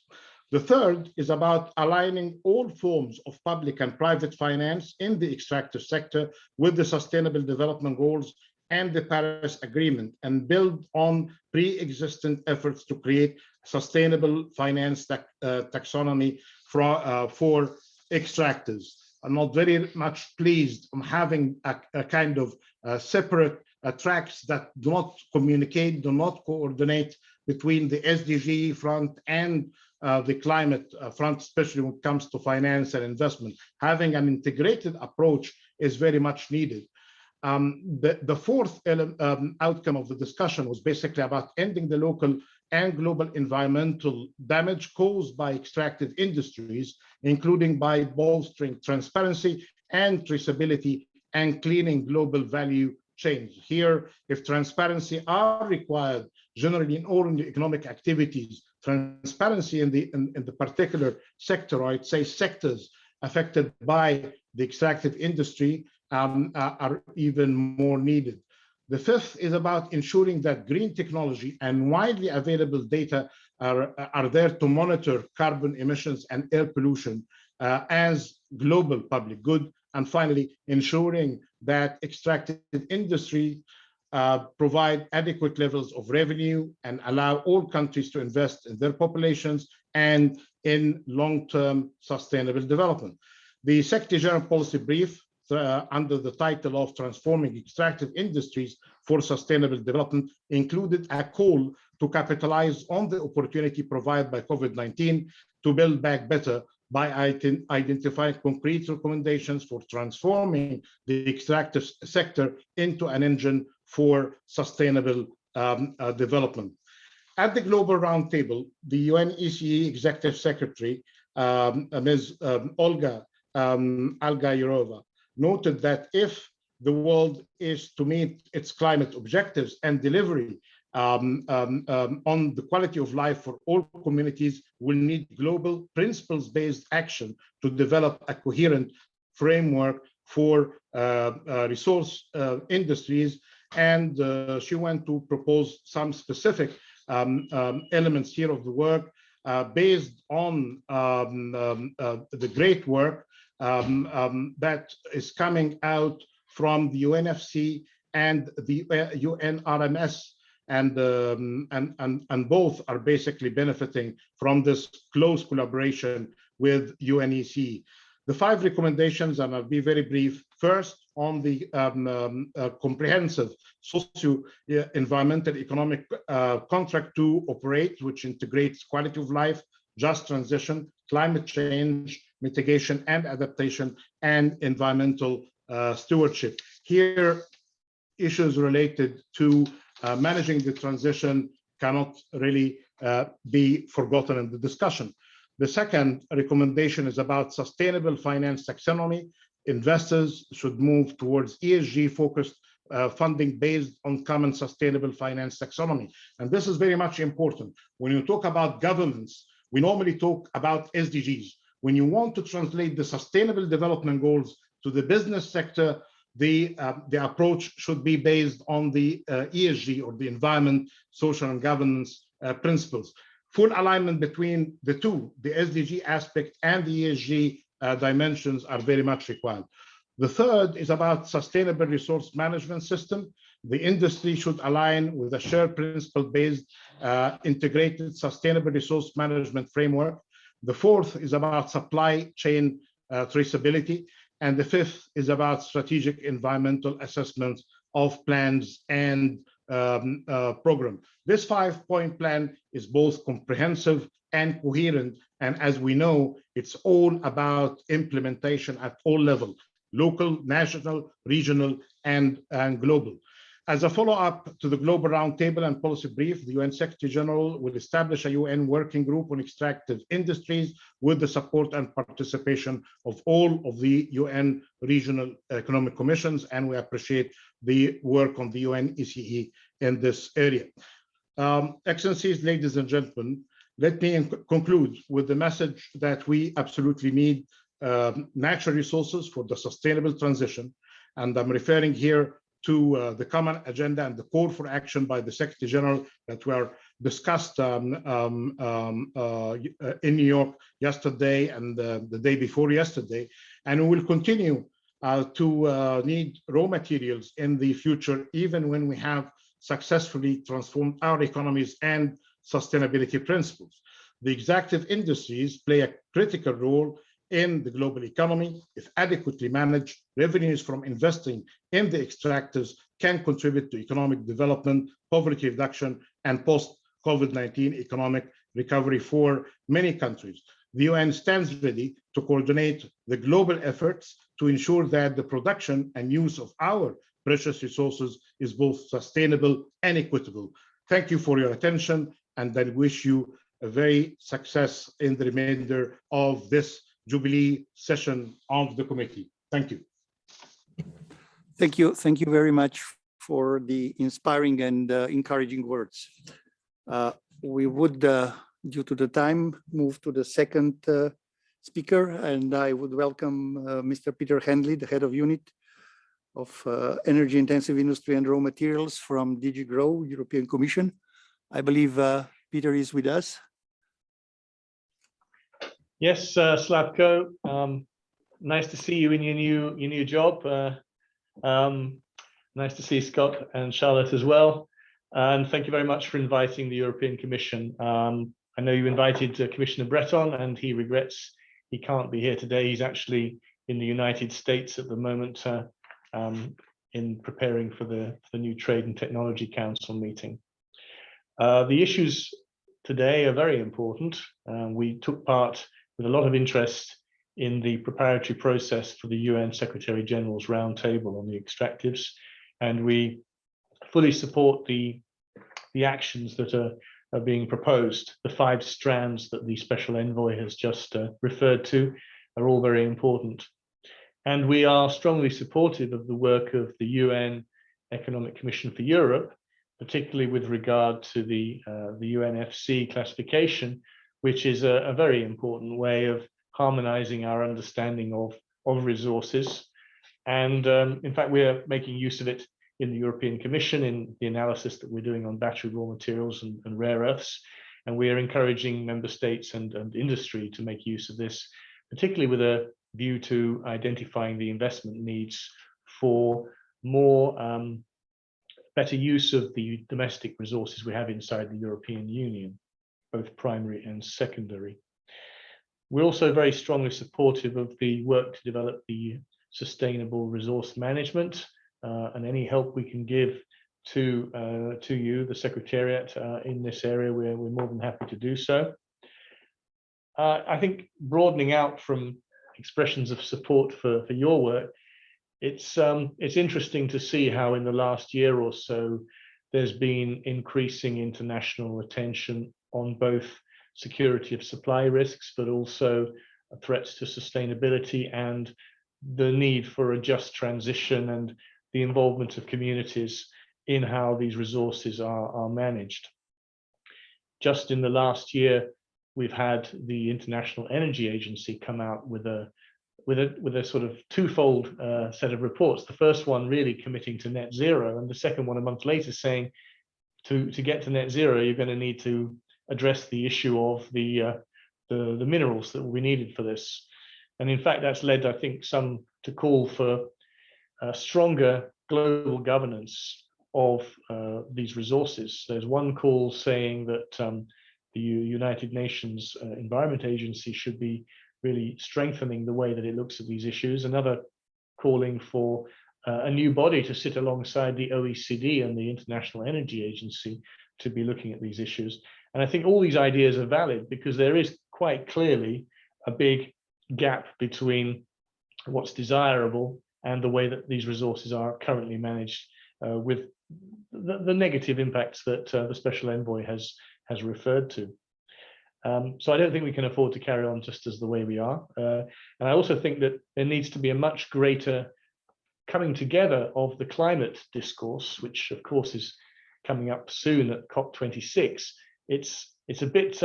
The third is about aligning all forms of public and private finance in the extractive sector with the Sustainable Development Goals and the Paris Agreement, and build on pre-existing efforts to create sustainable finance taxonomy for extractors. I'm not very much pleased on having a kind of separate tracks that do not communicate, do not coordinate between the SDG front and the climate front, especially when it comes to finance and investment. Having an integrated approach is very much needed. The fourth outcome of the discussion was basically about ending the local and global environmental damage caused by extractive industries, including by bolstering transparency and traceability and cleaning global value chains. Here, if transparency are required generally in all the economic activities, transparency in the particular sector, or I'd say sectors affected by the extractive industry are even more needed. The fifth is about ensuring that green technology and widely available data are there to monitor carbon emissions and air pollution as global public good. And finally, ensuring that extractive industry provide adequate levels of revenue and allow all countries to invest in their populations and in long-term sustainable development. The Secretary General Policy Brief under the title of Transforming Extractive Industries for Sustainable Development included a call to capitalize on the opportunity provided by COVID-19 to build back better by identifying concrete recommendations for transforming the extractive sector into an engine for sustainable development. At the Global Roundtable, the UNECE Executive Secretary, Ms. Olga Algayurova, noted that if the world is to meet its climate objectives and delivery on the quality of life for all communities, will need global principles-based action to develop a coherent framework for resource industries. And she went to propose some specific elements here of the work based on the great work that is coming out from the UNFC and the UNRMS, and both are basically benefiting from this close collaboration with UNECE. The 5 recommendations, and I'll be very brief. First, on the comprehensive socio-environmental economic contract to operate, which integrates quality of life, just transition, climate change, mitigation and adaptation, and environmental stewardship. Here, issues related to managing the transition cannot really be forgotten in the discussion. The second recommendation is about sustainable finance taxonomy. Investors should move towards ESG-focused funding based on common sustainable finance taxonomy. And this is very much important. When you talk about governments, we normally talk about SDGs. When you want to translate the Sustainable Development Goals to the business sector, the approach should be based on the ESG, or the environment, social and governance principles. Full alignment between the two, the SDG aspect and the ESG dimensions, are very much required. The third is about sustainable resource management system. The industry should align with a shared principle-based integrated sustainable resource management framework. The fourth is about supply chain traceability. And the fifth is about strategic environmental assessments of plans and program. This 5-point plan is both comprehensive and coherent. And as we know, it's all about implementation at all levels, local, national, regional, and global. As a follow-up to the Global Roundtable and Policy Brief, the UN Secretary General will establish a UN working group on extractive industries with the support and participation of all of the UN regional economic commissions, and we appreciate the work on the UNECE in this area. Excellencies, ladies and gentlemen, let me conclude with the message that we absolutely need natural resources for the sustainable transition, and I'm referring here to the common agenda and the call for action by the Secretary General that were discussed in New York yesterday and the day before yesterday. And we will continue to need raw materials in the future, even when we have successfully transformed our economies and sustainability principles. The extractive industries play a critical role in the global economy. If adequately managed, revenues from investing in the extractives can contribute to economic development, poverty reduction, and post-COVID-19 economic recovery for many countries. The UN stands ready to coordinate the global efforts to ensure that the production and use of our precious resources is both sustainable and equitable. Thank you for your attention, and I wish you a very success in the remainder of this Jubilee session of the committee. Thank you. Thank you. Thank you very much for the inspiring and encouraging words. We would, due to the time, move to the second speaker, and I would welcome Mr. Peter Henley, the head of unit of energy intensive industry and raw materials from DG GROW, European Commission. I believe Peter is with us. Yes, Slavko, nice to see you in your new job. Nice to see Scott and Charlotte as well. And thank you very much for inviting the European Commission. I know you invited Commissioner Breton, and he regrets he can't be here today. He's actually in the United States at the moment in preparing for the new Trade and Technology Council meeting. The issues today are very important. We took part with a lot of interest in the preparatory process for the UN Secretary General's Roundtable on the extractives, and we fully support the actions that are being proposed. The 5 strands that the Special Envoy has just referred to are all very important. And we are strongly supportive of the work of the UN Economic Commission for Europe, particularly with regard to the UNFC classification, which is a very important way of harmonizing our understanding of resources. And in fact, we're making use of it in the European Commission in the analysis that we're doing on battery raw materials and rare earths. And we are encouraging member states and industry to make use of this, particularly with a view to identifying the investment needs for more better use of the domestic resources we have inside the European Union, both primary and secondary. We're also very strongly supportive of the work to develop the sustainable resource management, and any help we can give to you, the Secretariat, in this area, we're more than happy to do so. I think broadening out from expressions of support for your work, it's interesting to see how in the last year or so there's been increasing international attention on both security of supply risks, but also threats to sustainability and the need for a just transition and the involvement of communities in how these resources are managed. Just in the last year, we've had the International Energy Agency come out with a sort of twofold set of reports. The first one really committing to net zero, and the second one a month later saying to get to net zero, you're going to need to address the issue of the minerals that will be needed for this. And in fact, that's led, I think, some to call for stronger global governance of these resources. There's one call saying that the United Nations Environment Agency should be really strengthening the way that it looks at these issues. Another calling for a new body to sit alongside the OECD and the International Energy Agency to be looking at these issues. And I think all these ideas are valid because there is quite clearly a big gap between what's desirable and the way that these resources are currently managed, with the negative impacts that the Special Envoy has referred to. So I don't think we can afford to carry on just as the way we are. And I also think that there needs to be a much greater coming together of the climate discourse, which of course is coming up soon at COP26. It's a bit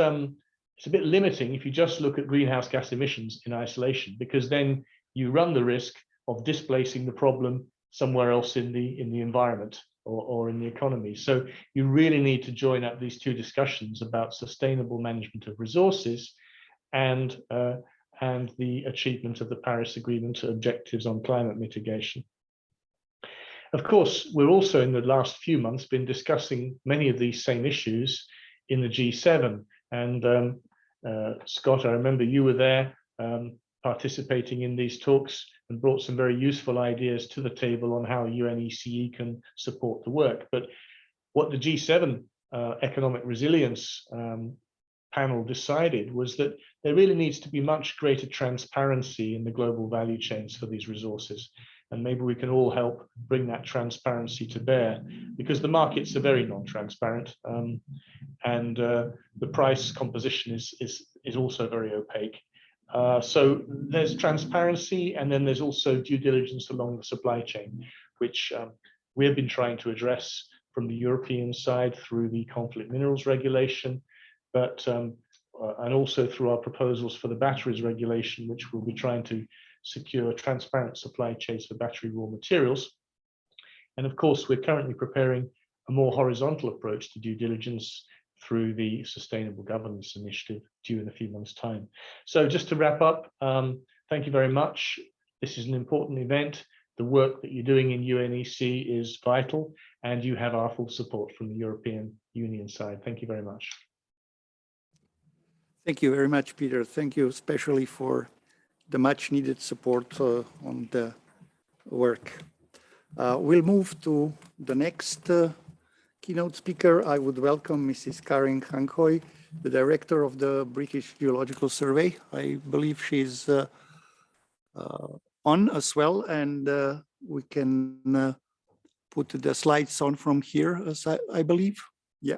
limiting if you just look at greenhouse gas emissions in isolation, because then you run the risk of displacing the problem somewhere else in the environment or in the economy. So you really need to join up these two discussions about sustainable management of resources and the achievement of the Paris Agreement objectives on climate mitigation. Of course, we're also in the last few months been discussing many of these same issues in the G7. And Scott, I remember you were there participating in these talks and brought some very useful ideas to the table on how UNECE can support the work. But what the G7 economic resilience panel decided was that there really needs to be much greater transparency in the global value chains for these resources. And maybe we can all help bring that transparency to bear, because the markets are very non-transparent, and the price composition is also very opaque. So there's transparency, and then there's also due diligence along the supply chain, which we have been trying to address from the European side through the conflict minerals regulation, but and also through our proposals for the batteries regulation, which we'll be trying to secure transparent supply chains for battery raw materials. And of course, we're currently preparing a more horizontal approach to due diligence through the Sustainable Governance Initiative due in a few months' time. So just to wrap up, thank you very much. This is an important event. The work that you're doing in UNECE is vital, and you have our full support from the European Union side. Thank you very much. Thank you very much, Peter. Thank you especially for the much needed support on the work. We'll move to the next keynote speaker. I would welcome Mrs. Karen Hancoy, the director of the British Geological Survey. I believe she's on as well, and we can put the slides on from here, as I believe. Yeah.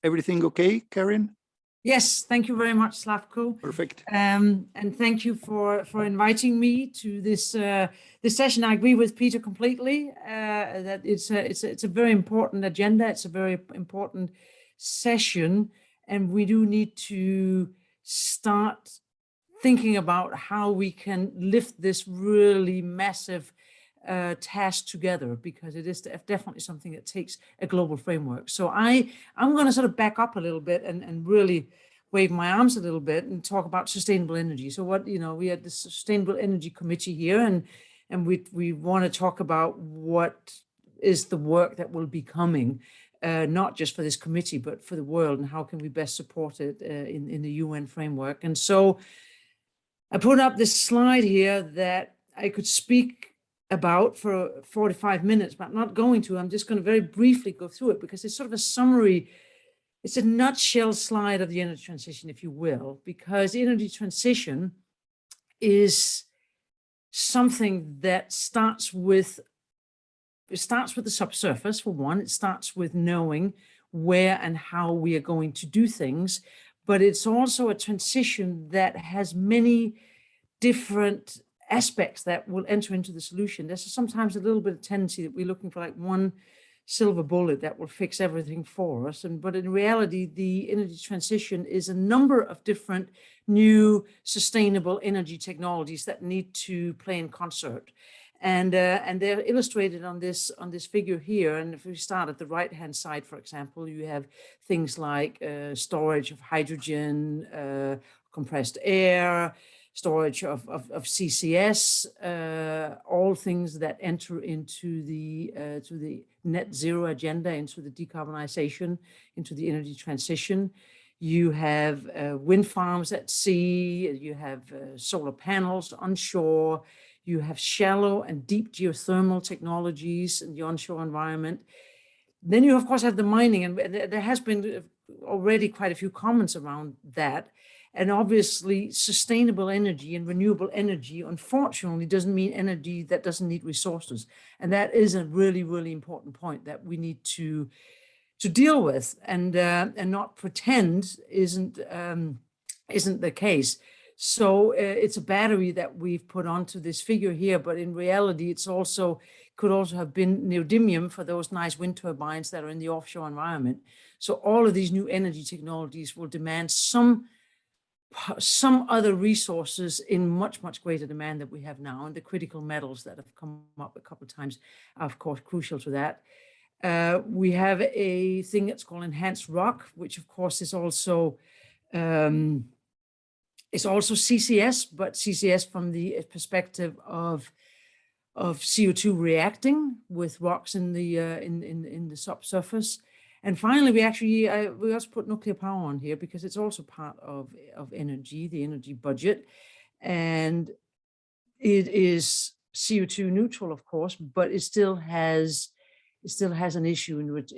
Everything okay, Karen? Yes, thank you very much, Slavko. Perfect. And thank you for inviting me to this this session. I agree with Peter completely that it's a very important agenda. It's a very important session, and we do need to start thinking about how we can lift this really massive task together, because it is definitely something that takes a global framework. So I'm going to sort of back up a little bit and really wave my arms a little bit and talk about sustainable energy. So what, we had the Sustainable Energy Committee here, and we want to talk about what is the work that will be coming, not just for this committee, but for the world, and how can we best support it in the UN framework. And so I put up this slide here that I could speak about for 45 minutes, but I'm not going to. I'm just going to very briefly go through it, because it's sort of a summary. It's a nutshell slide of the energy transition, if you will, because the energy transition is something that starts with the subsurface, for one. It starts with knowing where and how we are going to do things, but it's also a transition that has many different aspects that will enter into the solution. There's sometimes a little bit of tendency that we're looking for like one silver bullet that will fix everything for us. But in reality, the energy transition is a number of different new sustainable energy technologies that need to play in concert. And they're illustrated on this figure here. And if we start at the right-hand side, for example, you have things like storage of hydrogen, compressed air, storage of CCS, all things that enter into the net zero agenda, into the decarbonization, into the energy transition. you have wind farms at sea, you have solar panels onshore, you have shallow and deep geothermal technologies in the onshore environment. Then you, of course, have the mining, and there has been already quite a few comments around that. And obviously, sustainable energy and renewable energy, unfortunately, doesn't mean energy that doesn't need resources. And that is a really, really important point that we need to deal with, and not pretend isn't the case. So it's a battery that we've put onto this figure here, but in reality, it's also could also have been neodymium for those nice wind turbines that are in the offshore environment. So all of these new energy technologies will demand some other resources in much, much greater demand than we have now. And the critical metals that have come up a couple of times are, of course, crucial to that. We have a thing that's called enhanced rock, which of course is also CCS, but CCS from the perspective of CO2 reacting with rocks in the subsurface. And finally, we also put nuclear power on here because it's also part of energy, the energy budget, and it is CO2 neutral, of course, but it still has an issue with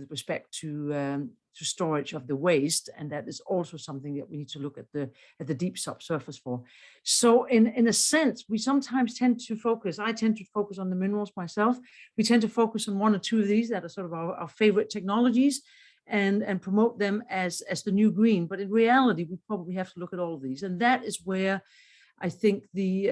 respect to storage of the waste, and that is also something that we need to look at the deep subsurface for. So in a sense, we sometimes tend to focus, I tend to focus on the minerals myself. We tend to focus on one or two of these that are sort of our favorite technologies and promote them as the new green. But in reality, we probably have to look at all of these. And that is where I think the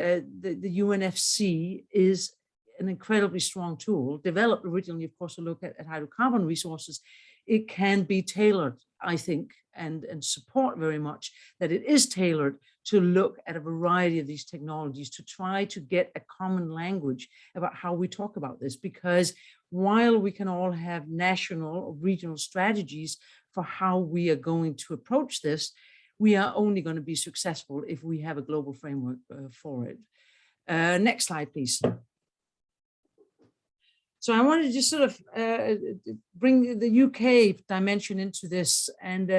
UNFC is an incredibly strong tool, developed originally, of course, to look at hydrocarbon resources. It can be tailored, I think, and support very much that it is tailored to look at a variety of these technologies to try to get a common language about how we talk about this. Because while we can all have national or regional strategies for how we are going to approach this, we are only going to be successful if we have a global framework for it. Next slide, please. So I wanted to just sort of bring the UK dimension into this, and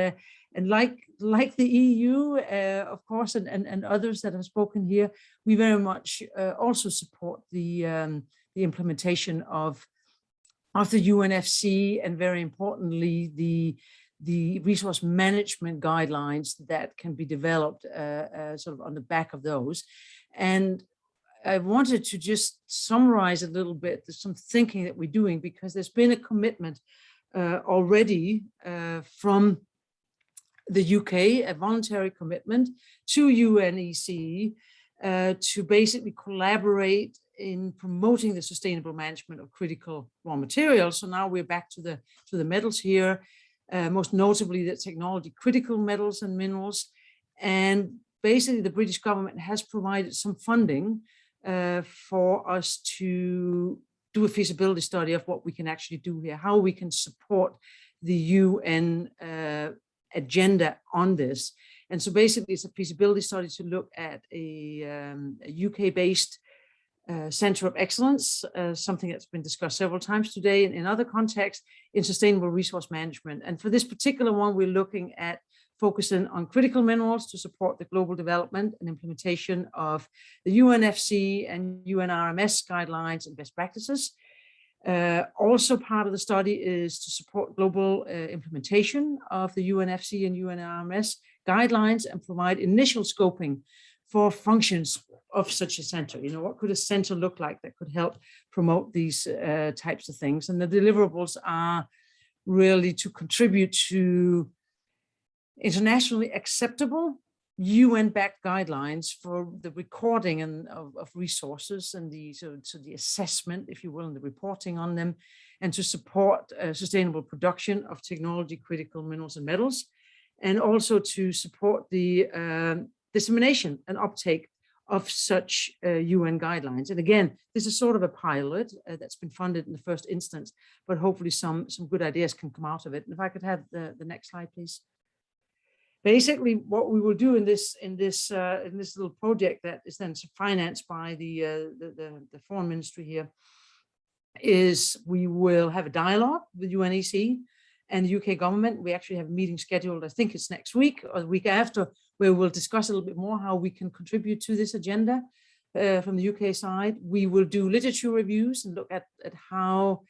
like the EU, of course, and others that have spoken here, we very much also support the implementation of the UNFC, and very importantly, the resource management guidelines that can be developed sort of on the back of those. And I wanted to just summarize a little bit some thinking that we're doing, because there's been a commitment already from the UK, a voluntary commitment to UNECE to basically collaborate in promoting the sustainable management of critical raw materials. So now we're back to the metals here, most notably the technology critical metals and minerals. And basically the British government has provided some funding for us to do a feasibility study of what we can actually do here, how we can support the UN agenda on this. And so basically it's a feasibility study to look at a UK-based center of excellence, something that's been discussed several times today in other contexts, in sustainable resource management. And for this particular one, we're looking at focusing on critical minerals to support the global development and implementation of the UNFC and UNRMS guidelines and best practices. Also part of the study is to support global implementation of the UNFC and UNRMS guidelines and provide initial scoping for functions of such a center. You know, what could a center look like that could help promote these types of things? And the deliverables are really to contribute to internationally acceptable UN-backed guidelines for the recording of resources and the assessment, if you will, and the reporting on them, and to support sustainable production of technology critical minerals and metals, and also to support the dissemination and uptake of such UN guidelines. And again, this is sort of a pilot that's been funded in the first instance, but hopefully some good ideas can come out of it. And if I could have the next slide, please. Basically, what we will do in this little project that is then financed by the foreign ministry here is we will have a dialogue with UNECE and the UK government. We actually have a meeting scheduled, I think it's next week or the week after, where we'll discuss a little bit more how we can contribute to this agenda from the UK side. We will do literature reviews and look at how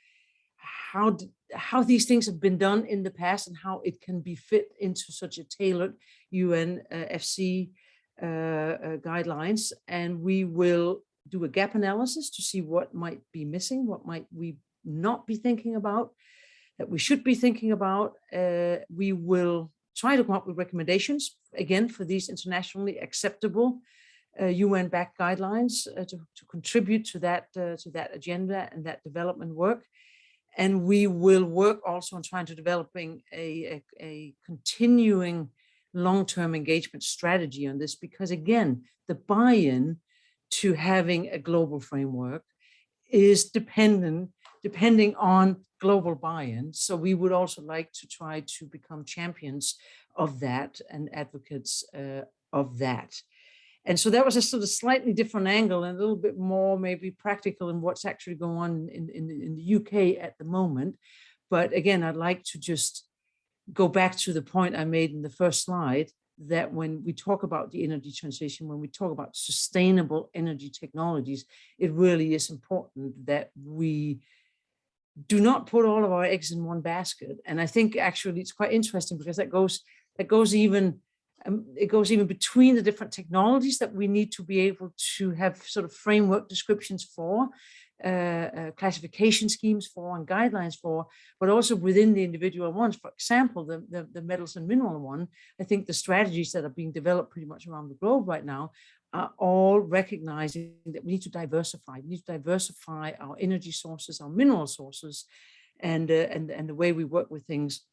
these things have been done in the past and how it can be fit into such a tailored UNFC guidelines. And we will do a gap analysis to see what might be missing, what might we not be thinking about, that we should be thinking about. We will try to come up with recommendations, again, for these internationally acceptable UN-backed guidelines to contribute to that agenda and that development work. And we will work also on trying to developing a continuing long-term engagement strategy on this, because again, the buy-in to having a global framework is depending on global buy-in. So we would also like to try to become champions of that and advocates of that. And so that was a sort of slightly different angle and a little bit more maybe practical in what's actually going on in the UK at the moment. But again, I'd like to just go back to the point I made in the first slide, that when we talk about the energy transition, when we talk about sustainable energy technologies, it really is important that we do not put all of our eggs in one basket. And I think actually it's quite interesting, because it goes even between the different technologies that we need to be able to have sort of framework descriptions for, classification schemes for, and guidelines for, but also within the individual ones. For example, the metals and mineral one, I think the strategies that are being developed pretty much around the globe right now are all recognizing that we need to diversify. We need to diversify our energy sources, our mineral sources, and the way we work with things.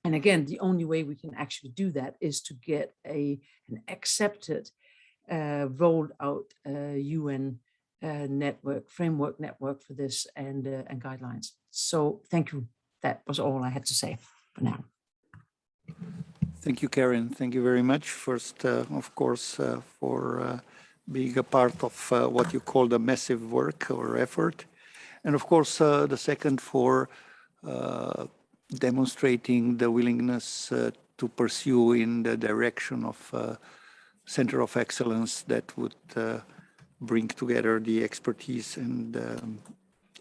And again, the only way we can actually do that is to get an accepted, rolled out UN framework network for this and guidelines. So thank you. That was all I had to say for now. Thank you, Karen. Thank you very much. First, of course, for being a part of what you call the massive work or effort. And of course, the second for demonstrating the willingness to pursue in the direction of Center of Excellence that would bring together the expertise and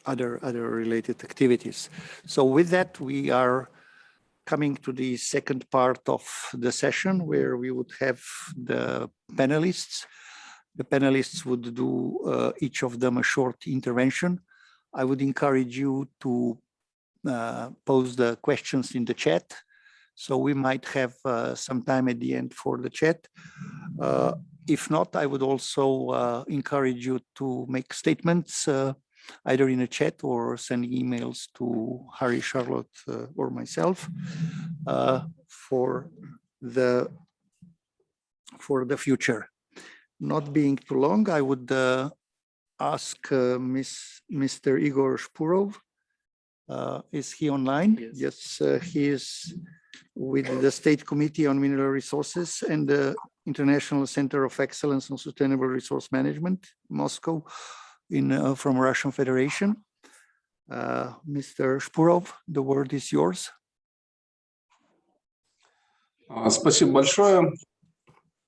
other related activities. So with that, we are coming to the second part of the session, where we would have the panelists. The panelists would do each of them a short intervention. I would encourage you to pose the questions in the chat. So we might have some time at the end for the chat. If not, I would also encourage you to make statements either in a chat or sending emails to Harry, Charlotte, or myself for the future. Not being too long, I would ask Mr. Igor Shpurov. Is he online? Yes, he is with the State Committee on Mineral Resources and the International Center of Excellence on Sustainable Resource Management, Moscow, from Russian Federation. Mr. Shpurov, the word is yours. Спасибо большое.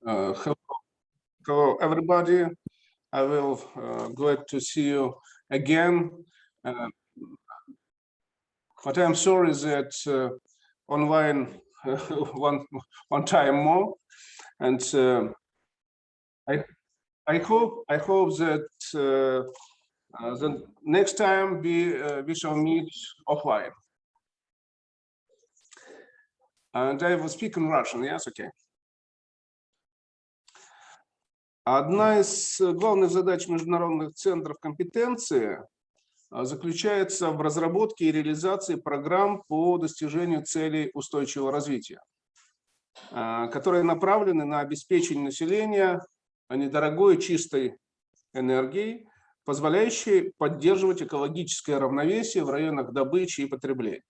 Hello, everybody. I will glad to see you again. But I'm sorry that online one time more, and I hope that the next time we shall meet offline. And I will speak in Russian. Yes, okay. Одна из главных задач международных центров компетенции заключается в разработке и реализации программ по достижению целей устойчивого развития, которые направлены на обеспечение населения недорогой чистой энергией, позволяющей поддерживать экологическое равновесие в районах добычи и потребления.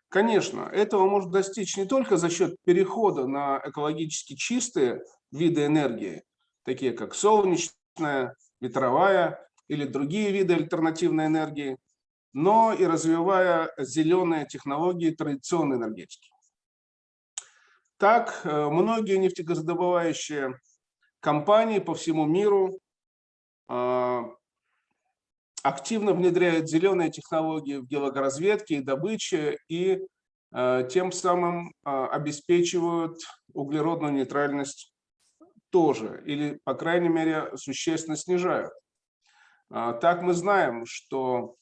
Конечно, этого можно достичь не только за счет перехода на экологически чистые виды энергии, такие как солнечная, ветровая или другие виды альтернативной энергии, но и развивая зеленые технологии традиционной энергетики. Так, многие нефтегазодобывающие компании по всему миру активно внедряют зеленые технологии в геологоразведке и добыче и тем самым обеспечивают углеродную нейтральность тоже, или, по крайней мере, существенно снижают. Так мы знаем, что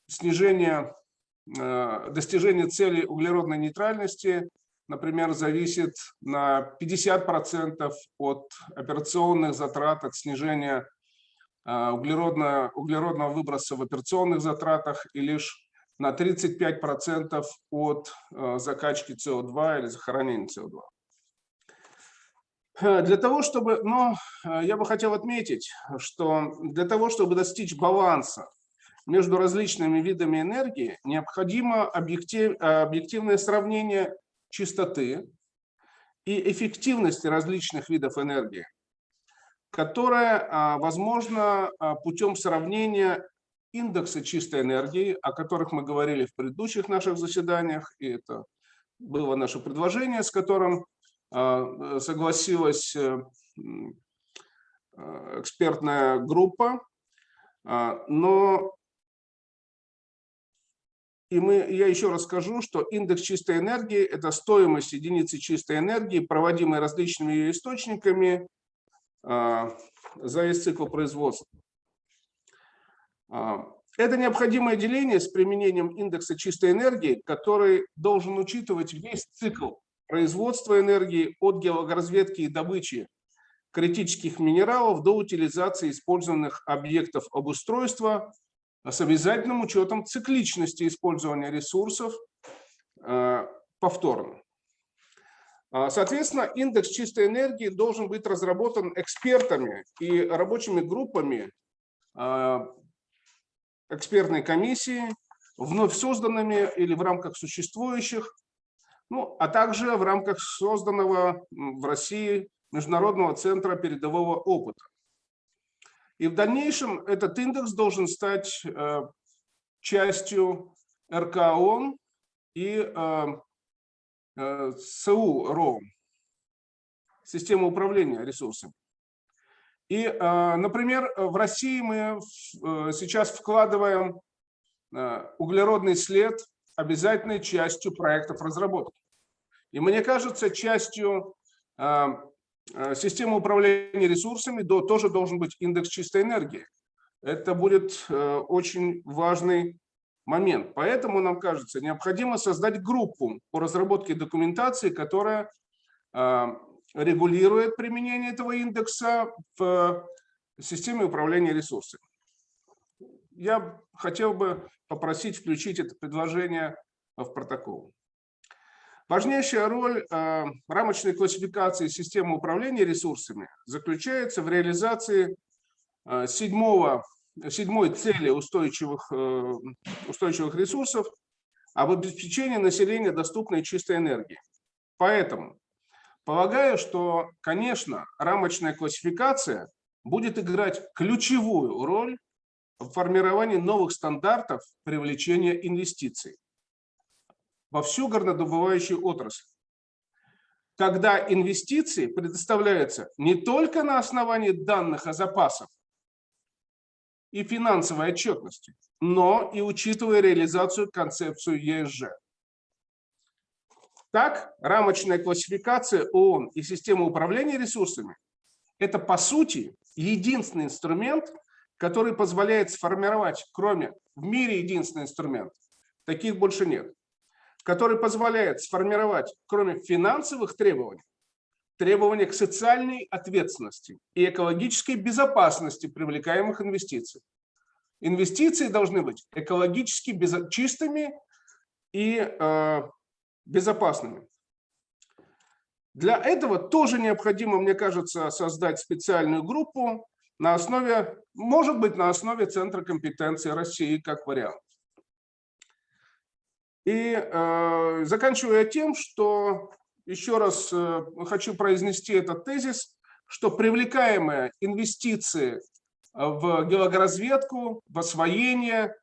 достижение цели углеродной нейтральности, например, зависит на 50% от операционных затрат, от снижения углеродного выброса в операционных затратах и лишь на 35% от закачки СО2 или захоронения СО2. Для того, чтобы, я бы хотел отметить, что для того, чтобы достичь баланса между различными видами энергии, необходимо объективное сравнение чистоты и эффективности различных видов энергии, которое возможно путем сравнения индекса чистой энергии, о которых мы говорили в предыдущих наших заседаниях, и это было наше предложение, с которым согласилась экспертная группа, но я еще раз скажу, что индекс чистой энергии – это стоимость единицы чистой энергии, проводимой различными ее источниками за весь цикл производства. Это необходимое деление с применением индекса чистой энергии, который должен учитывать весь цикл производства энергии от геологоразведки и добычи критических минералов до утилизации использованных объектов обустройства с обязательным учетом цикличности использования ресурсов повторно. Соответственно, индекс чистой энергии должен быть разработан экспертами и рабочими группами экспертной комиссии, вновь созданными или в рамках существующих, а также в рамках созданного в России Международного центра передового опыта. И в дальнейшем этот индекс должен стать частью РК ООН и СУ РО, системы управления ресурсами. И, например, в России мы сейчас вкладываем углеродный след обязательной частью проектов разработки. И мне кажется, частью системы управления ресурсами тоже должен быть индекс чистой энергии. Это будет очень важный момент. Поэтому, нам кажется, необходимо создать группу по разработке документации, которая регулирует применение этого индекса в системе управления ресурсами. Я хотел бы попросить включить это предложение в протокол. Важнейшая роль рамочной классификации системы управления ресурсами заключается в реализации седьмой цели устойчивых ресурсов об обеспечении населения доступной чистой энергией. Поэтому полагаю, что, конечно, рамочная классификация будет играть ключевую роль в формировании новых стандартов привлечения инвестиций во всю горнодобывающую отрасль, когда инвестиции предоставляются не только на основании данных о запасах и финансовой отчетности, но и учитывая реализацию концепцию ЕСЖ. Так, рамочная классификация ООН и система управления ресурсами – это, по сути, единственный инструмент, который позволяет сформировать, в мире единственный инструмент, таких больше нет, который позволяет сформировать, кроме финансовых требований, требования к социальной ответственности и экологической безопасности привлекаемых инвестиций. Инвестиции должны быть экологически чистыми и безопасными. Для этого тоже необходимо, мне кажется, создать специальную группу на основе, может быть, на основе Центра компетенции России как вариант. И заканчивая тем, что еще раз хочу произнести этот тезис, что привлекаемые инвестиции в геологоразведку, в освоение,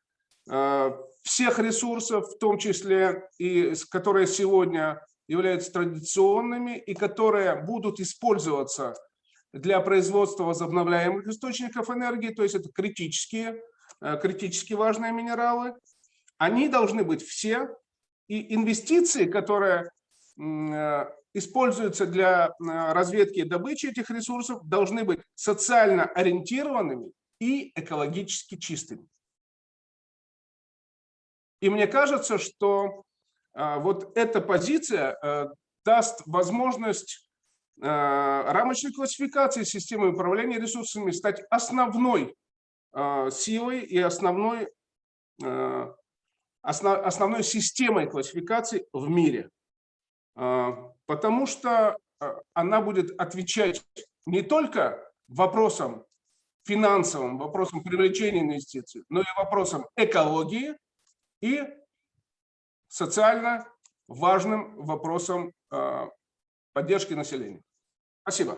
всех ресурсов, в том числе и которые сегодня являются традиционными и которые будут использоваться для производства возобновляемых источников энергии, то есть это критически важные минералы, они должны быть все, и инвестиции, которые используются для разведки и добычи этих ресурсов, должны быть социально ориентированными и экологически чистыми. И мне кажется, что вот эта позиция даст возможность рамочной классификации системы управления ресурсами стать основной силой и основной системой классификации в мире. Потому что она будет отвечать не только вопросам финансовым, вопросам привлечения инвестиций, но и вопросам экологии и социально важным вопросам поддержки населения. Спасибо.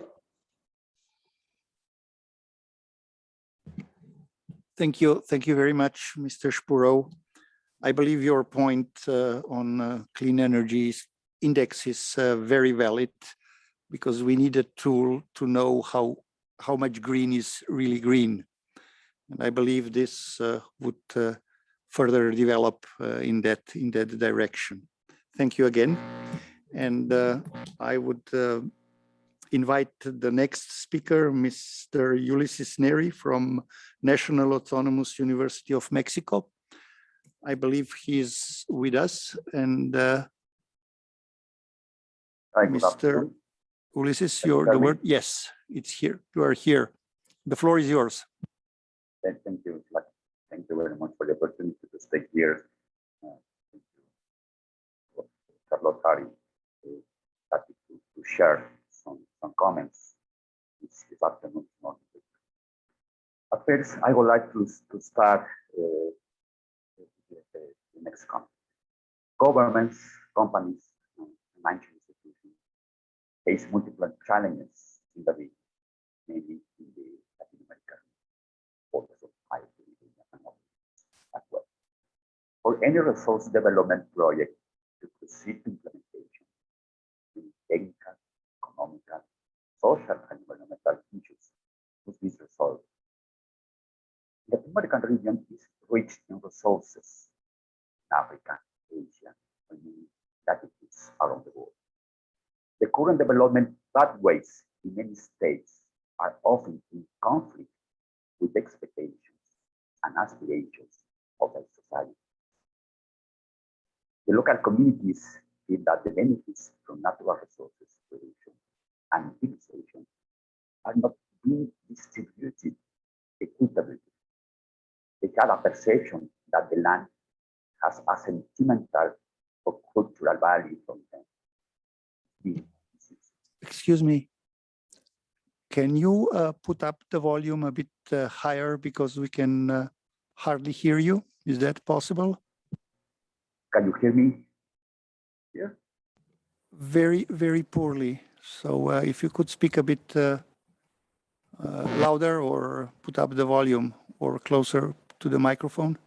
Thank you very much, Mr. Spuro. I believe your point on clean energy index is very valid, because we need a tool to know how much green is really green. And I believe this would further develop in that direction. Thank you again. And I would invite the next speaker, Mr. Ulises Neri from National Autonomous University of Mexico. I believe he's with us. And Mr. Ulises, the word? Yes, it's here. You are here. The floor is yours. Thank you. Thank you very much for the opportunity to stay here. Thank you, Charlotte Harry, happy to share some comments this afternoon. At first, I would like to start the next comment. Governments, companies, and financial institutions face multiple challenges in the region, mainly in the Latin American borders of high and as well. For any resource development project to proceed to implementation, the technical, economical, social, and environmental issues must be resolved. The Latin American region is rich in resources in Africa, Asia, and many latitudes around the world. The current development pathways in many states are often in conflict with expectations and aspirations of the society. The local communities feel that the benefits from natural resources production and utilization are not being distributed equitably. They have a perception that the land has a sentimental or cultural value from them. Excuse me. Can you put up the volume a bit higher, because we can hardly hear you? Is that possible? Can you hear me? Yeah. Very, very poorly. So if you could speak a bit louder, or put up the volume, or closer to the microphone.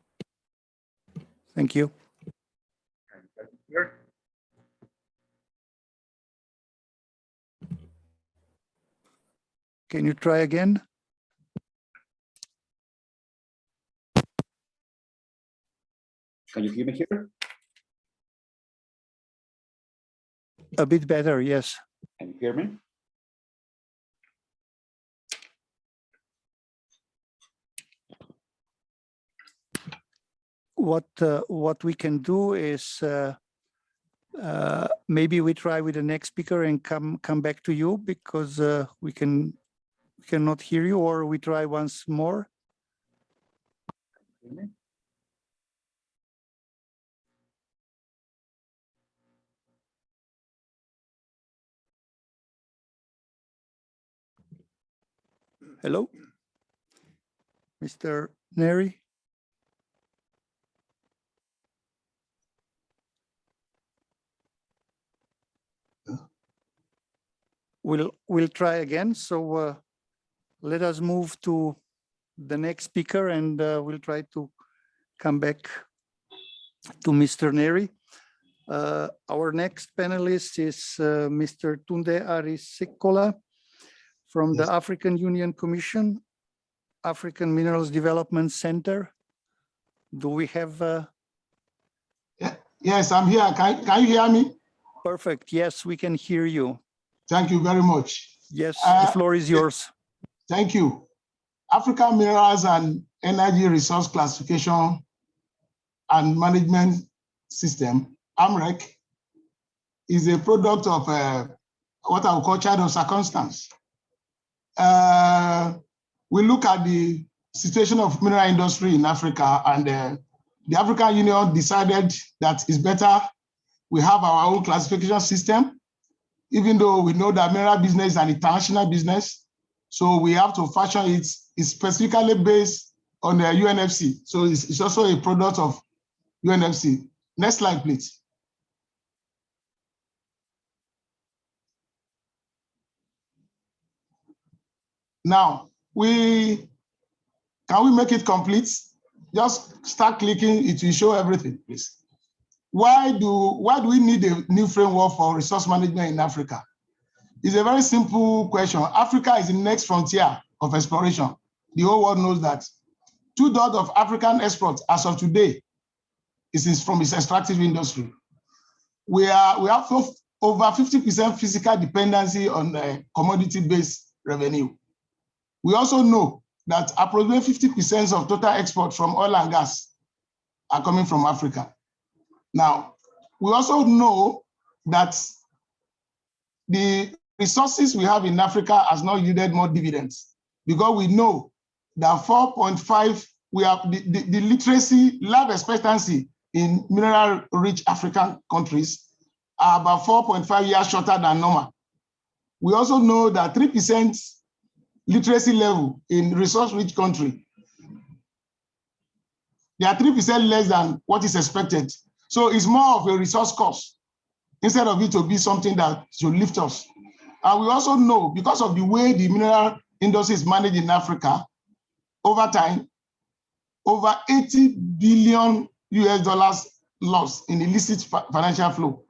Thank you. Can you try again? Can you hear me here? A bit better, yes. Can you hear me? What we can do is maybe we try with the next speaker and come back to you, because we cannot hear you, or we try once more. Hello, Mr. Neri. We'll try again. So let us move to the next speaker, and we'll try to come back to Mr. Neri. Our next panelist is Mr. Tunde Arisekola from the African Union Commission, African Minerals Development Center. Do we have? Yes, I'm here. Can you hear me? Perfect. Yes, we can hear you. Thank you very much. Yes, the floor is yours. Thank you. African Minerals and Energy Resource Classification and Management System, AMREC, is a product of what I would call child of circumstance. We look at the situation of mineral industry in Africa, and the African Union decided that it's better we have our own classification system, even though we know that mineral business is an international business. So we have to fashion it. It's specifically based on the UNFC. So it's also a product of UNFC. Next slide, please. Now, can we make it complete? Just start clicking, it will show everything, please. Why do we need a new framework for resource management in Africa? It's a very simple question. Africa is the next frontier of exploration. The whole world knows that. 2/3 of African exports as of today is from its extractive industry. We have over 50% physical dependency on commodity-based revenue. We also know that approximately 50% of total export from oil and gas are coming from Africa. Now, we also know that the resources we have in Africa has not yielded more dividends, because we know that 4.5, we have the literacy, life expectancy in mineral-rich African countries are about 4.5 years shorter than normal. We also know that 3% literacy level in resource-rich country, they are 3% less than what is expected. So it's more of a resource cost instead of it to be something that should lift us. And we also know, because of the way the mineral industry is managed in Africa, over time, over $80 billion lost in illicit financial flow.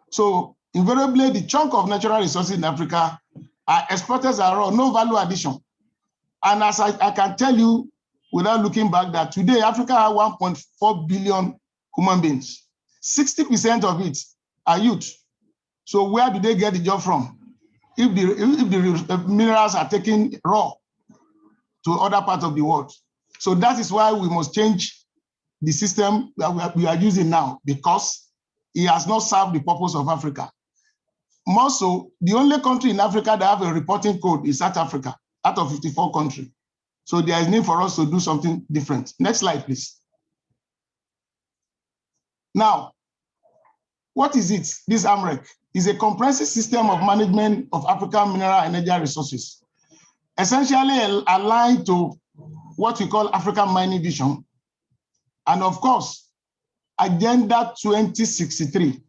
So invariably, the chunk of natural resources in Africa are exporters are raw, no value addition. And as I can tell you, without looking back, that today Africa has 1.4 billion human beings. 60% of it are youth. So where do they get the job from? If the minerals are taken raw to other parts of the world. So that is why we must change the system that we are using now, because it has not served the purpose of Africa. More so, the only country in Africa that have a reporting code is South Africa, out of 54 countries. So there is need for us to do something different. Next slide, please. Now, what is it? This AMREC is a comprehensive system of management of African mineral and energy resources, essentially aligned to what we call African Mining Vision, and of course, Agenda 2063.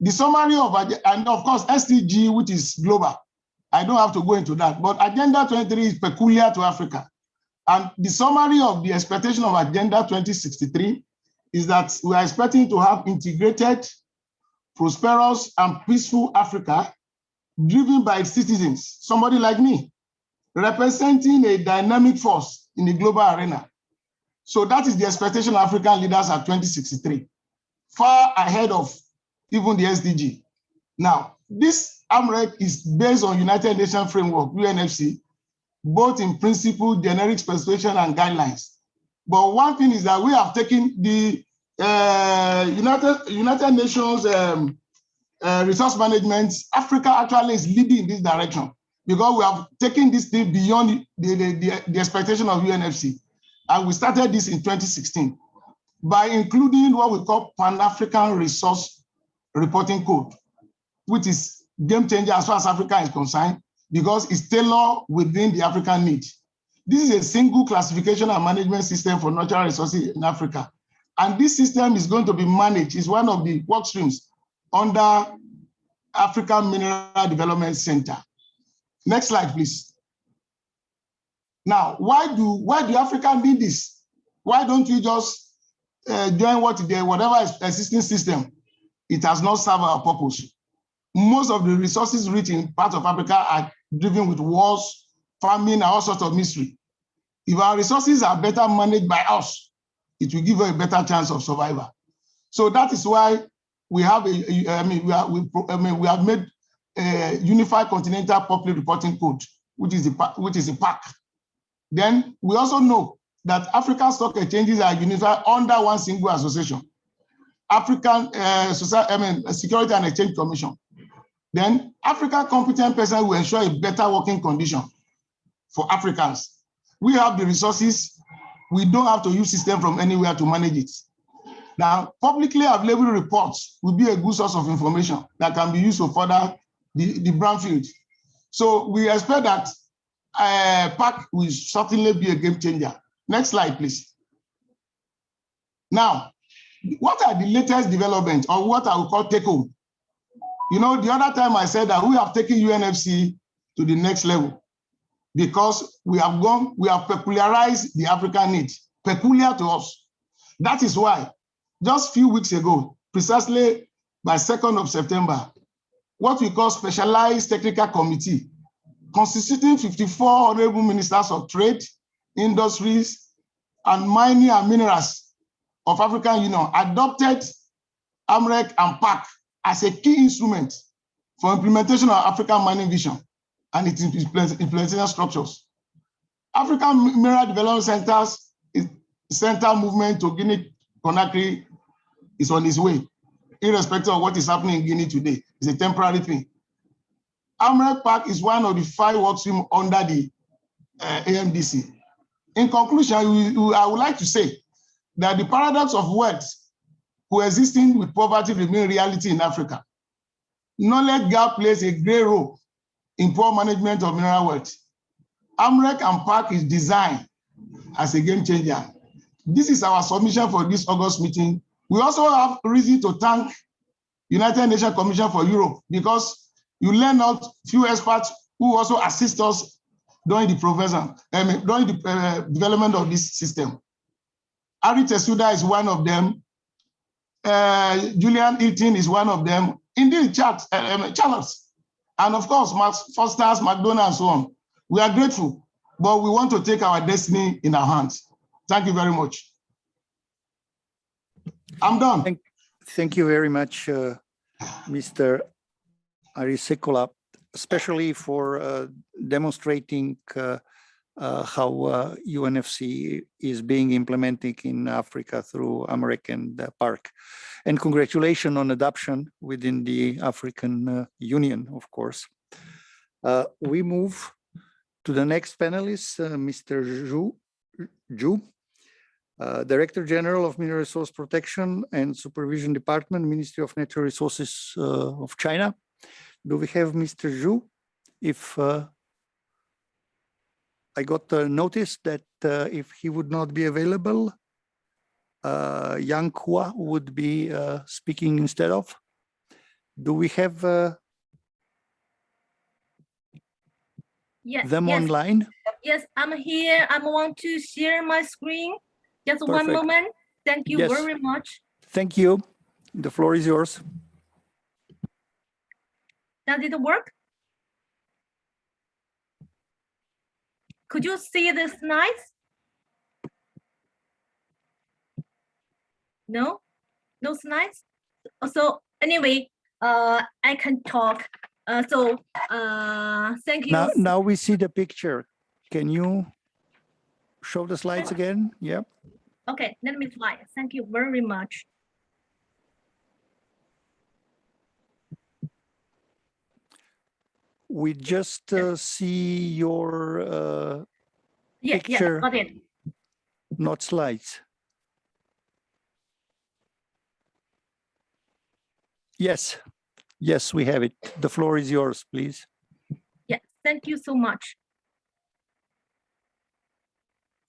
The summary of, and of course, SDG, which is global. I don't have to go into that, but Agenda 23 is peculiar to Africa. And the summary of the expectation of Agenda 2063 is that we are expecting to have integrated, prosperous, and peaceful Africa, driven by its citizens, somebody like me, representing a dynamic force in the global arena. So that is the expectation of African leaders at 2063, far ahead of even the SDG. Now, this AMREC is based on United Nations Framework, UNFC, both in principle, generic specification, and guidelines. But one thing is that we have taken the United Nations resource management. Africa actually is leading in this direction, because we have taken this thing beyond the expectation of UNFC. And we started this in 2016 by including what we call Pan-African Resource Reporting Code, which is game changer as far as Africa is concerned, because it's tailored within the African need. This is a single classification and management system for natural resources in Africa. And this system is going to be managed, is one of the work streams under African Mineral Development Center. Next slide, please. Now, why do Africa need this? Why don't we just join whatever existing system, it has not served our purpose. Most of the resources rich in parts of Africa are driven with wars, famine, and all sorts of misery. If our resources are better managed by us, it will give us a better chance of survival. So that is why we have we have made a Unified Continental Public Reporting Code, which is a PAC. Then we also know that African stock exchanges are unified under one single association, African Security and Exchange Commission. Then African competent person will ensure a better working condition for Africans. We have the resources. We don't have to use system from anywhere to manage it. Now, publicly available reports will be a good source of information that can be used to further the brownfield. So we expect that PAC will certainly be a game changer. Next slide, please. Now, what are the latest developments, or what I would call take home? You know, the other time I said that we have taken UNFC to the next level because we have peculiarized the African needs, peculiar to us. That is why just a few weeks ago, precisely by 2nd of September, what we call Specialized Technical Committee, constituting 54 honorable ministers of trade, industries, and mining and minerals of African Union, adopted AMREC and PAC as a key instrument for implementation of African mining vision and its implementation structures. African Mineral Development Centers, center movement to Guinea-Conakry is on its way, irrespective of what is happening in Guinea today. It's a temporary thing. AMREC PAC is one of the 5 work streams under the AMDC. In conclusion, I would like to say that the paradox of wealth coexisting with poverty remain reality in Africa. Knowledge gap plays a great role in poor management of mineral wealth. AMREC and PAC is designed as a game changer. This is our submission for this August meeting. We also have reason to thank United Nations Commission for Europe because you learn out few experts who also assist us during the development of this system. Ari Tesuda is one of them. Julian Hilton is one of them. Indeed, Charles, and of course, Max Foster's, McDonald, and so on. We are grateful, but we want to take our destiny in our hands. Thank you very much. I'm done. Thank you very much, Mr. Arisekola, especially for demonstrating how UNFC is being implemented in Africa through AMREC and PARC. And congratulations on adoption within the African Union, of course. We move to the next panelist, Mr. Zhu, Director General of Mineral Resource Protection and Supervision Department, Ministry of Natural Resources of China. Do we have Mr. Zhu? If I got a notice that if he would not be available, Yang Hua would be speaking instead of. Do we have them online? Yes, I'm here. I want to share my screen. Just Perfect. one moment. Thank you Yes. very much. Thank you. The floor is yours. Does it work? Could you see the slides? No? No slides? So anyway, I can talk. Thank you. Now we see the picture. Can you show the slides again? Yep. Okay, let me try. Thank you very much. We just see your picture, got it. not slides. Yes, yes, we have it. The floor is yours, please. Yes, thank you so much.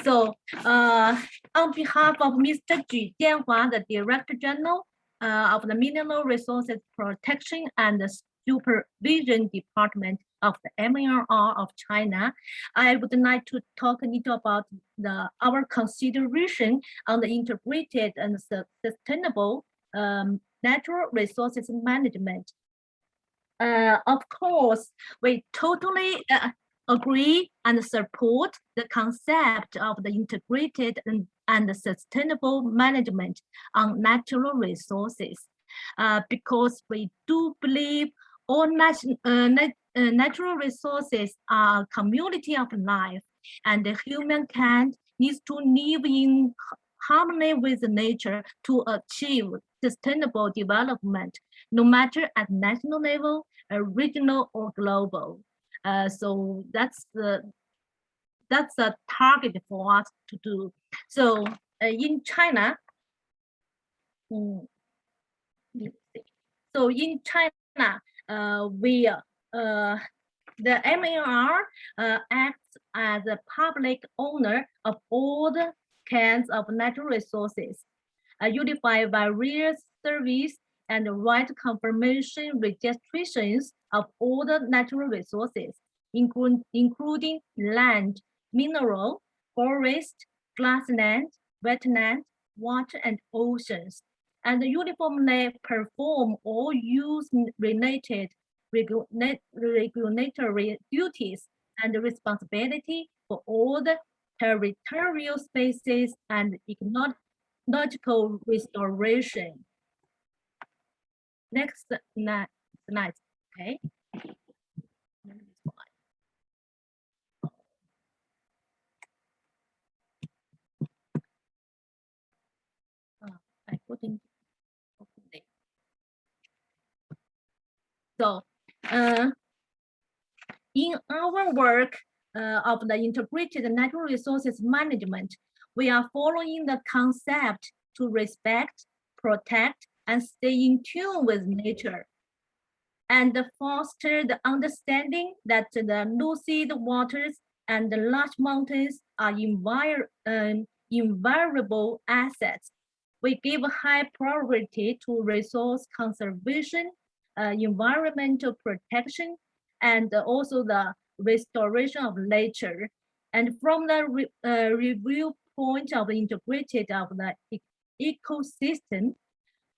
So, on behalf of Mr. Ju Jianhua, the Director General of the Mineral Resources Protection and Supervision Department, of the MARR of China, I would like to talk a little about our consideration on the integrated and sustainable natural resources management. Of course, we totally agree and support the concept of the integrated and sustainable management on natural resources, because we do believe all natural resources are a community of life, and the humankind needs to live in harmony with nature to achieve sustainable development, no matter at national level, regional or global. So that's a target for us to do. So in China, the MAR acts as a public owner of all the kinds of natural resources, unify various service and right confirmation registrations of all the natural resources, including land, mineral, forest, grassland, wetland, water, and oceans, and uniformly perform all use-related regulatory duties and responsibility for all the territorial spaces and ecological restoration. Next slide, okay. I put in. Okay. So, in our work of the integrated natural resources management, we are following the concept to respect, protect, and stay in tune with nature, and foster the understanding that the lucid waters and the large mountains are invaluable assets. We give high priority to resource conservation, environmental protection, and also the restoration of nature. And from the review point of integrated of the ecosystem,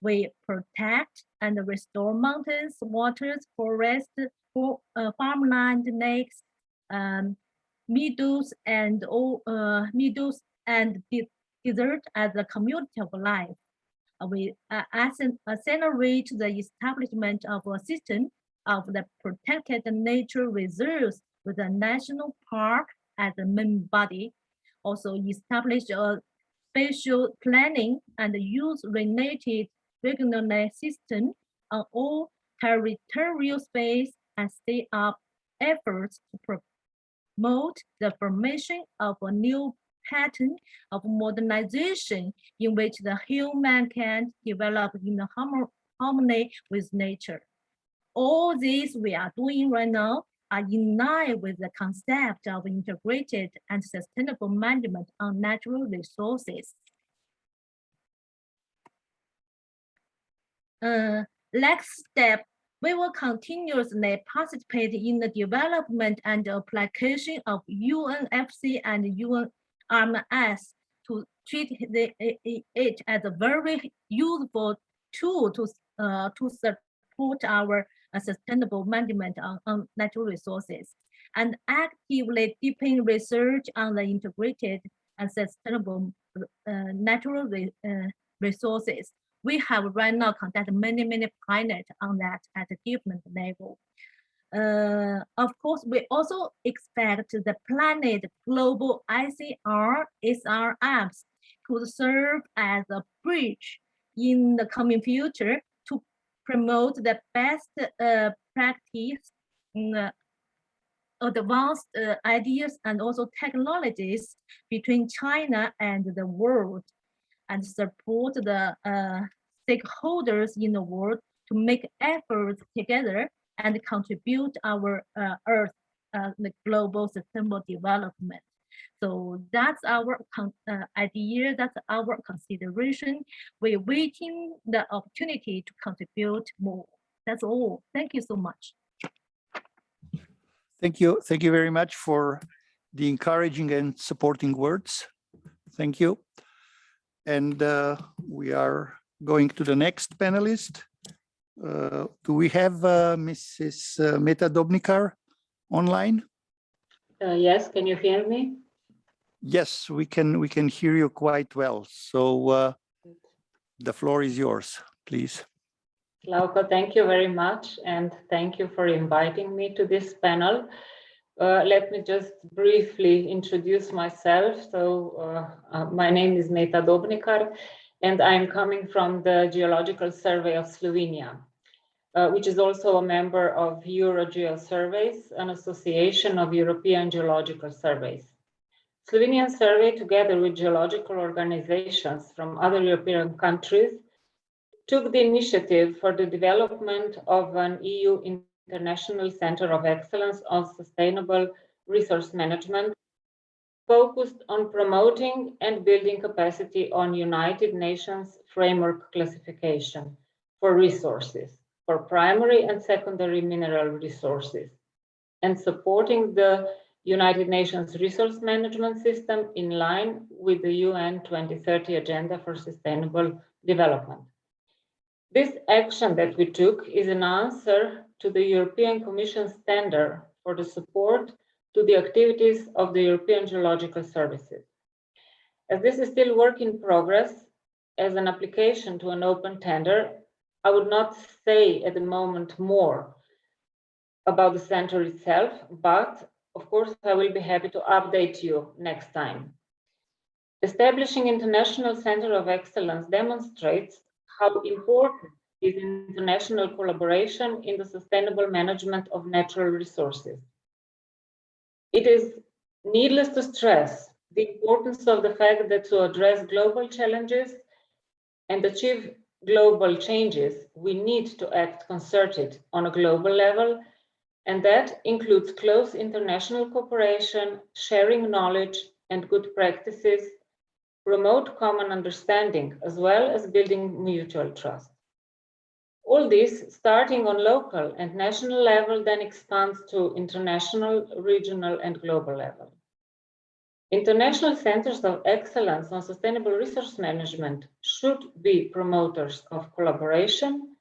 we protect and restore mountains, waters, forests, farmland, lakes, meadows, and desert as a community of life. We accelerate the establishment of a system of the protected nature reserves with a national park as the main body. Also establish a spatial planning and use-related regional system on all territorial space, and stay up efforts to promote the formation of a new pattern of modernization in which the human can develop in harmony with nature. All this we are doing right now are in line with the concept of integrated and sustainable management on natural resources. Next step, we will continuously participate in the development and application of UNFC and UNECE to treat it as a very useful tool to support our sustainable management on natural resources, and actively deepen research on the integrated and sustainable natural resources. We have right now conducted many pilots on that at a different level. Of course, we also expect the planet global ICR, SR apps could serve as a bridge in the coming future to promote the best practice, advanced ideas and also technologies between China and the world, and support the stakeholders in the world to make efforts together and contribute our the global sustainable development. So that's our idea, that's our consideration. We're waiting the opportunity to contribute more. That's all. Thank you so much. Thank you. Thank you very much for the encouraging and supporting words. Thank you. And we are going to the next panelist. Do we have Mrs. Meta Dobnikar online? Yes, can you hear me? Yes, we can hear you quite well. So the floor is yours, please. Glauco, thank you very much, and thank you for inviting me to this panel. Let me just briefly introduce myself. So my name is Meta Dobnikar, and I'm coming from the Geological Survey of Slovenia, which is also a member of EuroGeo Surveys, an association of European geological surveys. Slovenian survey, together with geological organizations from other European countries, took the initiative for the development of an EU International Center of Excellence on Sustainable Resource Management, focused on promoting and building capacity on United Nations framework classification for resources, for primary and secondary mineral resources, and supporting the United Nations resource management system in line with the UN 2030 Agenda for Sustainable Development. This action that we took is an answer to the European Commission standard for the support to the activities of the European Geological Services. As this is still work in progress, as an application to an open tender, I would not say at the moment more about the center itself, but of course I will be happy to update you next time. Establishing International Center of Excellence demonstrates how important is international collaboration in the sustainable management of natural resources. It is needless to stress the importance of the fact that to address global challenges and achieve global changes, we need to act concerted on a global level, and that includes close international cooperation, sharing knowledge and good practices, promote common understanding, as well as building mutual trust. All this, starting on local and national level, then expands to international, regional, and global level. International centers of excellence on sustainable resource management should be promoters of collaboration,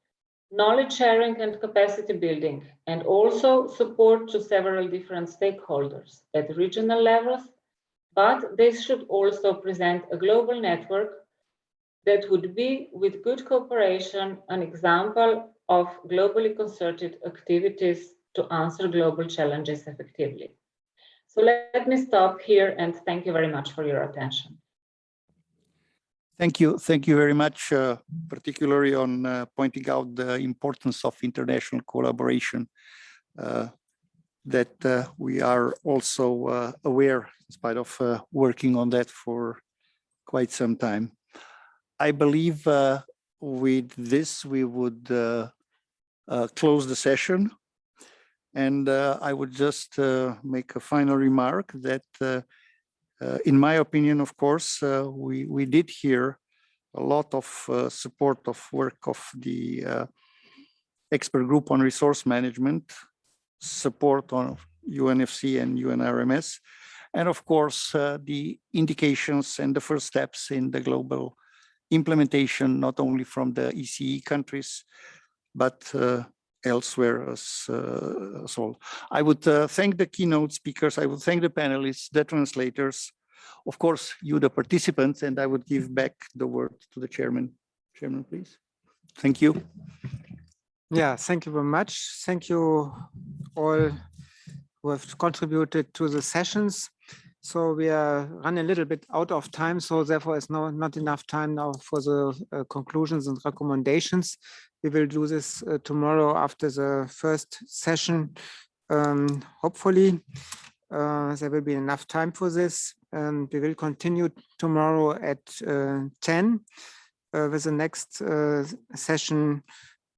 knowledge sharing, and capacity building, and also support to several different stakeholders at regional levels, but they should also present a global network that would be, with good cooperation, an example of globally concerted activities to answer global challenges effectively. So let me stop here and thank you very much for your attention. Thank you. Thank you very much, particularly on pointing out the importance of international collaboration that we are also aware, in spite of working on that for quite some time. I believe with this, we would close the session. And I would just make a final remark that, in my opinion, of course, we did hear a lot of support of work of the expert group on resource management, support on UNFC and UNRMS, and of course, the indications and the first steps in the global implementation, not only from the ECE countries, but elsewhere as well. I would thank the keynote speakers. I would thank the panelists, the translators, of course, you, the participants, and I would give back the word to the chairman. Chairman, please. Thank you. Yeah, thank you very much. Thank you all who have contributed to the sessions. So we are running a little bit out of time, so therefore it's not enough time now for the conclusions and recommendations. We will do this tomorrow after the first session. Hopefully, there will be enough time for this. We will continue tomorrow at 10 with the next session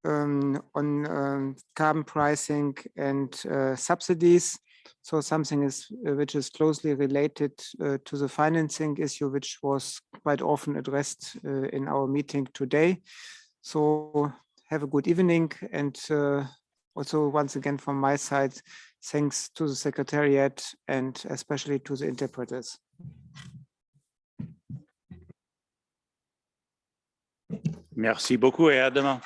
on carbon pricing and subsidies. So something which is closely related to the financing issue, which was quite often addressed in our meeting today. So have a good evening, and also once again from my side, Thanks to the Secretariat and especially to the interpreters. Merci beaucoup et à demain.